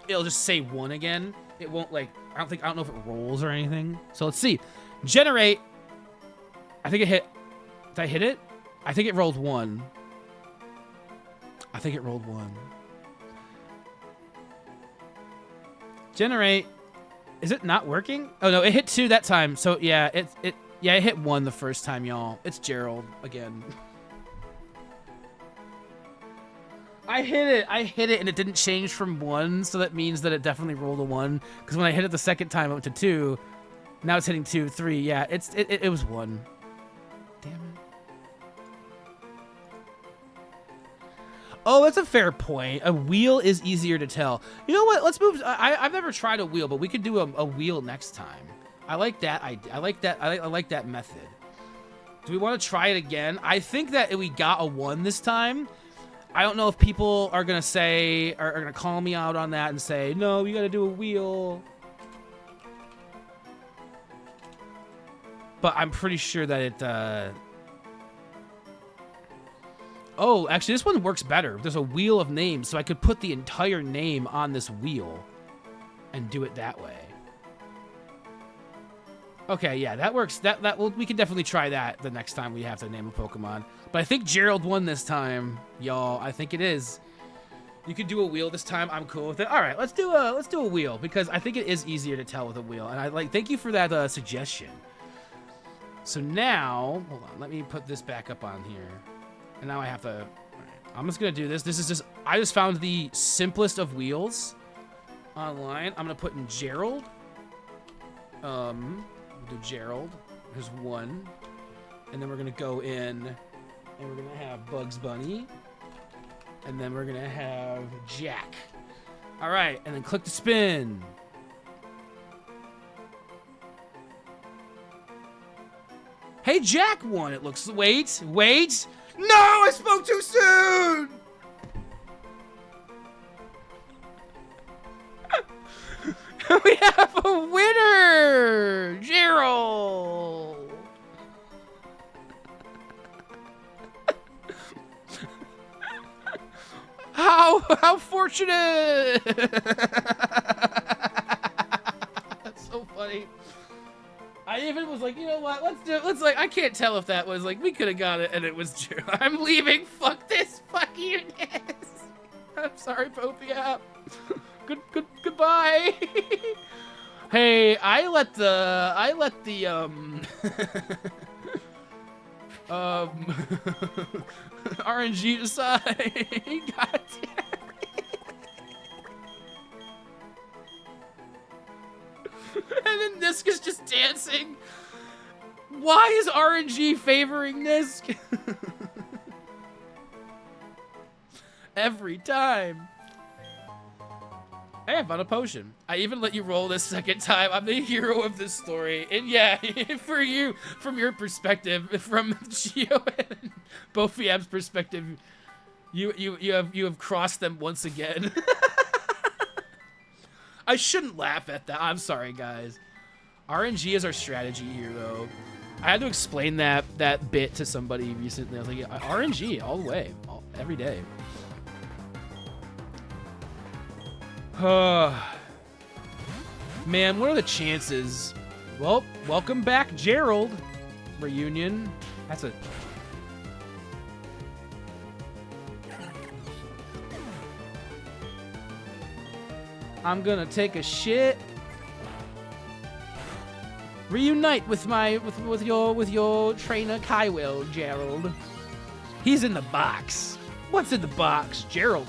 Speaker 3: just say 1 again. It won't like I don't know if it rolls or anything. So let's see. Generate. I think it hit. Did I hit it? I think it rolled 1. I think it rolled 1. Generate. Is it not working? Oh no, it hit 2 that time. So yeah, it hit 1 the first time, y'all. It's Gerald again. I hit it, and it didn't change from 1, so that means that it definitely rolled a 1. Because when I hit it the second time, it went to 2. Now it's hitting 2, 3. Yeah, it was 1. Damn it. Oh, that's a fair point. A wheel is easier to tell. You know what? Let's move. I've never tried a wheel, but we could do a wheel next time. I like that idea. I like that method. Do we want to try it again? I think that if we got a 1 this time, I don't know if people are gonna are gonna call me out on that and say, no, you got to do a wheel. But I'm pretty sure that it. Oh, actually, this one works better. There's a wheel of names, so I could put the entire name on this wheel and do it that way. Okay, yeah, that works. We can definitely try that the next time we have to name a Pokemon. But I think Gerald won this time, y'all. I think it is. You could do a wheel this time. I'm cool with it. All right, let's do a wheel because I think it is easier to tell with a wheel. And thank you for that suggestion. So now, hold on, let me put this back up on here. And now I have to, all right, I'm just gonna do this. I just found the simplest of wheels online. I'm gonna put in Gerald. We'll do Gerald. There's 1. And then we're gonna go in and we're gonna have Bugs Bunny. And then we're gonna have Jack. All right, and then click to spin. Hey, Jack won, it looks. Wait. No, I spoke too soon! We have a winner! Gerald! How fortunate! That's so funny. I even was like, you know what? Let's like, I can't tell if that was like, we could have got it and it was true. I'm leaving. Fuck this. Fuck you, Ness. I'm sorry, Popia. Goodbye. Hey, I let the RNG decide. God damn. And then Nisk is just dancing. Why is RNG favoring Nisk? Every time. Hey, I found a potion. I even let you roll this second time. I'm the hero of this story. And yeah, for you, from your perspective, from Geo and Bofiab's perspective, you have crossed them once again. I shouldn't laugh at that. I'm sorry, guys. RNG is our strategy here, though. I had to explain that bit to somebody recently. I was like, yeah, RNG all the way, every day. Man, what are the chances? Well, welcome back, Gerald. Reunion. That's a... I'm gonna take a shit. Reunite with your trainer Kywell, Gerald. He's in the box. What's in the box, Gerald?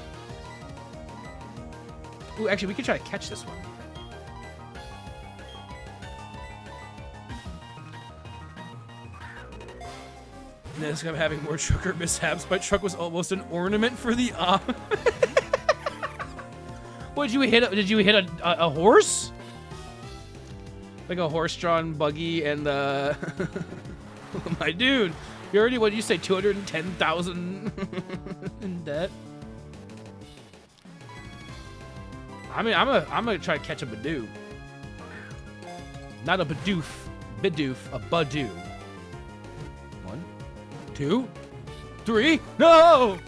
Speaker 3: Ooh, actually, we could try to catch this one. Nisk, I'm having more trucker mishaps. My truck was almost an ornament for the What did you hit? Did you hit a horse? Like a horse-drawn buggy and my dude, you already, what did you say, 210,000 in debt? I mean, I'm gonna try to catch a Badoo. Not a Bidoof, a Badoo. 1, 2, 3, no!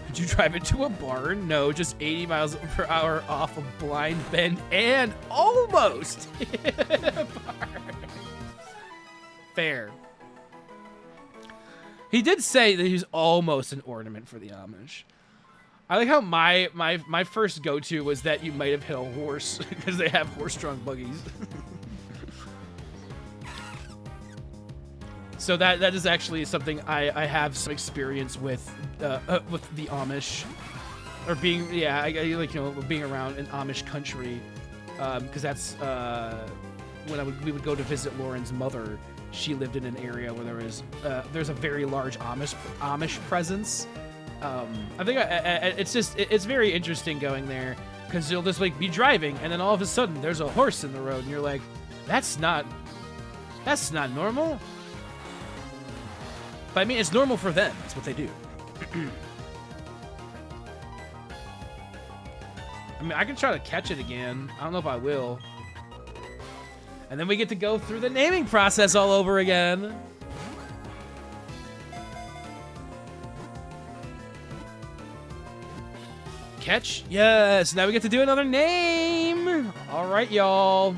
Speaker 3: Did you drive into a barn? No, just 80 miles per hour off a blind bend and almost hit a barn. Fair. He did say that he's almost an ornament for the Amish. I like how my first go-to was that you might have hit a horse because they have horse-drawn buggies. So that is actually something I have some experience with the Amish, or being being around an Amish country, because that's when we would go to visit Lauren's mother. She lived in an area where there's a very large Amish presence. I think it's very interesting going there because you'll just like be driving and then all of a sudden there's a horse in the road and you're like, that's not normal. But I mean, it's normal for them. That's what they do. I mean, I can try to catch it again. I don't know if I will. And then we get to go through the naming process all over again. Catch? Yes. Now we get to do another name. All right, y'all.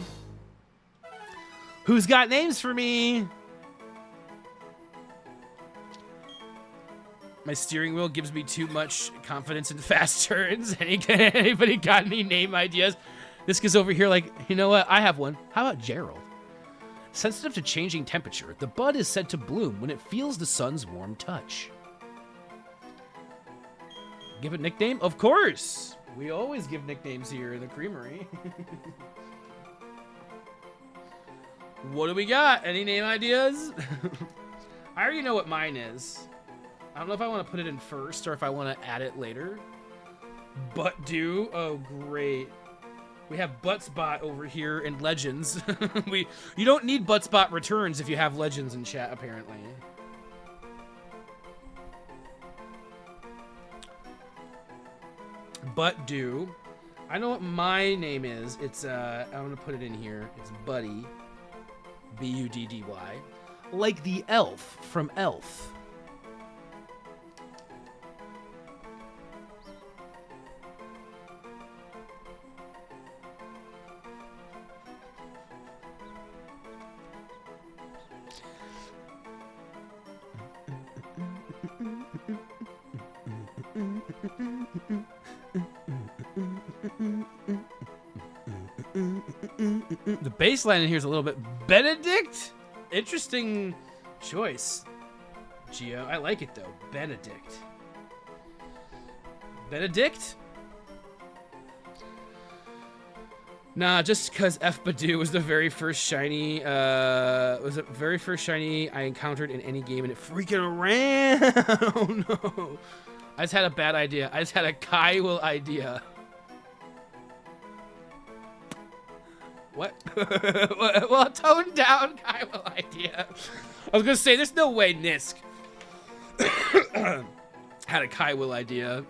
Speaker 3: Who's got names for me? My steering wheel gives me too much confidence in fast turns. Anybody got any name ideas? This guy's over here like, you know what? I have one. How about Gerald? Sensitive to changing temperature, the bud is said to bloom when it feels the sun's warm touch. Give a nickname? Of course! We always give nicknames here in the Creamery. What do we got? Any name ideas? I already know what mine is. I don't know if I want to put it in first or if I want to add it later. Butt do? Oh, great. We have Buttspot over here in Legends. You don't need Buttspot returns if you have Legends in chat, apparently. Butt do. I know what my name is. It's I'm gonna put it in here. It's Buddy. B-U-D-D-Y. Like the elf from Elf. The bass line in here is a little bit Benedict. Interesting choice, Gio. I like it though. Benedict. Benedict? Nah, just because F Badoo was the very first shiny. Was the very first shiny I encountered in any game, and it freaking ran. Oh no! I just had a bad idea. I just had a Kywell idea. What? Well, tone down Kywell idea. I was gonna say, there's no way Nisk had a Kywell idea.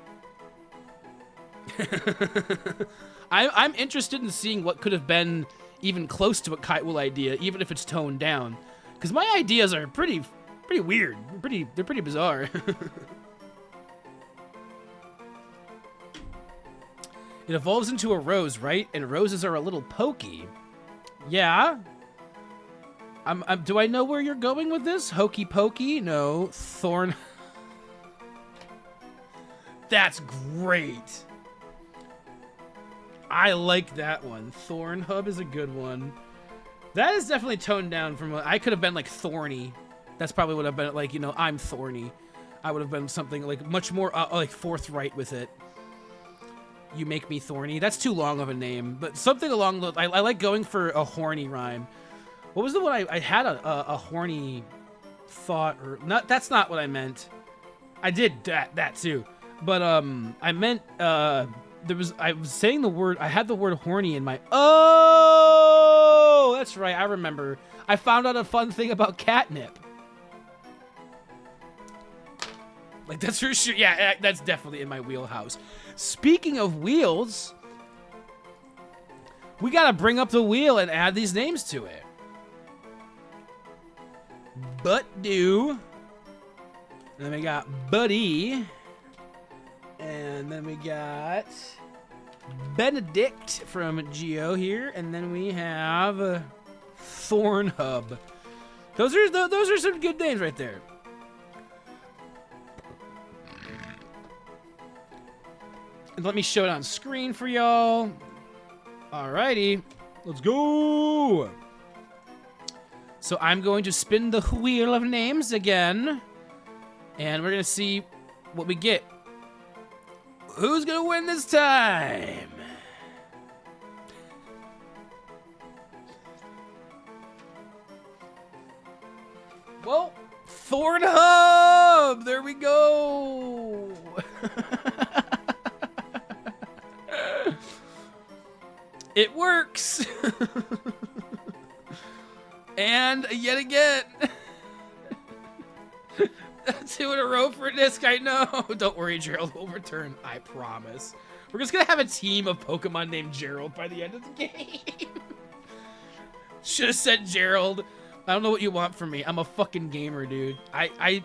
Speaker 3: I'm interested in seeing what could have been even close to a Kywell idea, even if it's toned down, because my ideas are pretty weird. They're pretty bizarre. It evolves into a rose, right? And roses are a little pokey. Yeah. Do I know where you're going with this? Hokey pokey? No. Thorn. That's great.
Speaker 1: I like that one. Thorn Hub is a good one. That is definitely toned down from what I could have been like Thorny. That's probably what I've been like, you know, I'm Thorny. I would have been something like much more like forthright with it. You make me thorny. That's too long of a name, but something along the... I like going for a horny rhyme. What was the one I had a horny thought or not? That's not what I meant. I did that too, but I meant I was saying the word. I had the word horny in my... Oh, that's right. I remember. I found out a fun thing about catnip. Like, that's for sure. Yeah, that's definitely in my wheelhouse. Speaking of wheels, we gotta bring up the wheel and add these names to it. Butt do. And then we got Buddy. And then we got Benedict from Geo here. And then we have Thorn Hub. Those are some good names right there. Let me show it on screen for y'all. Alrighty, let's go. So I'm going to spin the wheel of names again, and we're gonna see what we get. Who's gonna win this time? Well, Thorn Hub. There we go. It works. And yet again. 2 in a row for Nisk, I know. Don't worry, Gerald will return, I promise. We're just gonna have a team of Pokemon named Gerald by the end of the game. Should have said Gerald. I don't know what you want from me. I'm a fucking gamer, dude. I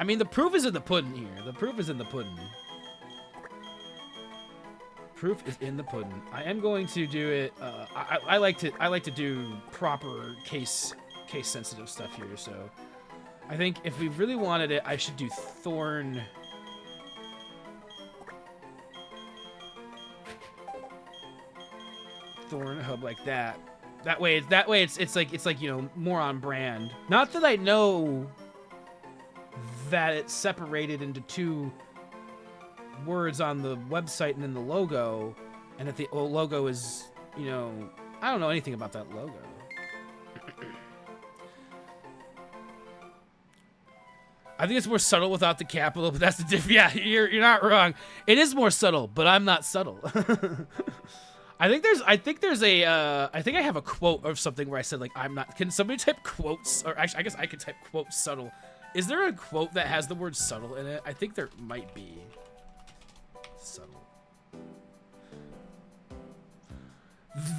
Speaker 1: mean, the proof is in the pudding here. The proof is in the pudding. Proof is in the pudding. I am going to do it. I like to do proper case sensitive stuff here. So I think if we really wanted it, I should do Thorn Hub like that. That way it's like, you know, more on brand. Not that I know that it's separated into 2 words on the website and in the logo, and that the logo is, you know, I don't know anything about that logo. I think it's more subtle without the capital, but that's the difference. Yeah, you're not wrong. It is more subtle, but I'm not subtle. I think I have a quote or something where I said like I'm not. Can somebody type quotes? Or actually, I guess I could type quote subtle. Is there a quote that has the word subtle in it? I think there might be. Subtle.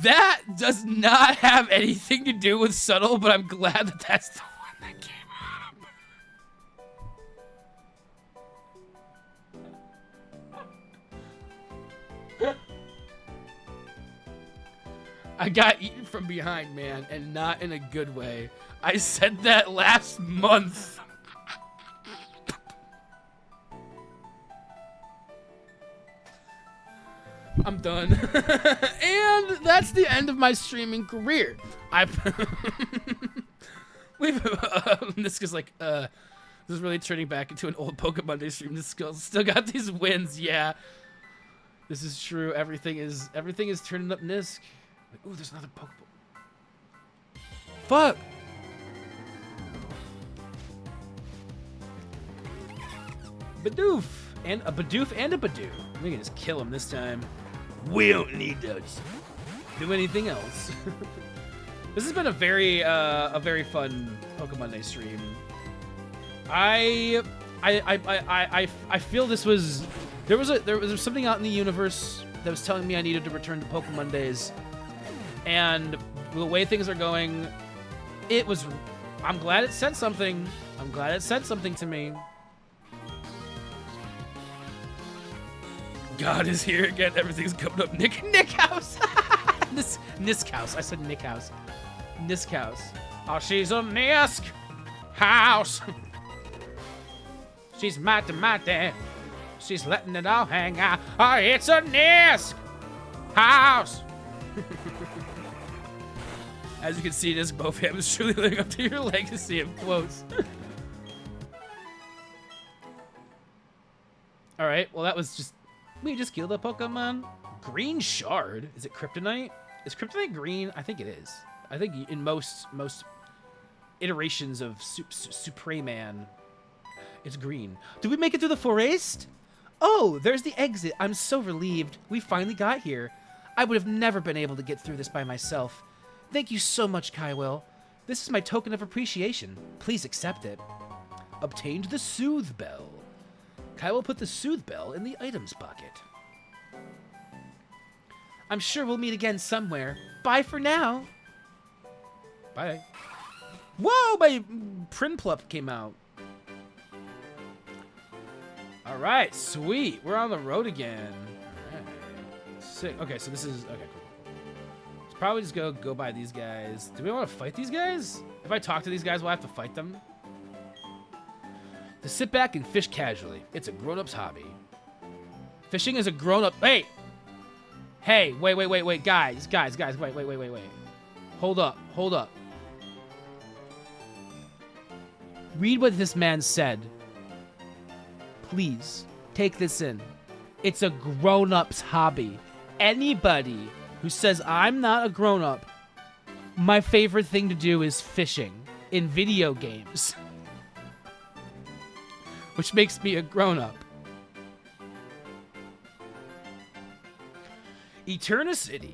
Speaker 1: That does not have anything to do with subtle, but I'm glad that that's the one that came up. I got eaten from behind, man, and not in a good way. I said that last month. I'm done. And that's the end of my streaming career. This is like, this is really turning back into an old PokeMonday stream. This still got these wins, yeah. This is true. Everything is turning up Nisk. Like, ooh, there's another Pokeball. Fuck. Bidoof. And a Bidoof and a Badoo. We can just kill him this time. We don't need to do anything else. This has been a very fun PokeMonday stream. I feel this was there was something out in the universe that was telling me I needed to return to PokeMondays, and the way things are going, I'm glad it said something. I'm glad it said something to me. God is here again. Everything's coming up. Nick House. Nisk House. I said Nick House. Nisk House. Oh, she's a Nisk House. She's mighty. She's letting it all hang out. Oh, it's a Nisk
Speaker 3: House! As you can see, this Bofam is truly living up to your legacy up close. Alright, well that was just... We just killed a Pokemon. Green Shard? Is it Kryptonite? Is Kryptonite green? I think it is. I think in most iterations of Supreman, it's green. Did we make it through the forest? Oh, there's the exit. I'm so relieved. We finally got here. I would have never been able to get through this by myself. Thank you so much, Kaiwell. This is my token of appreciation. Please accept it. Obtained the Soothe Bell. Kaiwell put the Soothe Bell in the items bucket. I'm sure we'll meet again somewhere. Bye for now. Bye. Whoa, my Prinplup came out. All right, sweet. We're on the road again. All right. Sick. Okay, so this is... Okay, cool. Let's probably just go by these guys. Do we want to fight these guys? If I talk to these guys, we'll have to fight them. To sit back and fish casually. It's a grown-up's hobby. Fishing is a grown-up... Hey! Hey, wait. Guys, wait. Hold up. Read what this man said. Please, take this in. It's a grown-up's hobby. Anybody who says I'm not a grown-up, my favorite thing to do is fishing in video games. Which makes me a grown-up. Eternicity.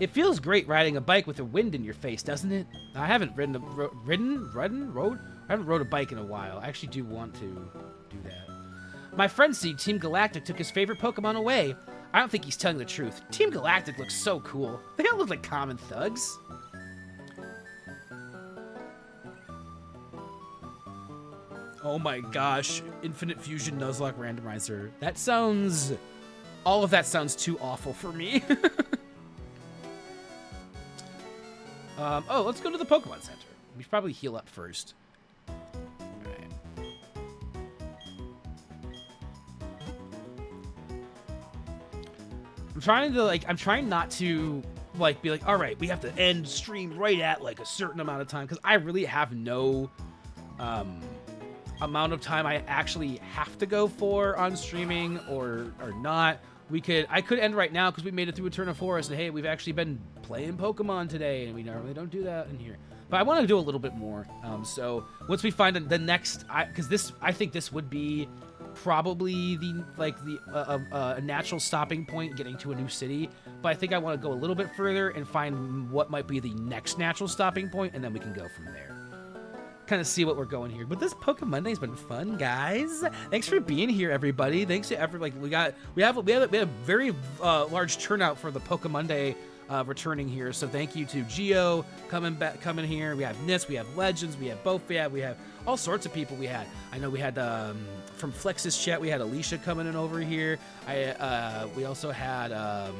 Speaker 3: It feels great riding a bike with the wind in your face, doesn't it? I haven't rode a bike in a while. I actually do want to do that. My friend said Team Galactic took his favorite Pokemon away. I don't think he's telling the truth. Team Galactic looks so cool. They don't look like common thugs. Oh my gosh. Infinite Fusion Nuzlocke Randomizer. That sounds... All of that sounds too awful for me. Oh, let's go to the Pokemon Center. We should probably heal up first. Alright. I'm trying not to, be like, alright, we have to end stream right at, a certain amount of time, because I really have no, amount of time I actually have to go for on streaming or not. I could end right now because we made it through Eterna Forest and hey, we've actually been playing Pokemon today and we normally don't do that in here. But I want to do a little bit more. So once we find the next, because I think this would be probably a natural stopping point getting to a new city. But I think I want to go a little bit further and find what might be the next natural stopping point, and then we can go from there. Kind of see what we're going here. But this PokeMonday's been fun, guys. Thanks for being here, everybody. Thanks to we have a very large turnout for the PokeMonday returning here. So thank you to Geo coming here. We have Nis, we have Legends, we have Bofia, we have all sorts of people. I know we had from Flex's chat, we had Alicia coming in over here. We also had a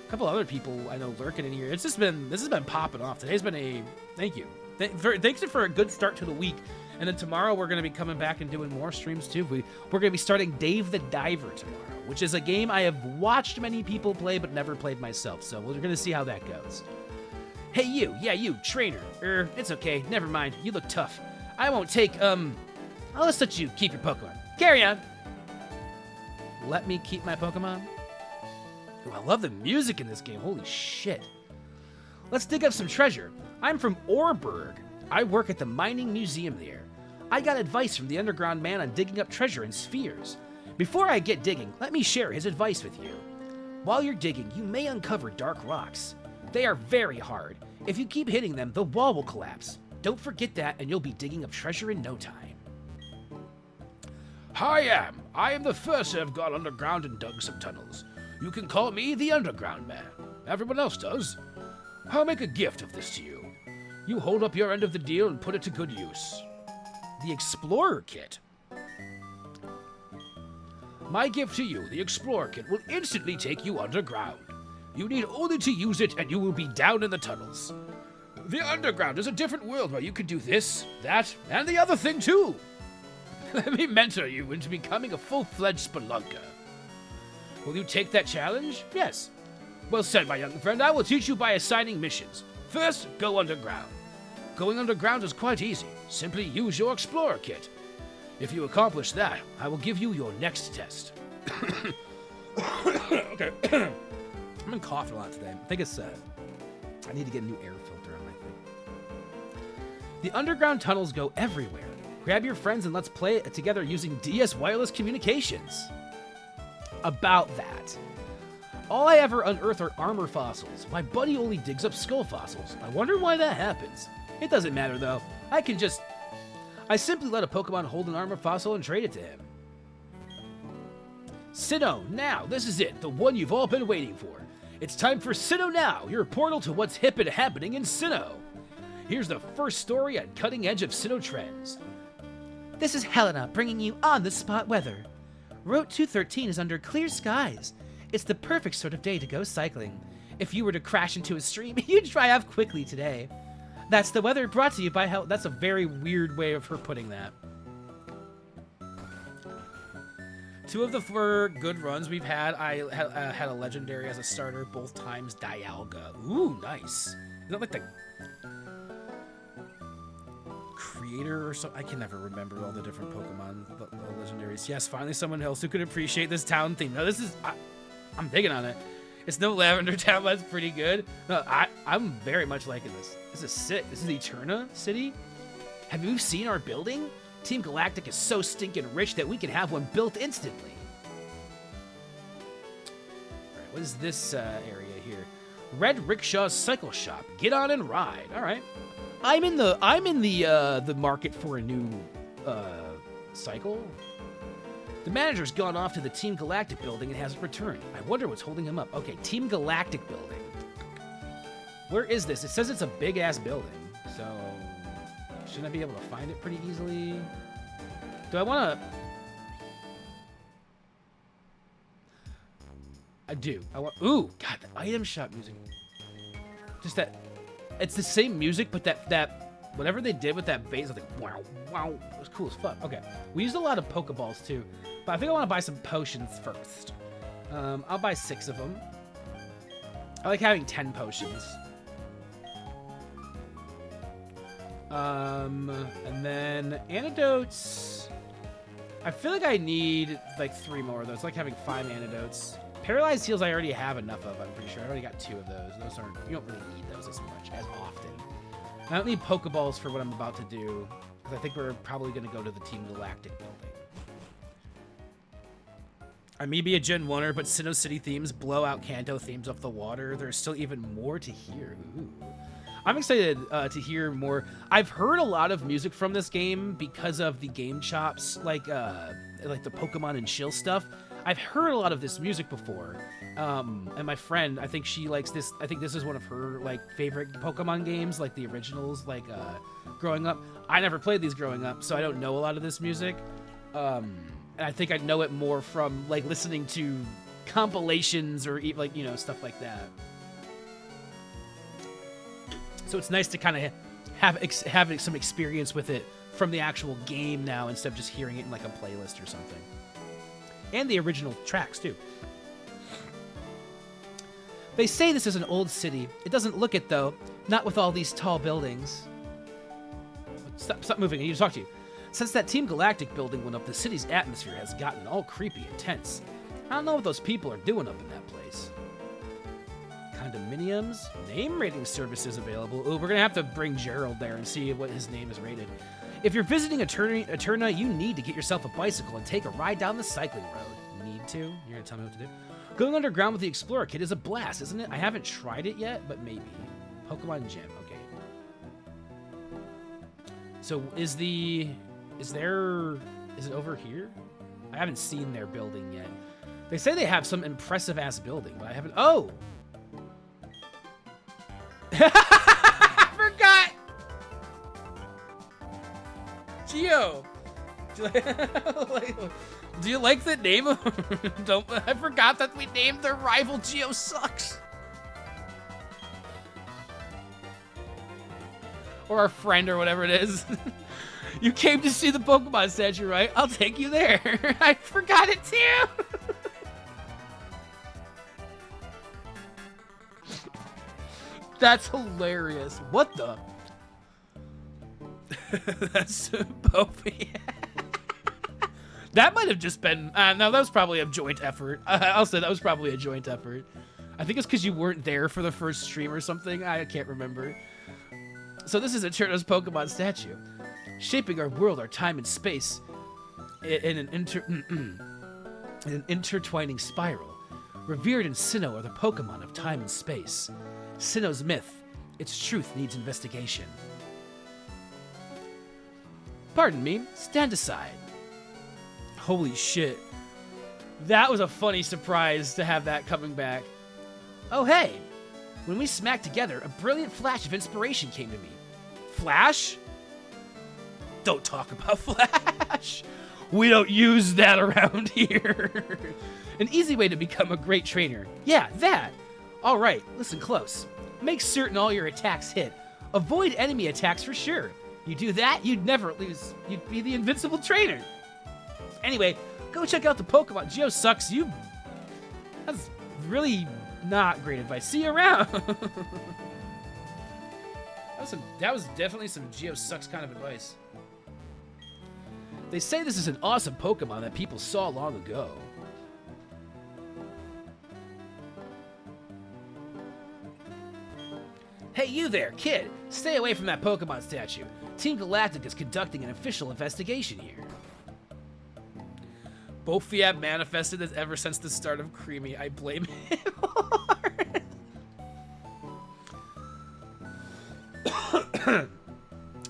Speaker 3: couple other people I know lurking in here. This has been popping off. Today's been thank you. Thanks for a good start to the week. And then tomorrow we're going to be coming back and doing more streams too. We're going to be starting Dave the Diver tomorrow, which is a game I have watched many people play but never played myself. So we're going to see how that goes. Hey you, trainer. It's okay. Never mind. You look tough. I won't take, I'll just let you keep your Pokemon. Carry on. Let me keep my Pokemon? Ooh, I love the music in this game. Holy shit. Let's dig up some treasure. I'm from Orberg. I work at the mining museum there. I got advice from the underground man on digging up treasure in spheres. Before I get digging, let me share his advice with you. While you're digging, you may uncover dark rocks. They are very hard. If you keep hitting them, the wall will collapse. Don't forget that, and you'll be digging up treasure in no time. Hi, I am the first to have gone underground and dug some tunnels. You can call me the Underground Man. Everyone else does. I'll make a gift of this to you. You hold up your end of the deal and put it to good use. The Explorer Kit. My gift to you, the Explorer Kit, will instantly take you underground. You need only to use it and you will be down in the tunnels. The underground is a different world where you can do this, that, and the other thing too. Let me mentor you into becoming a full-fledged spelunker. Will you take that challenge? Yes. Well said, my young friend. I will teach you by assigning missions. First, go underground. Going underground is quite easy. Simply use your Explorer Kit. If you accomplish that, I will give you your next test.
Speaker 1: Okay. I've been coughing a lot today. I think it's I need to get a new air filter on my thing.
Speaker 3: The underground tunnels go everywhere. Grab your friends and let's play it together using DS wireless communications. About that. All I ever unearth are armor fossils. My buddy only digs up skull fossils. I wonder why that happens. It doesn't matter though. I simply let a Pokemon hold an armor fossil and trade it to him. Sinnoh, now, this is it, the one you've all been waiting for. It's time for Sinnoh Now, your portal to what's hip and happening in Sinnoh. Here's the first story on cutting edge of Sinnoh trends.
Speaker 4: This is Helena bringing you on-the-spot weather. Route 213 is under clear skies. It's the perfect sort of day to go cycling. If you were to crash into a stream, you'd dry off quickly today. That's the weather brought to you by
Speaker 3: That's a very weird way of her putting that. 2 of the 4 good runs we've had, I had a legendary as a starter, both times Dialga. Ooh, nice. Is that like the creator or something? I can never remember all the different Pokemon the legendaries. Yes, finally someone else who could appreciate this town theme. No, this is... I'm digging on it. It's no Lavender Town, but it's pretty good. No, I'm very much liking this. This is sick. This is Eterna City. Have you seen our building? Team Galactic is so stinking rich that we can have one built instantly. Alright, what is this area here? Red Rickshaw's Cycle Shop. Get on and ride. Alright. I'm in the market for a new cycle. The manager's gone off to the Team Galactic building and hasn't returned. I wonder what's holding him up. Okay, Team Galactic building. Where is this? It says it's a big-ass building, so... Shouldn't I be able to find it pretty easily? Do I want to... I do. I want... Ooh, God, the item shop music. Just that... It's the same music, but that whatever they did with that bass, I was like, wow, wow. It was cool as fuck. Okay. We used a lot of Pokeballs, too. But I think I want to buy some potions first. I'll buy 6 of them. I like having 10 potions. And then antidotes. I feel like I need like 3 more of those. It's like having 5 antidotes. Paralyzed heals I already have enough of, I'm pretty sure. I already got 2 of those. Those aren't, you don't really need those as much, as often. I don't need Pokeballs for what I'm about to do, because I think we're probably going to go to the Team Galactic building. I may be a Gen 1er, but Sinnoh City themes blow out Kanto themes off the water. There's still even more to hear. Ooh. I'm excited to hear more. I've heard a lot of music from this game because of the game chops, like the Pokemon and Chill stuff. I've heard a lot of this music before, and my friend, I think she likes this. I think this is one of her like favorite Pokemon games, like the originals, like growing up. I never played these growing up, so I don't know a lot of this music. And I think I know it more from like listening to compilations or like, you know, stuff like that. So it's nice to kind of have some experience with it from the actual game now instead of just hearing it in like a playlist or something. And the original tracks too. They say this is an old city. It doesn't look it though. Not with all these tall buildings. Stop moving. I need to talk to you. Since that Team Galactic building went up, the city's atmosphere has gotten all creepy and tense. I don't know what those people are doing up in that place. Condominiums, name rating services available. Oh, we're gonna have to bring Gerald there and see what his name is rated. If you're visiting Eterna, you need to get yourself a bicycle and take a ride down the cycling road. Need to? You're gonna tell me what to do? Going underground with the Explorer Kit is a blast, isn't it? I haven't tried it yet, but maybe. Pokemon Gym, okay. So is it over here? I haven't seen their building yet. They say they have some impressive ass building, but I haven't. Oh! I forgot! Geo! Do you like the name of I forgot that we named their rival Geo Sucks. Or our friend or whatever it is. You came to see the Pokemon statue, right? I'll take you there. I forgot it too. That's hilarious. What the? That's both. That might have just been. No, that was probably a joint effort. I'll say that was probably a joint effort. I think it's because you weren't there for the first stream or something. I can't remember. So this is Eterna's Pokemon statue, shaping our world, our time and space, in an intertwining spiral. Revered in Sinnoh are the Pokemon of time and space. Sinnoh's myth, its truth needs investigation. Pardon me, stand aside. Holy shit. That was a funny surprise to have that coming back. Oh hey, when we smacked together, a brilliant flash of inspiration came to me. Flash? Don't talk about Flash. We don't use that around here. An easy way to become a great trainer. Yeah, that. All right, listen close. Make certain all your attacks hit. Avoid enemy attacks for sure. You do that, you'd never lose. You'd be the invincible trainer. Anyway, go check out the Pokemon. Geo sucks. That's really not great advice. See you around. That was definitely some Geo sucks kind of advice. They say this is an awesome Pokemon that people saw long ago. Hey, you there, kid! Stay away from that Pokemon statue. Team Galactic is conducting an official investigation here. Bofiab manifested this ever since the start of Creamy. I blame him hard.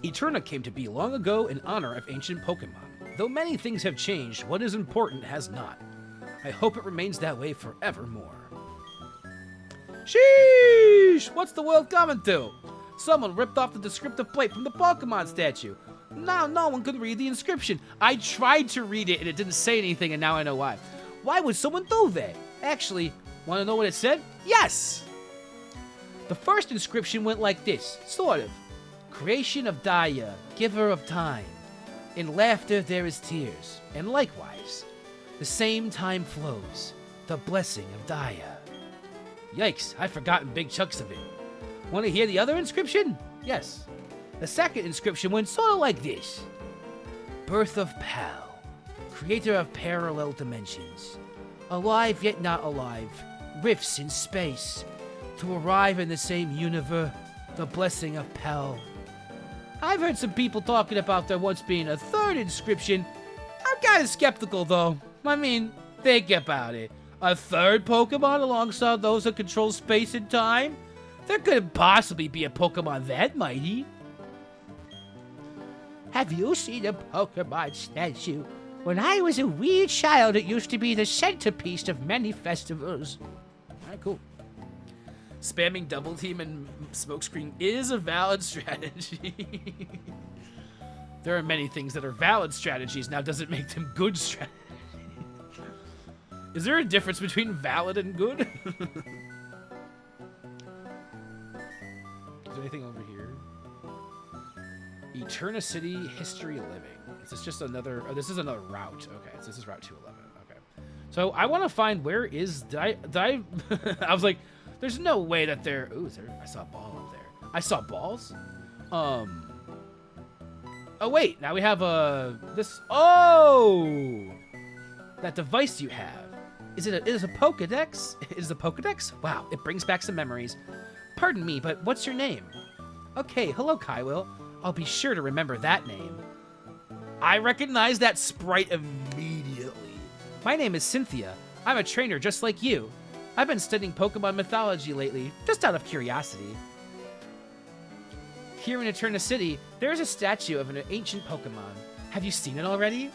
Speaker 3: Eterna came to be long ago in honor of ancient Pokemon. Though many things have changed, what is important has not. I hope it remains that way forevermore. Sheesh! What's the world coming to? Someone ripped off the descriptive plate from the Pokemon statue. Now no one could read the inscription. I tried to read it and it didn't say anything, and now I know why. Why would someone do that? Actually, want to know what it said? Yes! The first inscription went like this, sort of. Creation of Daya, giver of time. In laughter there is tears, and likewise, the same time flows, the blessing of Daya. Yikes, I've forgotten big chunks of it. Want to hear the other inscription? Yes. The second inscription went sort of like this. Birth of Pal, creator of parallel dimensions. Alive yet not alive, rifts in space. To arrive in the same universe, the blessing of Pal. I've heard some people talking about there once being a third inscription. I'm kind of skeptical though. I mean, think about it. A third Pokemon alongside those that control space and time? There couldn't possibly be a Pokemon that mighty. Have you seen a Pokemon statue? When I was a wee child, it used to be the centerpiece of many festivals. Alright, cool. Spamming Double Team and Smokescreen is a valid strategy. There are many things that are valid strategies. Now, does it make them good strategies? Is there a difference between valid and good? Is there anything over here? Eterna City History Living. Is this just another... Oh, this is another route. Okay, so this is Route 211. Okay. So I want to find where is... I was like, there's no way that there... Ooh, I saw a ball up there. I saw balls? Oh, wait. Now we have this... Oh! That device you have. Is it a Pokedex? Is it a Pokedex? Wow, it brings back some memories. Pardon me, but what's your name? Okay, hello, Kaiwill. I'll be sure to remember that name. I recognize that sprite immediately. My name is Cynthia. I'm a trainer just like you. I've been studying Pokemon mythology lately, just out of curiosity. Here in Eterna City, there is a statue of an ancient Pokemon. Have you seen it already?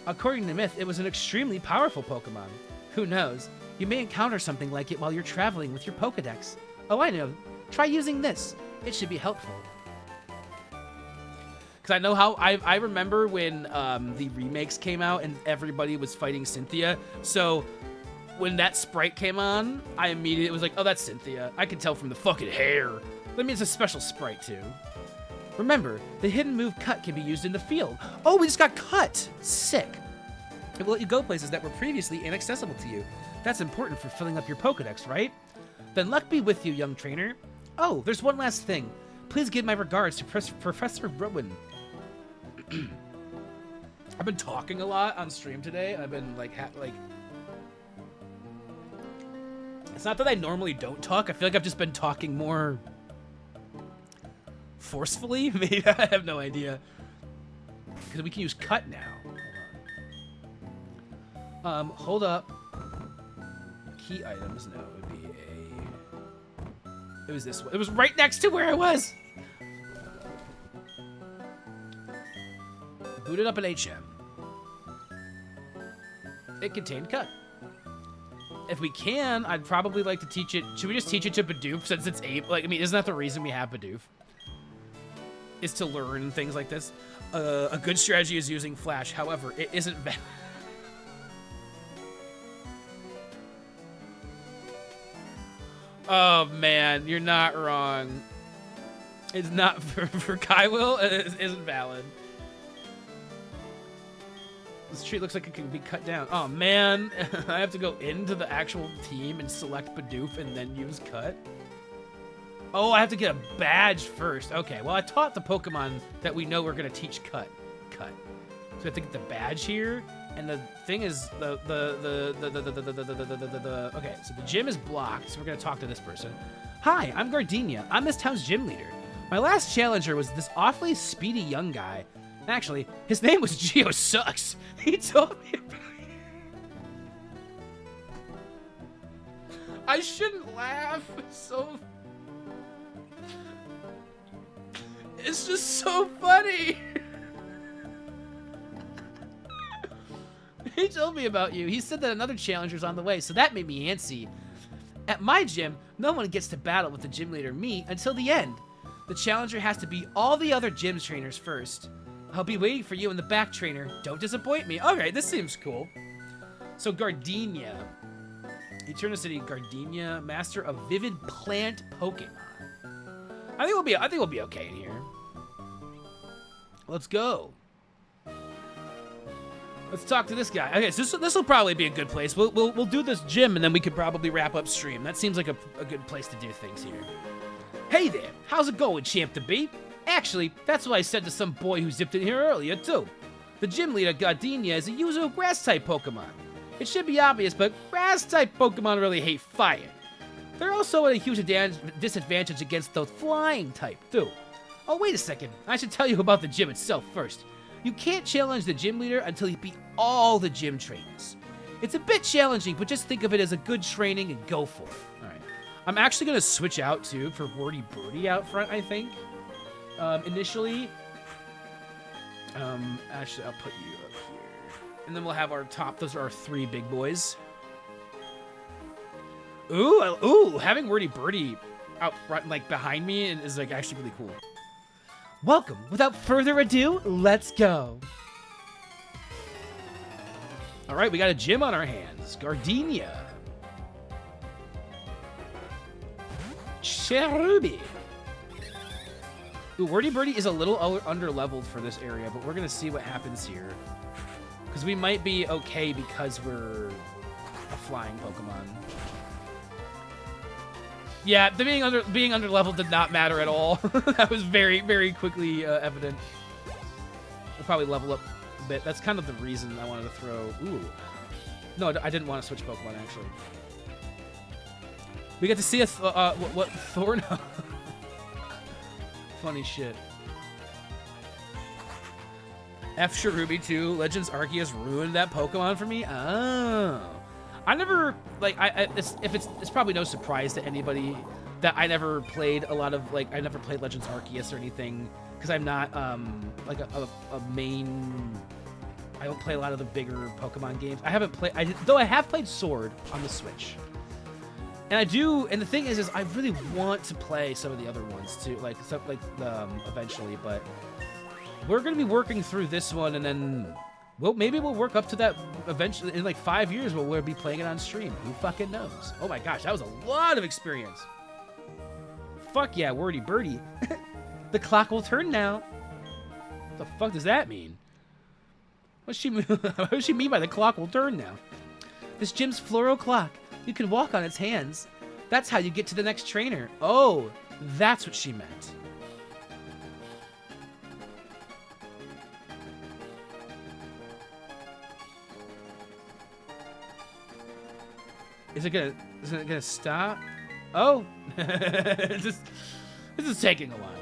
Speaker 3: According to myth, it was an extremely powerful Pokemon. Who knows? You may encounter something like it while you're traveling with your Pokedex. Oh, I know. Try using this. It should be helpful. Because I know how... I remember when the remakes came out and everybody was fighting Cynthia. So when that sprite came on, I immediately was like, oh, that's Cynthia. I can tell from the fucking hair. That means it's a special sprite, too. Remember, the hidden move Cut can be used in the field. Oh, we just got Cut! Sick. It will let you go places that were previously inaccessible to you. That's important for filling up your Pokedex, right? Then luck be with you, young trainer.
Speaker 4: Oh, there's one last thing. Please give my regards to Professor Rowan.
Speaker 3: I've been talking a lot on stream today. I've been like, it's not that I normally don't talk. I feel like I've just been talking more forcefully. Maybe I have no idea. Because we can use cut now. Hold up. Key items. No, it would be a. It was this one. It was right next to where I was. Booted up an HM. It contained cut. If we can, I'd probably like to teach it. Should we just teach it to Bidoof since it's 8? Like, I mean, isn't that the reason we have Bidoof? Is to learn things like this. A good strategy is using Flash. However, it isn't valid. Oh man, you're not wrong. It's not for Kaiwil. It isn't valid. This tree looks like it can be cut down. Oh man, I have to go into the actual team and select Bidoof and then use cut. Oh, I have to get a badge first. Okay, well I taught the Pokemon that we know we're gonna teach cut. So I have to get the badge here. And the thing is, okay, so the gym is blocked, so we're gonna talk to this person. Hi, I'm Gardenia. I'm this town's gym leader. My last challenger was this awfully speedy young guy. Actually, his name was Geo Sucks. He told me I shouldn't laugh. It's just so funny. He told me about you. He said that another challenger's on the way, so that made me antsy. At my gym, no one gets to battle with the gym leader, me, until the end. The challenger has to beat all the other gym trainers first. I'll be waiting for you in the back, trainer. Don't disappoint me. Alright, this seems cool. So Gardenia. Eternal City, Gardenia, master of vivid plant Pokemon. I think we'll be okay in here. Let's go. Let's talk to this guy. Okay, so this will probably be a good place. We'll do this gym, and then we could probably wrap up stream. That seems like a good place to do things here. Hey there, how's it going, Champ to be? Actually, that's what I said to some boy who zipped in here earlier, too. The gym leader, Gardenia, is a user of Grass-type Pokemon. It should be obvious, but Grass-type Pokemon really hate fire. They're also at a huge disadvantage against the Flying type, too. Oh, wait a second. I should tell you about the gym itself first. You can't challenge the gym leader until you beat all the gym trainers. It's a bit challenging, but just think of it as a good training and go for it. All right. I'm actually going to switch out, too, for Wordy Birdie out front, I think. Initially. Actually, I'll put you up here. And then we'll have our top. Those are our 3 big boys. Ooh, having Wordy Birdie out front, like, behind me is, like, actually really cool.
Speaker 4: Welcome. Without further ado, let's go.
Speaker 3: All right, we got a gym on our hands. Gardenia. Cherubi. Ooh, Wordy Birdie is a little under-leveled for this area, but we're going to see what happens here. Because we might be okay because we're a flying Pokemon. Yeah, the being under-leveled did not matter at all. That was very, very quickly evident. We'll probably level up a bit. That's kind of the reason I wanted to throw... Ooh. No, I didn't want to switch Pokemon, actually. We get to see what Thorn... Funny shit. F Cherubi 2, Legends Arceus ruined that Pokemon for me? Oh. I never, like, it's probably no surprise to anybody that I never played a lot of, like, I never played Legends Arceus or anything, because I'm not, like, a main, I don't play a lot of the bigger Pokemon games. I haven't played, though I have played Sword on the Switch. And I do, and the thing is I really want to play some of the other ones, too, like, eventually, but we're going to be working through this one, and then... Well, maybe we'll work up to that eventually. In like 5 years, we'll be playing it on stream. Who fucking knows? Oh my gosh, that was a lot of experience. Fuck yeah, Wordy Birdie.
Speaker 4: The clock will turn now.
Speaker 3: What the fuck does that mean? What does she mean by the clock will turn now?
Speaker 4: This gym's floral clock. You can walk on its hands. That's how you get to the next trainer. Oh,
Speaker 3: That's what she meant. Is it gonna stop? Oh, this is taking a while.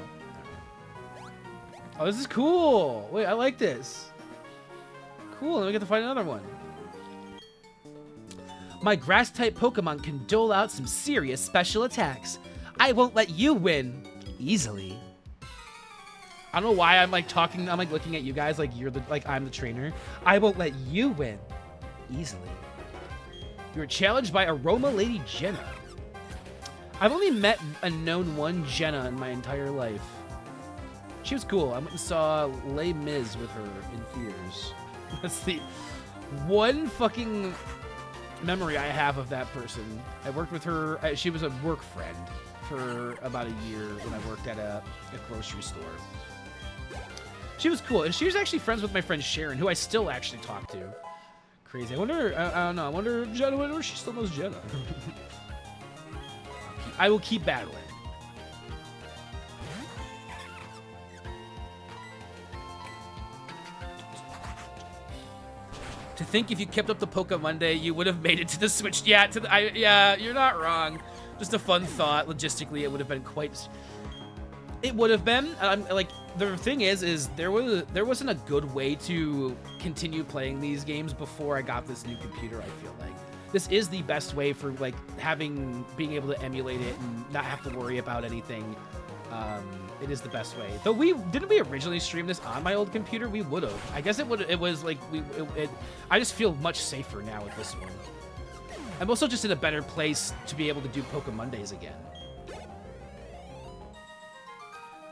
Speaker 3: Oh, this is cool. Wait, I like this. Cool, then we get to find another one. My grass-type Pokemon can dole out some serious special attacks. I won't let you win easily. I don't know why I'm like talking. I'm like looking at you guys like I'm the trainer. I won't let you win easily. You were challenged by Aroma Lady Jenna. I've only met and known one Jenna in my entire life. She was cool. I went and saw Les Mis with her in theaters. That's the one fucking memory I have of that person. I worked with her. She was a work friend for about a year when I worked at a grocery store. She was cool, and she was actually friends with my friend Sharon, who I still actually talk to. Crazy. I wonder. I don't know. I wonder if Jenna. I wonder if she still knows Jenna. I will keep battling. To think if you kept up the PokeMonday, you would have made it to the Switch. Yeah, yeah, you're not wrong. Just a fun thought. Logistically, it would have been quite. It would have been. Like the thing is there wasn't a good way to continue playing these games before I got this new computer. I feel like this is the best way for like being able to emulate it and not have to worry about anything. It is the best way. Though we originally stream this on my old computer? We would have. I guess it was like I just feel much safer now with this one. I'm also just in a better place to be able to do PokeMondays again.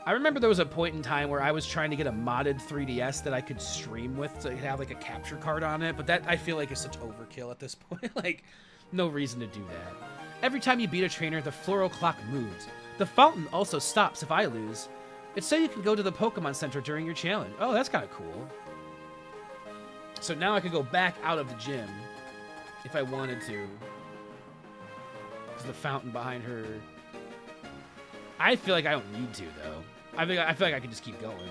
Speaker 3: I remember there was a point in time where I was trying to get a modded 3DS that I could stream with to have like a capture card on it, but that I feel like is such overkill at this point. Like, no reason to do that. Every time you beat a trainer, the floral clock moves. The fountain also stops if I lose. It's so you can go to the Pokemon Center during your challenge. Oh, that's kind of cool. So now I can go back out of the gym if I wanted to. There's the fountain behind her. I feel like I don't need to, though. I feel like I can just keep going.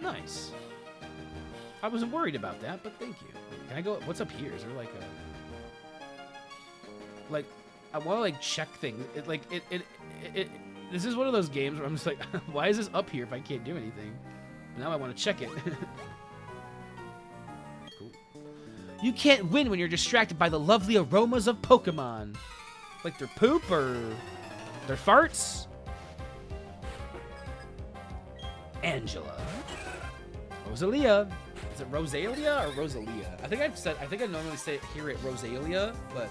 Speaker 3: Nice. I wasn't worried about that, but thank you. Can I go? What's up here? Is there like a... Like, I want to like check things. This is one of those games where I'm just like, why is this up here if I can't do anything? Now I want to check it. Cool. You can't win when you're distracted by the lovely aromas of Pokemon. Like their poop or their farts. Angela. Rosalia. Is it Rosalia or Rosalia? I think I normally say it here at Rosalia, but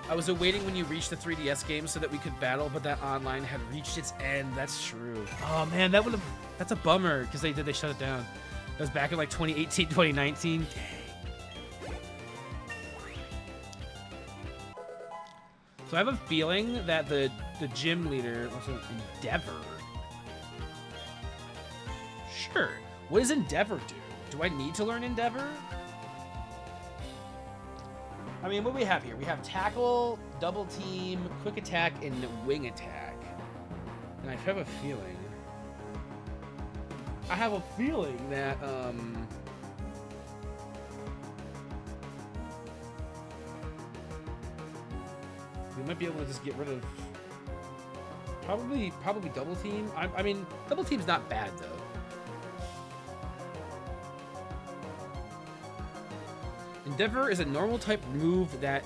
Speaker 3: I was awaiting when you reached the 3DS game so that we could battle, but that online had reached its end. That's true. Oh man, that's a bummer because they shut it down. That was back in like 2018, 2019. Dang. So I have a feeling that the gym leader was an Endeavor. Sure. What does Endeavor do? Do I need to learn Endeavor? I mean, what do we have here? We have Tackle, Double Team, Quick Attack, and Wing Attack. And I have a feeling... that, we might be able to just get rid of... Probably Double Team. I mean, Double Team's not bad, though. Endeavor is a normal type move that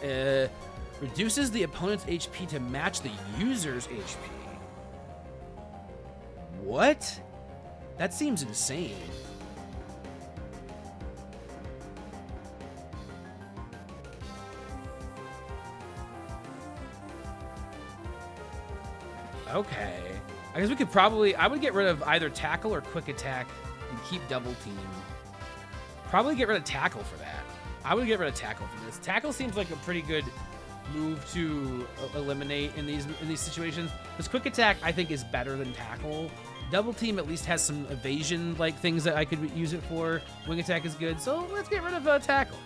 Speaker 3: reduces the opponent's HP to match the user's HP. What? That seems insane. Okay. I guess we could I would get rid of either Tackle or Quick Attack and keep Double Team. Probably get rid of Tackle for that. I would get rid of Tackle for this. Tackle seems like a pretty good move to eliminate in these situations. Because Quick Attack, I think, is better than Tackle. Double Team at least has some evasion like things that I could use it for. Wing Attack is good, so let's get rid of Tackle.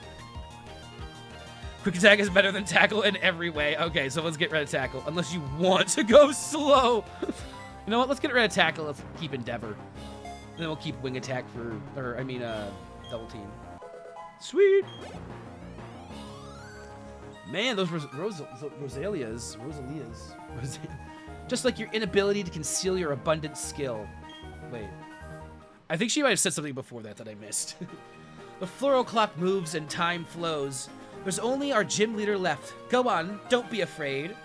Speaker 3: Quick Attack is better than Tackle in every way. Okay, so let's get rid of Tackle, unless you want to go slow. You know what? Let's get rid of Tackle. Let's keep Endeavor. And then we'll keep Wing Attack for, Double Team. Sweet. Man, those Rosalias. Just like your inability to conceal your abundant skill. Wait. I think she might have said something before that I missed. The floral clock moves and time flows. There's only our gym leader left. Go on, don't be afraid.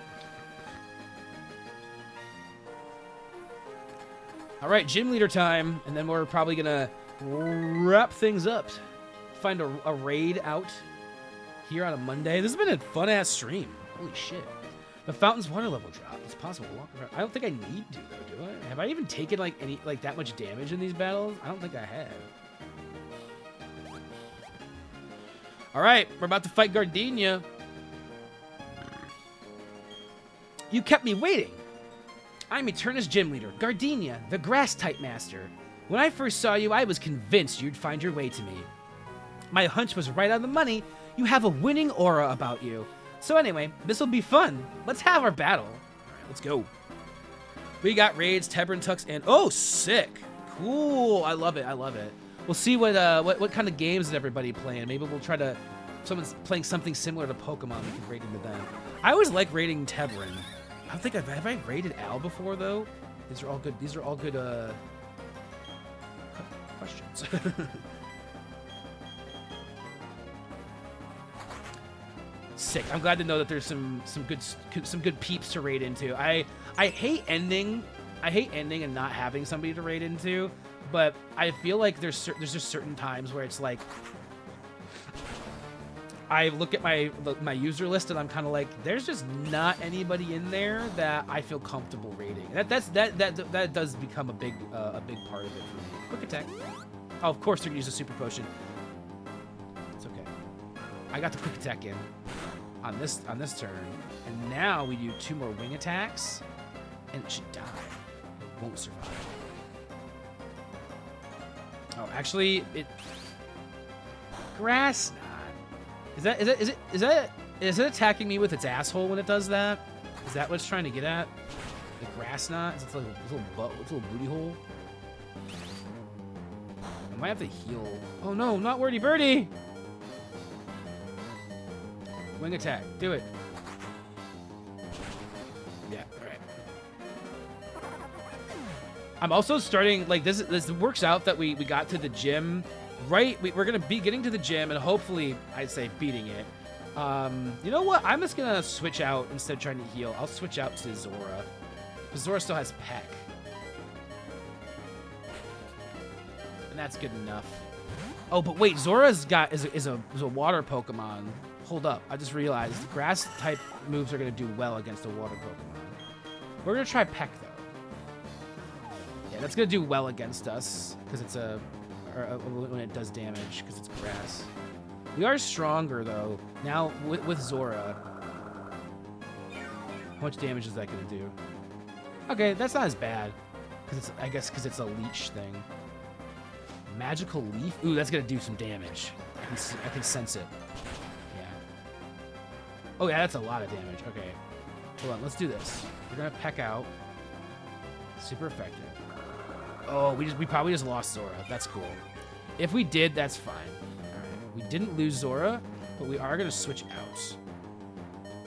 Speaker 3: All right, gym leader time, and then we're probably gonna wrap things up. Find a raid out here on a Monday. This has been a fun-ass stream. Holy shit. The fountain's water level drop. It's possible to walk around. I don't think I need to, though, do I? Have I even taken, like, that much damage in these battles? I don't think I have. All right, we're about to fight Gardenia. You kept me waiting. I'm Eterna's gym leader, Gardenia, the grass-type master. When I first saw you, I was convinced you'd find your way to me. My hunch was right on the money. You have a winning aura about you. So anyway, this will be fun. Let's have our battle. All right, let's go. We got raids, Tebran Tux, and oh, sick. Cool. I love it. I love it. We'll see what kind of games is everybody playing. Maybe we'll try to, if someone's playing something similar to Pokemon, we can raid into them. I always like raiding Tebran. I don't think have I raided Al before though? These are all good. These are all good questions. Sick. I'm glad to know that there's some good peeps to raid into. I hate ending. I hate ending and not having somebody to raid into. But I feel like there's just certain times where it's like I look at my user list and I'm kind of like, there's just not anybody in there that I feel comfortable raiding. That does become a big part of it for me. Quick attack. Oh, of course they're gonna use a super potion. It's okay. I got the quick attack in on this turn, and now we do 2 more wing attacks, and it should die. It won't survive. Oh, actually, it grass knot. Is it attacking me with its asshole when it does that? Is that what it's trying to get at? The grass knot? Is it like a little booty hole? I might have to heal. Oh no, not wordy birdie! Wing attack, do it. Yeah, alright. I'm also starting, like, this works out that we got to the gym, right? We're gonna be getting to the gym and hopefully, I'd say, beating it. You know what? I'm just gonna switch out instead of trying to heal. I'll switch out to Zora. Because Zora still has Peck. And that's good enough. Oh, but wait, Zora's is a water Pokemon. Hold up, I just realized grass type moves are gonna do well against a water Pokemon. We're gonna try Peck though. Yeah, that's gonna do well against us because it's when it does damage because it's grass. We are stronger though now with Zora. How much damage is that gonna do? Okay, that's not as bad because it's a leech thing. Magical Leaf? Ooh, that's gonna do some damage. I can sense it. Yeah. Oh yeah, that's a lot of damage. Okay. Hold on, let's do this. We're gonna Peck out. Super effective. Oh, we probably just lost Zora. That's cool. If we did, that's fine. Alright. We didn't lose Zora, but we are gonna switch out.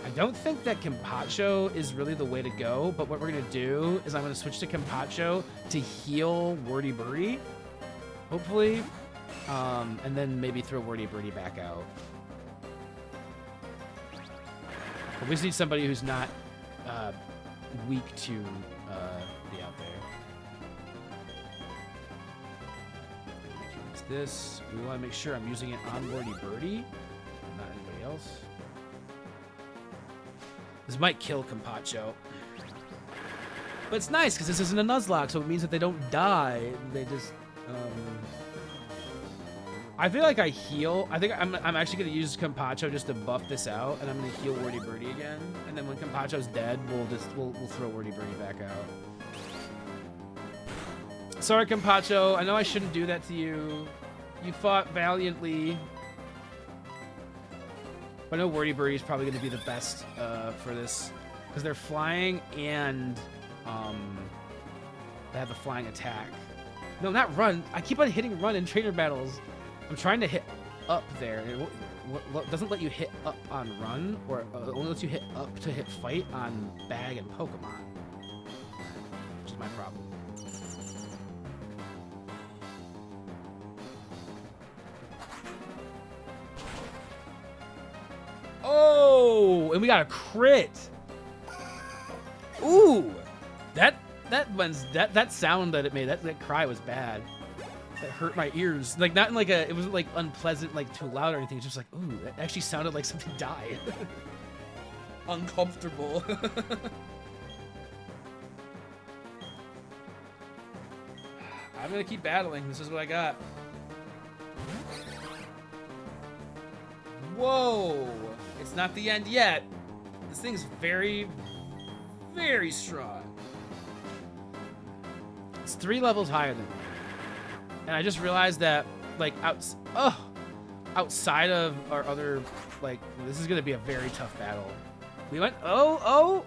Speaker 3: I don't think that Kampacho is really the way to go, but what we're gonna do is I'm gonna switch to Kampacho to heal Wordy Birdie. Hopefully, and then maybe throw Wordy Birdie back out. But we just need somebody who's not weak to be out there. It's this. We want to make sure I'm using it on Wordy Birdie, not anybody else. This might kill Kampacho. But it's nice because this isn't a Nuzlocke, so it means that they don't die. They just... I feel like I heal. I think I'm actually gonna use Kampacho just to buff this out, and I'm gonna heal Wordy Birdie again. And then when Kampacho's dead, we'll throw Wordy Birdie back out. Sorry, Campacho. I know I shouldn't do that to you. You fought valiantly. But I know Wordy Birdie is probably going to be the best for this. Because they're flying and they have the flying attack. No, not run. I keep on hitting run in trainer battles. I'm trying to hit up there. It doesn't let you hit up on run, or only lets you hit up to hit fight on bag and Pokemon. Which is my problem. Oh, and we got a crit. Ooh, that sound that it made, that cry was bad. That hurt my ears. Like, not in like it wasn't like unpleasant, like too loud or anything. It's just like, ooh, that actually sounded like something died. Uncomfortable. I'm gonna keep battling. This is what I got. Whoa! It's not the end yet. This thing's very, very strong. It's 3 levels higher than me. And I just realized that, like, outside of our other, like, this is gonna be a very tough battle. We went, oh!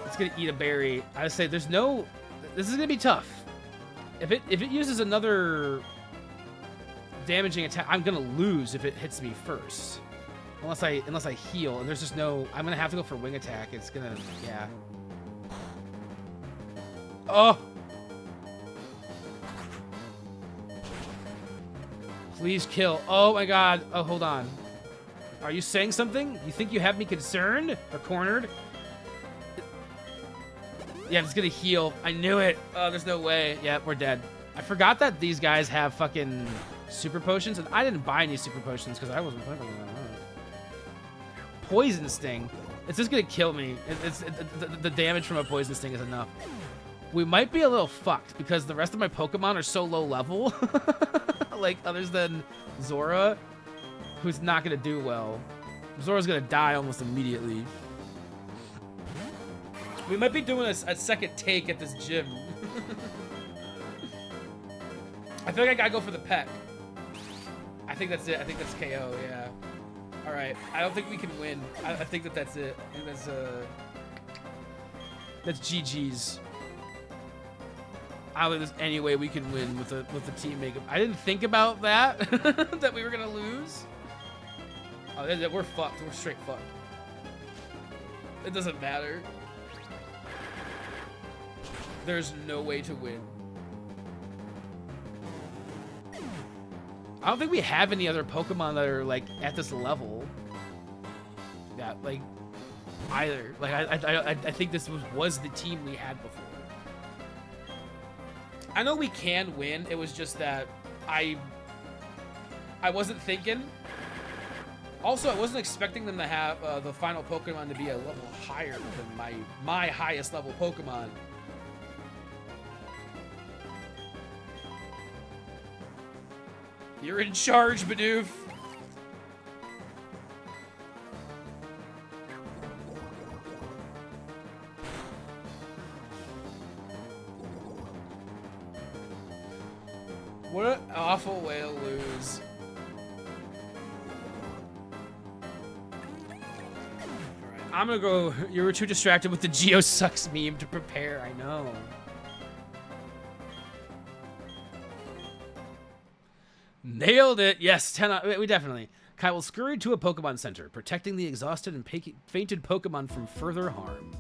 Speaker 3: It's gonna eat a berry. I would say this is gonna be tough. If it uses another damaging attack, I'm gonna lose if it hits me first. Unless I heal, and there's just no, I'm gonna have to go for wing attack. It's gonna, yeah. Oh! Please kill. Oh my god. Oh, hold on. Are you saying something? You think you have me concerned? Or cornered? Yeah, it's gonna heal. I knew it. Oh, there's no way. Yeah, we're dead. I forgot that these guys have fucking super potions, and I didn't buy any super potions because I wasn't thinking about that. Poison Sting. It's just gonna kill me. The damage from a Poison Sting is enough. We might be a little fucked because the rest of my Pokemon are so low level. Like, others than Zora, who's not gonna do well. Zora's gonna die almost immediately. We might be doing a second take at this gym. I feel like I gotta go for the peck. I think that's it. I think that's KO, yeah. Alright, I don't think we can win. I think that's it. I think that's GG's. I don't think there's any way we can win with the team makeup. I didn't think about that, that we were gonna lose. Oh, we're fucked. We're straight fucked. It doesn't matter. There's no way to win. I don't think we have any other Pokemon that are like at this level. Yeah, like either. Like I think this was the team we had before. I know we can win. It was just that I wasn't thinking. Also, I wasn't expecting them to have the final Pokemon to be a level higher than my highest level Pokemon. You're in charge, Bidoof. What an awful way to lose. Alright, I'm gonna go. You were too distracted with the Geo Sucks meme to prepare, I know. Nailed it! Yes, 10 out. We definitely. Kai will scurry to a Pokemon Center, protecting the exhausted and fainted Pokemon from further harm.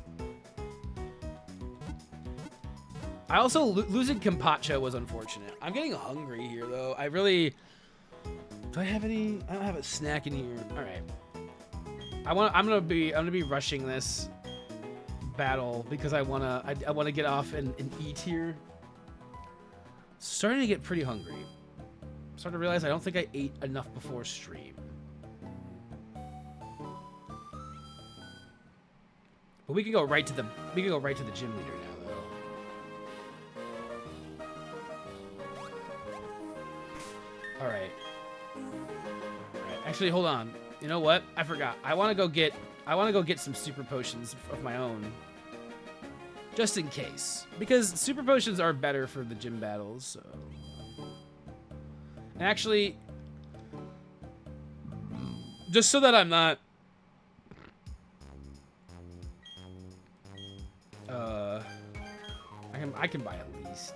Speaker 3: I also, losing Campacho was unfortunate. I'm getting hungry here, though. I really... Do I have any... I don't have a snack in here. Alright. I'm gonna be rushing this battle because I wanna get off and eat here. Starting to get pretty hungry. Starting to realize I don't think I ate enough before stream. But we can go right to the gym leader now, though. All right. Actually, hold on. You know what? I forgot. I want to go get some super potions of my own. Just in case. Because super potions are better for the gym battles, so. And actually, just so that I'm not I can buy at least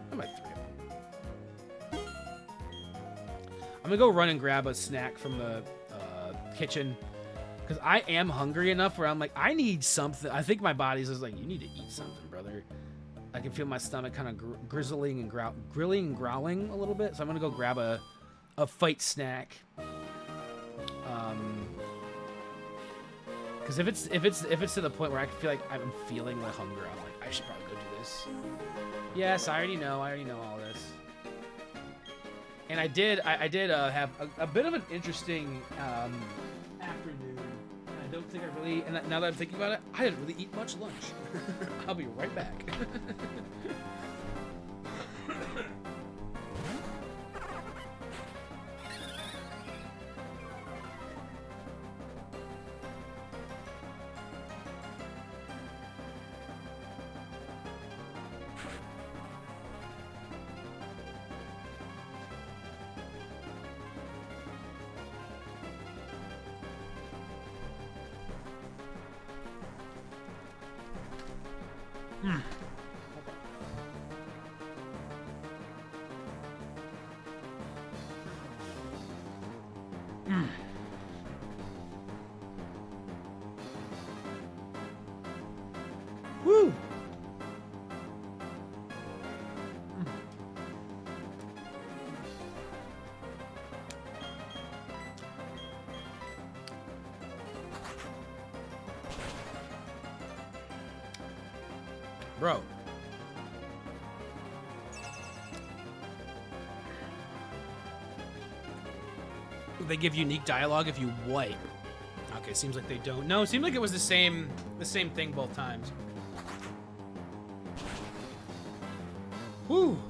Speaker 3: I might 3 of them. I'm gonna go run and grab a snack from the kitchen because I am hungry enough where I'm like, I need something. I think my body's just like, you need to eat something, brother. I can feel my stomach kind of grilling and growling a little bit, so I'm gonna go grab a fight snack. Because if it's to the point where I feel like I'm feeling the hunger, I'm like, I should probably go do this. Yes, I already know all this. And I did have a bit of an interesting afternoon. And I don't think I really, and now that I'm thinking about it, I didn't really eat much lunch. I'll be right back. Woo! Bro. They give unique dialogue if you wipe. Okay, seems like they don't. No, it seemed like it was the same thing both times. Whew.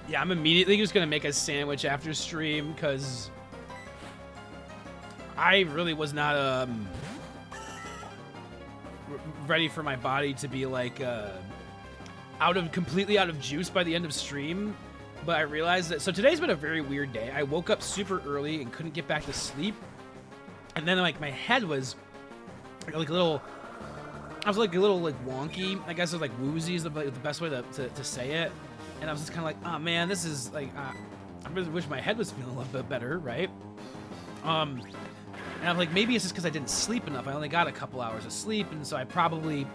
Speaker 3: Yeah, I'm immediately just gonna make a sandwich after stream because I really was not ready for my body to be like completely out of juice by the end of stream. But I realized that, so today's been a very weird day. I woke up super early and couldn't get back to sleep. And then like my head was like a little, I was like a little like wonky. I guess it was like woozy is the best way to say it. And I was just kind of like, oh man, this is like, I really wish my head was feeling a little bit better, right? And I'm like, maybe it's just because I didn't sleep enough. I only got a couple hours of sleep, and so I probably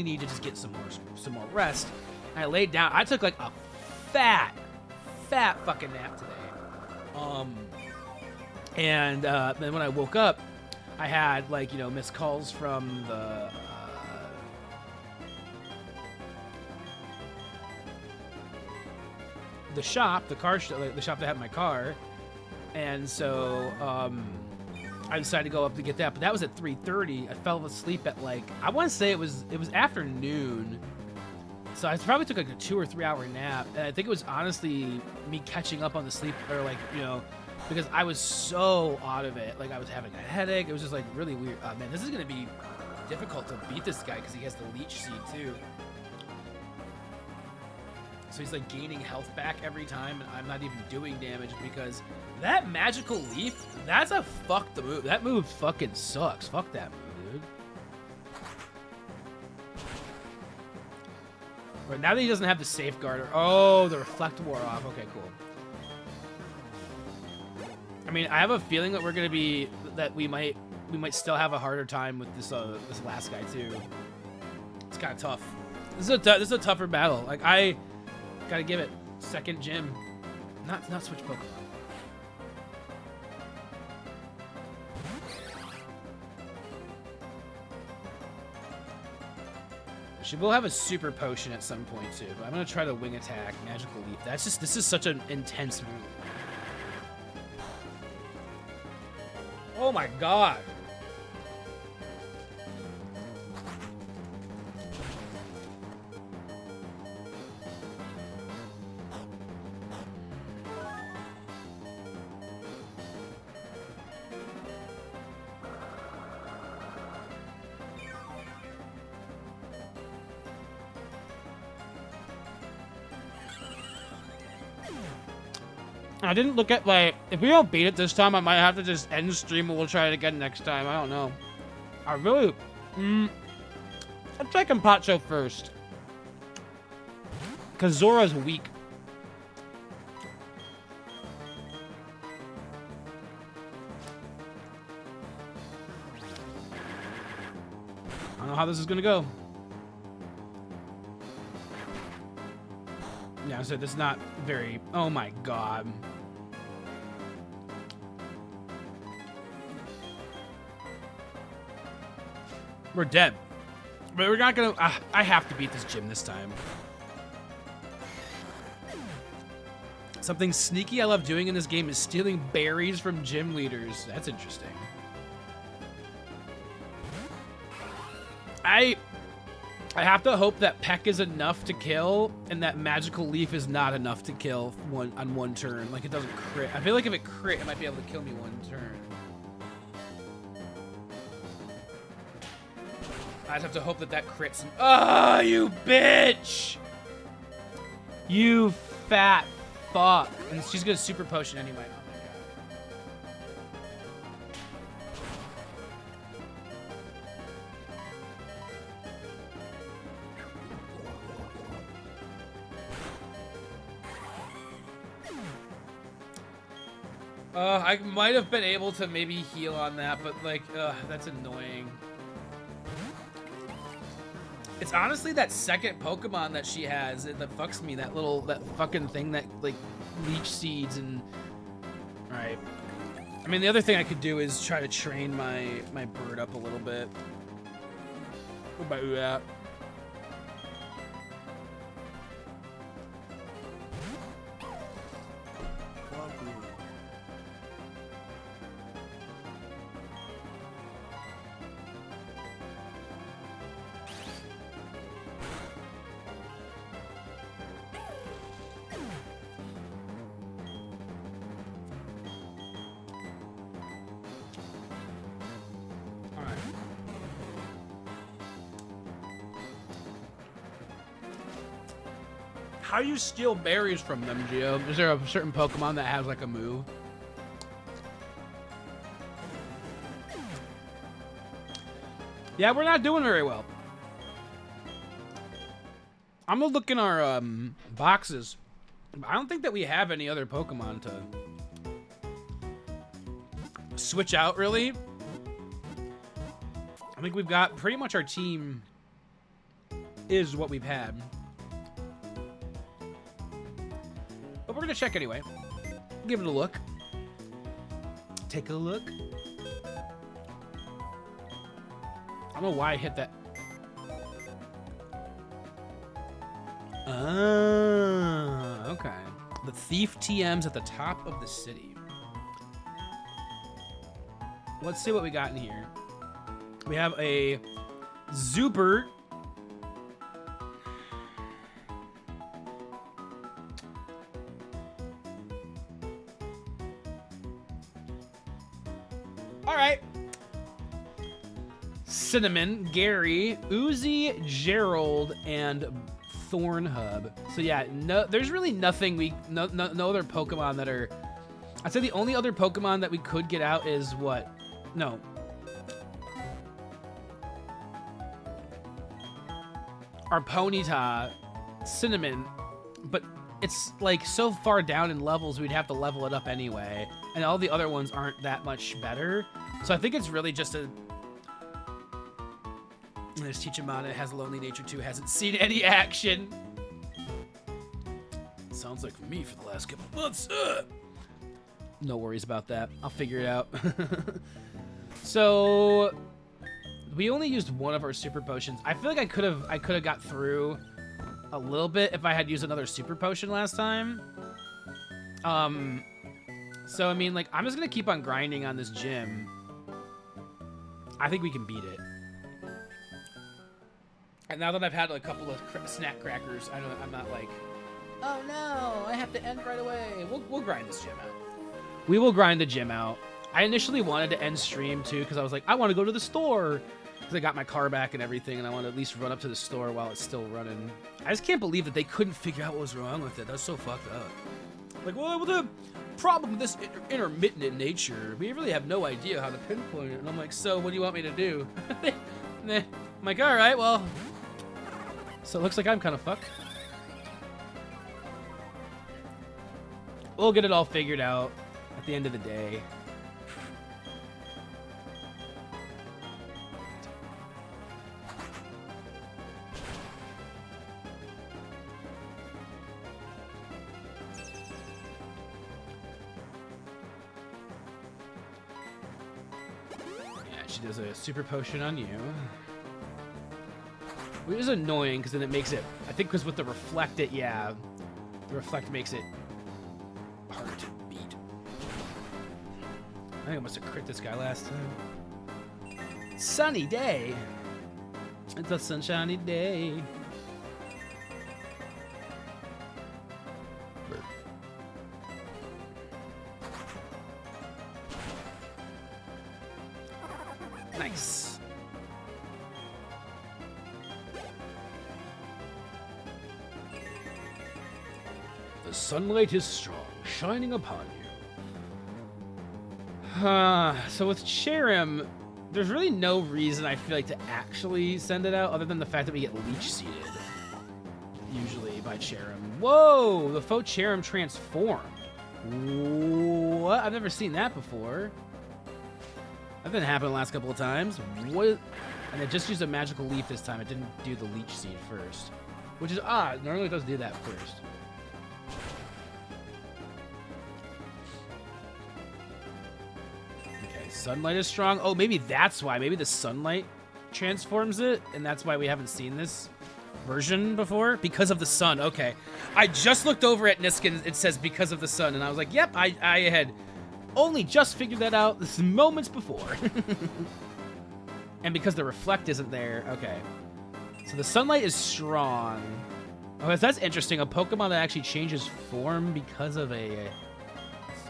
Speaker 3: need to just get some more rest. And I laid down. I took like a fat fucking nap today. And then when I woke up, I had like, you know, missed calls from the shop, the shop that had my car, and so I decided to go up to get that. But that was at 3:30. I fell asleep at like, I want to say it was afternoon. So I probably took like a 2 or 3 hour nap, and I think it was honestly me catching up on the sleep, or like, you know, because I was so out of it. Like I was having a headache. It was just like really weird. Man, this is gonna be difficult to beat this guy because he has the leech seed too. So he's like gaining health back every time, and I'm not even doing damage because that magical leaf, that's a fuck the move. That move fucking sucks. Fuck that move, dude. But now that he doesn't have the safeguard, oh, the reflect wore off. Okay, cool. I mean, I have a feeling that we might still have a harder time with this last guy too. It's kind of tough. This is a tougher battle. Like I gotta give it second gym, not switch Pokemon. She will have a super potion at some point too, but I'm gonna try the wing attack, magical leap. This is such an intense move. Oh my god. I didn't look at, like, if we don't beat it this time, I might have to just end the stream and we'll try it again next time. I don't know. I really... I'm taking Pacho first. Because Zora's weak. I don't know how this is going to go. Yeah, so this is not very... Oh my god. We're dead. But we're not gonna... I have to beat this gym this time. Something sneaky I love doing in this game is stealing berries from gym leaders. That's interesting. I have to hope that Peck is enough to kill, and that Magical Leaf is not enough to kill on one turn. Like, it doesn't crit. I feel like if it crit, it might be able to kill me one turn. I just have to hope that that crits. Oh, you bitch! You fat fuck. And she's gonna super potion anyway. I might have been able to maybe heal on that, but like, that's annoying. It's honestly that second Pokemon that she has that fucks me. That fucking thing that like leech seeds and. All right. I mean, the other thing I could do is try to train my bird up a little bit. What about that? How do you steal berries from them, Geo? Is there a certain Pokemon that has like a move? Yeah, we're not doing very well. I'm gonna look in our boxes. I don't think that we have any other Pokemon to switch out, really. I think we've got pretty much our team is what we've had. But we're gonna check anyway. Give it a look. Take a look. I don't know why I hit that. Ah, okay. The Thief TM's at the top of the city. Let's see what we got in here. We have a Zoopert. All right. Cinnamon, Gary, Uzi, Gerald, and Thornhub. So yeah, no, there's really nothing no other Pokemon that are. I'd say the only other Pokemon that we could get out is what? No. Our Ponyta, Cinnamon, but it's like so far down in levels we'd have to level it up anyway, and all the other ones aren't that much better. So I think it's really just a. There's Teachimana, has a lonely nature too, hasn't seen any action. Sounds like me for the last couple months. No worries about that. I'll figure it out. So we only used one of our super potions. I feel like I could have got through a little bit if I had used another super potion last time. So I mean, like, I'm just gonna keep on grinding on this gym. I think we can beat it. And now that I've had a couple of snack crackers, I'm not like, oh no, I have to end right away. We'll grind this gym out. We will grind the gym out. I initially wanted to end stream too because I was like, I want to go to the store because I got my car back and everything, and I want to at least run up to the store while it's still running. I just can't believe that they couldn't figure out what was wrong with it. That's so fucked up. Like, well,
Speaker 1: problem with this intermittent in nature. We really have no idea how to pinpoint it. And I'm like, so what do you want me to do? Nah. I'm like, all right, well. So it looks like I'm kind of fucked. We'll get it all figured out at the end of the day. She does a super potion on you. Which is annoying because then it makes it, I think because with the reflect it, yeah. The reflect makes it hard to beat. I think I must have crit this guy last time. Sunny day. It's a sunshiny day. Nice. The sunlight is strong, shining upon you. So with Cherim, there's really no reason I feel like to actually send it out other than the fact that we get leech seeded. Usually by Cherim. Whoa! The faux Cherim transformed. What? I've never seen that before. That didn't happen the last couple of times. What? And it just used a magical leaf this time. It didn't do the leech seed first. Which is odd. Normally it does do that first. Okay, sunlight is strong. Oh, maybe that's why. Maybe the sunlight transforms it, and that's why we haven't seen this version before. Because of the sun. Okay. I just looked over at Niskin. It says because of the sun, and I was like, yep, I had only just figured that out this moments before. And because the reflect isn't there, okay. So the sunlight is strong. Oh, that's interesting. A Pokemon that actually changes form because of a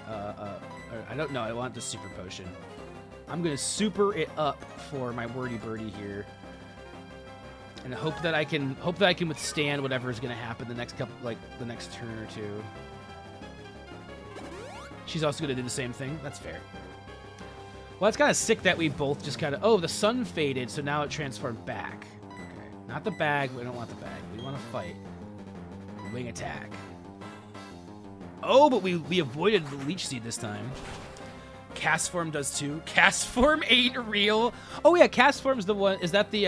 Speaker 1: I don't know. I want the super potion. I'm gonna super it up for my wordy birdie here, and hope that I can withstand whatever is gonna happen the next couple, like the next turn or two. She's also going to do the same thing. That's fair. Well, it's kind of sick that we both just kind of... Oh, the sun faded, so now it transformed back. Okay. Not the bag. We don't want the bag. We want to fight. Wing attack. Oh, but we avoided the leech seed this time. Cast form does too. Cast form ain't real. Oh, yeah. Cast form's the one... Is that the...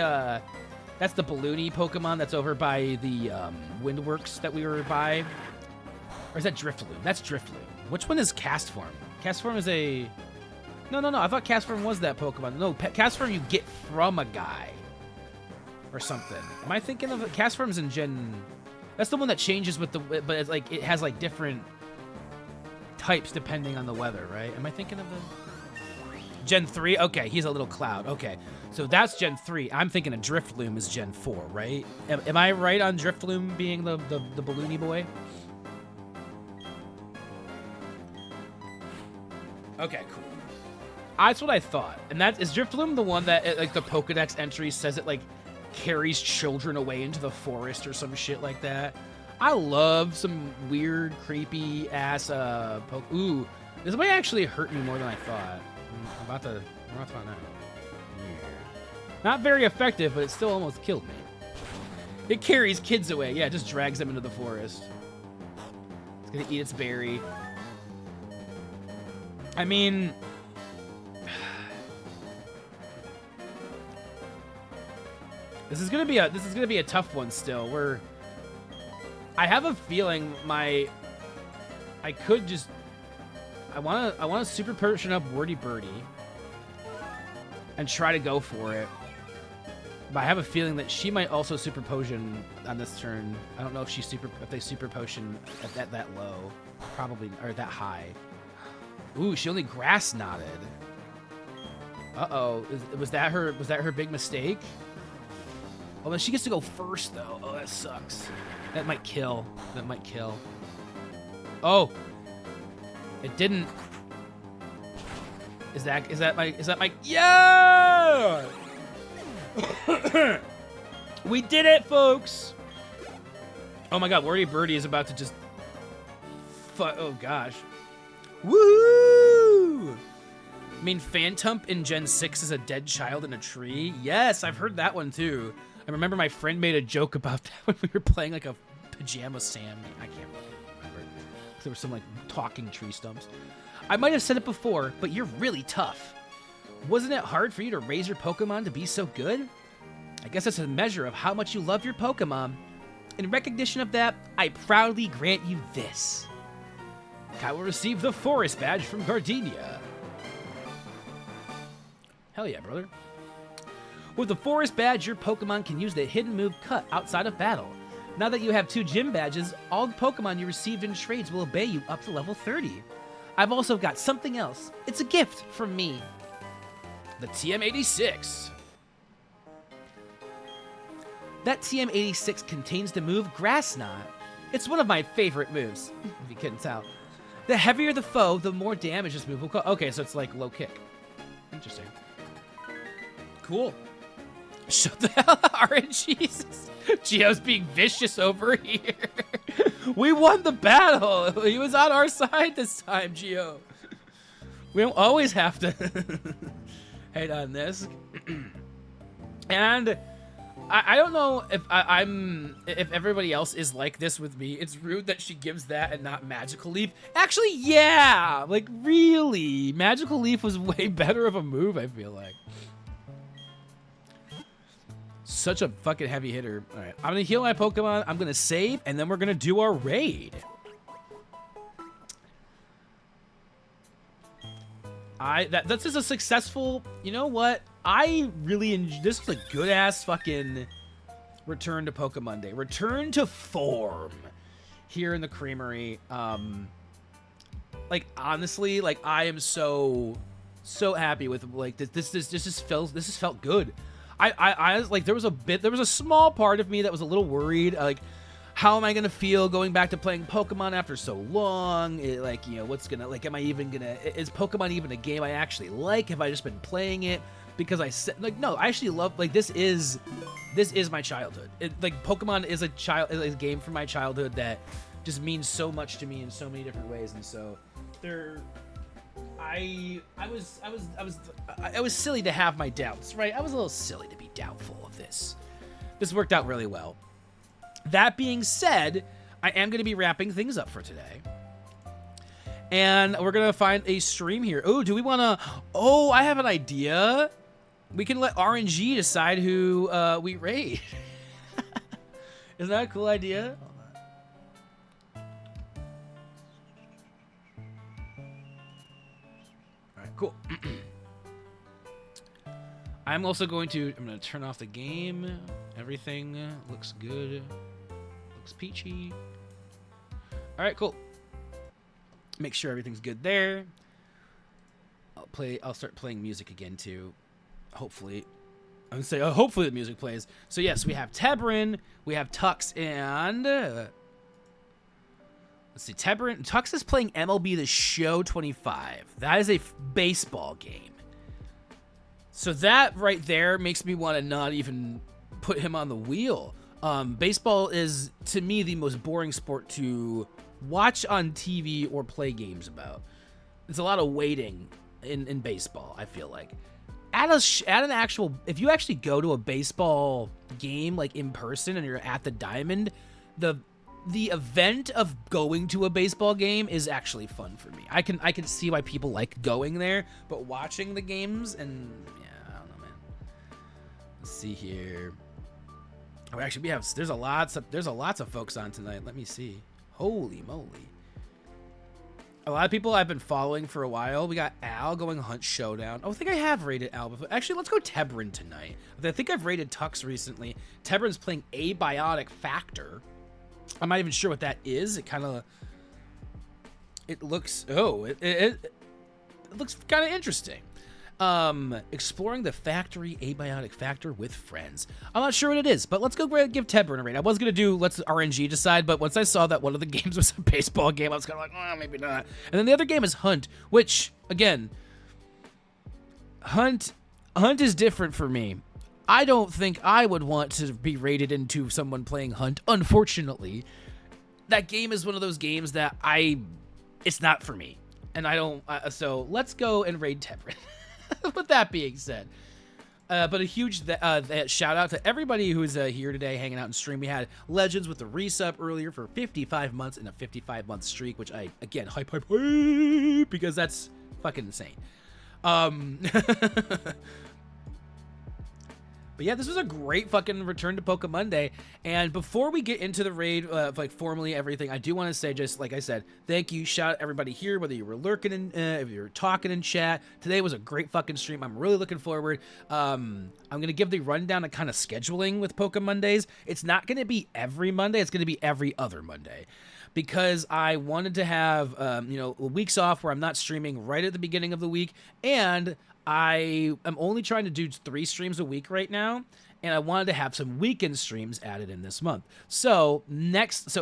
Speaker 1: That's the balloony Pokemon that's over by the Windworks that we were by? Or is that Drifloon? That's Drifloon. Which one is Cast Form? Cast Form is a... No. I thought Cast Form was that Pokemon. No, Cast Form you get from a guy. Or something. Am I thinking of... Cast Form's in Gen... That's the one that changes with the... But it's like, it has like different types depending on the weather, right? Am I thinking of the... Gen 3? Okay, he's a little cloud. Okay, so that's Gen 3. I'm thinking of Drifloon is Gen 4, right? Am I right on Drifloon being the balloony boy? Okay, cool. That's what I thought. And that is Drifloon the one that, like, the Pokedex entry says it, like, carries children away into the forest or some shit like that. I love some weird, creepy ass Ooh, this might actually hurt me more than I thought. We're about to find out. Yeah. Not very effective, but it still almost killed me. It carries kids away. Yeah, it just drags them into the forest. It's gonna eat its berry. I mean, this is gonna be a tough one still. I have a feeling I want to super potion up Wordy Birdie and try to go for it. But I have a feeling that she might also super potion on this turn. I don't know if they super potion at that low, probably, or that high. Ooh, she only grass knotted. Uh-oh. Was that her big mistake? Oh, then she gets to go first, though. Oh, that sucks. That might kill. Oh. It didn't. Is that my... Yeah! We did it, folks! Oh my god, Wordy Birdie is about to just... Oh, gosh. Woo! I mean, Phantump in Gen 6 is a dead child in a tree. Yes, I've heard that one too. I remember my friend made a joke about that when we were playing like a Pajama Sam. I can't really remember. There were some like talking tree stumps. I might have said it before, but you're really tough. Wasn't it hard for you to raise your Pokemon to be so good? I guess that's a measure of how much you love your Pokemon. In recognition of that, I proudly grant you this. I will receive the Forest Badge from Gardenia. Hell yeah, brother. With the Forest Badge, your Pokemon can use the hidden move Cut outside of battle. Now that you have 2 gym badges, all the Pokemon you received in trades will obey you up to level 30. I've also got something else. It's a gift from me. The TM86. That TM86 contains the move Grass Knot. It's one of my favorite moves, if you couldn't tell. The heavier the foe, the more damage this move will cause. Okay, so it's like low kick. Interesting. Cool. Shut the hell up, RNGs. Gio's being vicious over here. We won the battle. He was on our side this time, Gio. We don't always have to hate on this. And I don't know if if everybody else is like this with me. It's rude that she gives that and not Magical Leaf. Actually, yeah. Like, really. Magical Leaf was way better of a move, I feel like. Such a fucking heavy hitter. All right, I'm gonna heal my Pokemon. I'm gonna save, and then we're gonna do our raid. This is a successful. You know what? I really enjoy. This was a good ass fucking return to PokeMonday. Return to form here in the Creamery. Like honestly, like I am so happy with like this just felt good. I was like, there was a small part of me that was a little worried, like, how am I gonna feel going back to playing Pokemon after so long? Like, you know, what's gonna, like, am I even gonna, is Pokemon even a game I actually like? Have I just been playing it because I said, like, no, I actually love, like, this is my childhood. Like, Pokemon is a game from my childhood that just means so much to me in so many different ways, and so I was silly to have my doubts, right? I was a little silly to be doubtful of this. This worked out really well. That being said, I am going to be wrapping things up for today. And we're going to find a stream here. Oh, do we want to... Oh, I have an idea. We can let RNG decide who we raid. Isn't that a cool idea? Cool. I'm also going to turn off the game. Everything looks good. Looks peachy. All right, cool. Make sure everything's good there. I'll start playing music again too. Hopefully. I would say hopefully the music plays. So yes, we have Tebrin, we have Tux, and let's see, Tux is playing MLB The Show 25. That is a baseball game. So that right there makes me want to not even put him on the wheel. Baseball is, to me, the most boring sport to watch on TV or play games about. There's a lot of waiting in baseball, I feel like. At an actual, if you actually go to a baseball game, like in person, and you're at the Diamond, the event of going to a baseball game is actually fun for me. I can see why people like going there, but watching the games, and yeah, I don't know, man. Let's see here. Oh, actually, there's a lots of folks on tonight. Let me see. Holy moly. A lot of people I've been following for a while. We got Al going Hunt Showdown. Oh, I think I have rated Al before. Actually, let's go Tebrin tonight. I think I've rated Tux recently. Tebrin's playing Abiotic Factor. I'm not even sure what that is. It looks, it looks kind of interesting. Exploring the factory Abiotic Factor with friends. I'm not sure what it is, but let's go give Tebrin a rate. I was going to do let's RNG decide, but once I saw that one of the games was a baseball game, I was kind of like, oh, maybe not. And then the other game is Hunt, which, again, Hunt is different for me. I don't think I would want to be rated into someone playing Hunt, unfortunately. That game is one of those games that it's not for me. and I don't. So let's go and raid Tebrin. With that being said, but a huge shout out to everybody who's here today, hanging out and stream. We had Legends with the resub earlier for 55 months in a 55-month streak, which I again hype because that's fucking insane. But yeah, this was a great fucking return to PokeMonday. And before we get into the raid, like formally everything, I do want to say, just like I said, thank you. Shout out everybody here, whether you were lurking in, if you were talking in chat. Today was a great fucking stream. I'm really looking forward. I'm going to give the rundown of kind of scheduling with PokeMondays. It's not going to be every Monday. It's going to be every other Monday. Because I wanted to have, weeks off where I'm not streaming right at the beginning of the week. And I am only trying to do 3 streams a week right now, and I wanted to have some weekend streams added in this month. So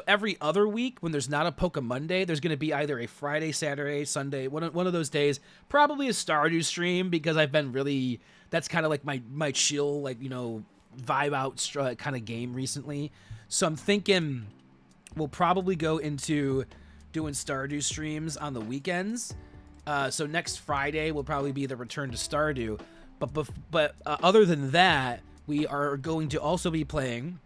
Speaker 1: every other week, when there's not a PokeMonday, there's going to be either a Friday, Saturday, Sunday, one of those days, probably a Stardew stream, because I've been really, that's kind of like my chill, like, vibe out kind of game recently. So I'm thinking we'll probably go into doing Stardew streams on the weekends. So next Friday will probably be the return to Stardew, but other than that, we are going to also be playing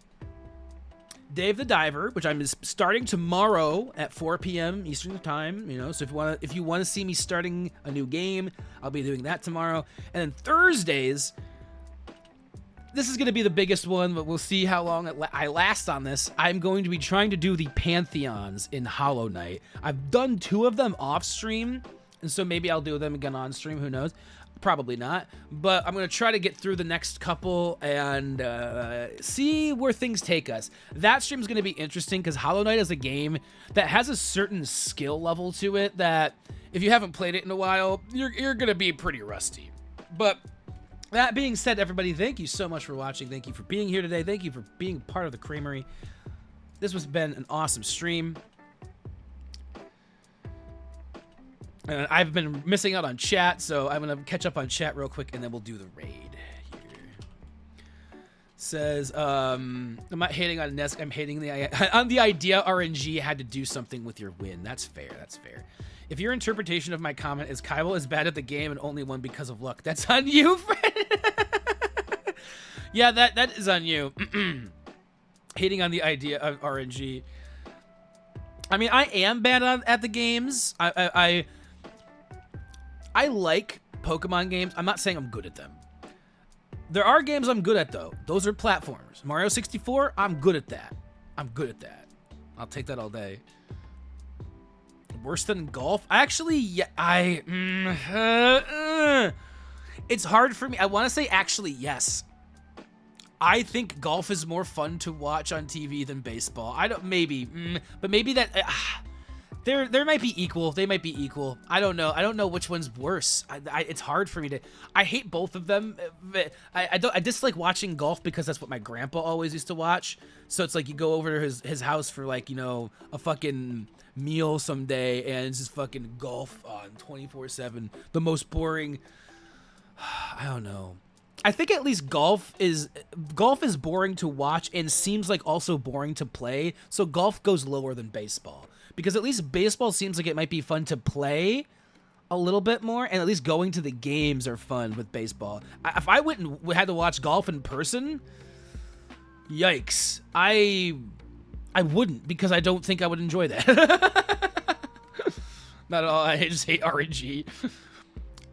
Speaker 1: Dave the Diver, which I'm starting tomorrow at 4 p.m. Eastern time. So if you want to see me starting a new game, I'll be doing that tomorrow. And then Thursdays, this is going to be the biggest one, but we'll see how long I last on this. I'm going to be trying to do the Pantheons in Hollow Knight. I've done 2 of them off stream. And so maybe I'll do them again on stream. Who knows? Probably not. But I'm going to try to get through the next couple and see where things take us. That stream is going to be interesting because Hollow Knight is a game that has a certain skill level to it that if you haven't played it in a while, you're going to be pretty rusty. But that being said, everybody, thank you so much for watching. Thank you for being here today. Thank you for being part of the Creamery. This has been an awesome stream. I've been missing out on chat, so I'm going to catch up on chat real quick, and then we'll do the raid here. Says, I'm not hating on Nesk, I'm hating on the idea RNG had to do something with your win. That's fair, that's fair. If your interpretation of my comment is Kaiba is bad at the game and only won because of luck, that's on you, friend. Yeah, that is on you. Hating on the idea of RNG. I mean, I am bad at the games. I like Pokemon games. I'm not saying I'm good at them. There are games I'm good at, though. Those are platformers. Mario 64, I'm good at that. I'll take that all day. Worse than golf? Actually, yeah, it's hard for me. I want to say actually yes. I think golf is more fun to watch on TV than baseball. But maybe that... They might be equal. They might be equal. I don't know. I don't know which one's worse. It's hard for me to... I hate both of them. I dislike watching golf because that's what my grandpa always used to watch. So it's like you go over to his house for like, a fucking meal someday and it's just fucking golf on 24/7. The most boring... I don't know. I think at least golf is boring to watch and seems like also boring to play. So golf goes lower than baseball. Because at least baseball seems like it might be fun to play a little bit more, and at least going to the games are fun with baseball. If I went and had to watch golf in person, yikes. I wouldn't, because I don't think I would enjoy that. Not at all. I just hate RNG.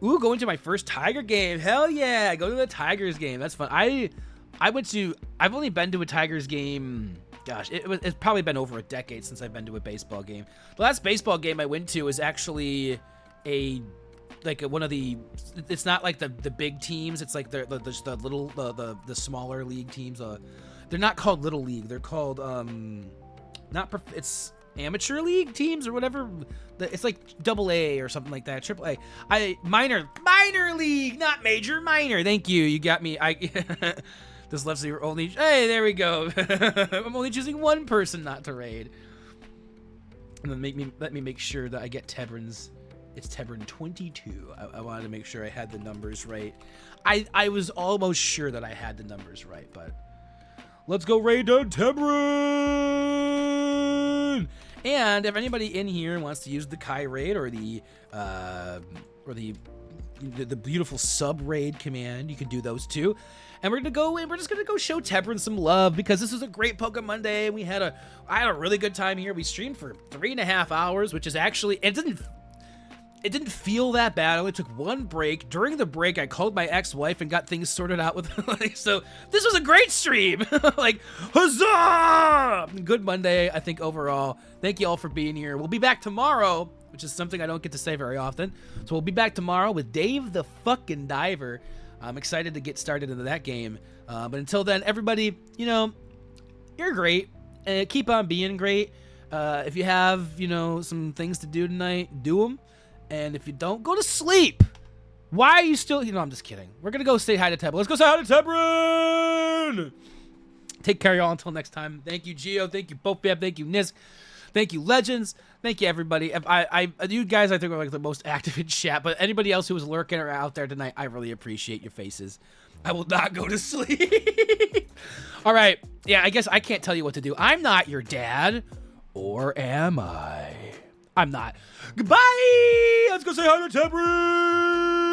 Speaker 1: Ooh, going to my first Tiger game. Hell yeah, go to the Tigers game. That's fun. I've only been to a Tigers game... Gosh, it's probably been over a decade since I've been to a baseball game. The last baseball game I went to was actually one of the... It's not like the big teams. It's like the little the smaller league teams. They're not called Little League. They're called it's amateur league teams or whatever. It's like AA or something like that. AAA. Minor league, not major. Minor. Thank you. You got me. This left so you're only... Hey, there we go. I'm only choosing one person not to raid. And then let me make sure that I get Tebrin's... It's Tebrin 22. I wanted to make sure I had the numbers right. I was almost sure that I had the numbers right, but... Let's go raid on Tebrin! And if anybody in here wants to use the Kai raid or the beautiful sub raid command, you can do those too. And we're just gonna go show Tebrin some love because this was a great PokeMonday, and I had a really good time here. We streamed for 3.5 hours, which is actually, it didn't feel that bad. I only took one break. During the break, I called my ex-wife and got things sorted out with so this was a great stream. Like, huzzah! Good Monday, I think, overall. Thank you all for being here. We'll be back tomorrow, which is something I don't get to say very often. So we'll be back tomorrow with Dave the fucking Diver. I'm excited to get started into that game. But until then, everybody, you're great. Keep on being great. If you have, some things to do tonight, do them. And if you don't, go to sleep. Why are you still... I'm just kidding. We're going to go say hi to Tebrin. Let's go say hi to Tebrin! Take care, y'all. Until next time. Thank you, Gio. Thank you, Bofab. Thank you, Nisk. Thank you, Legends. Thank you, everybody. You guys, I think, are like the most active in chat. But anybody else who was lurking or out there tonight, I really appreciate your faces. I will not go to sleep. All right. Yeah, I guess I can't tell you what to do. I'm not your dad. Or am I? I'm not. Goodbye! Let's go say hi to Tebrin!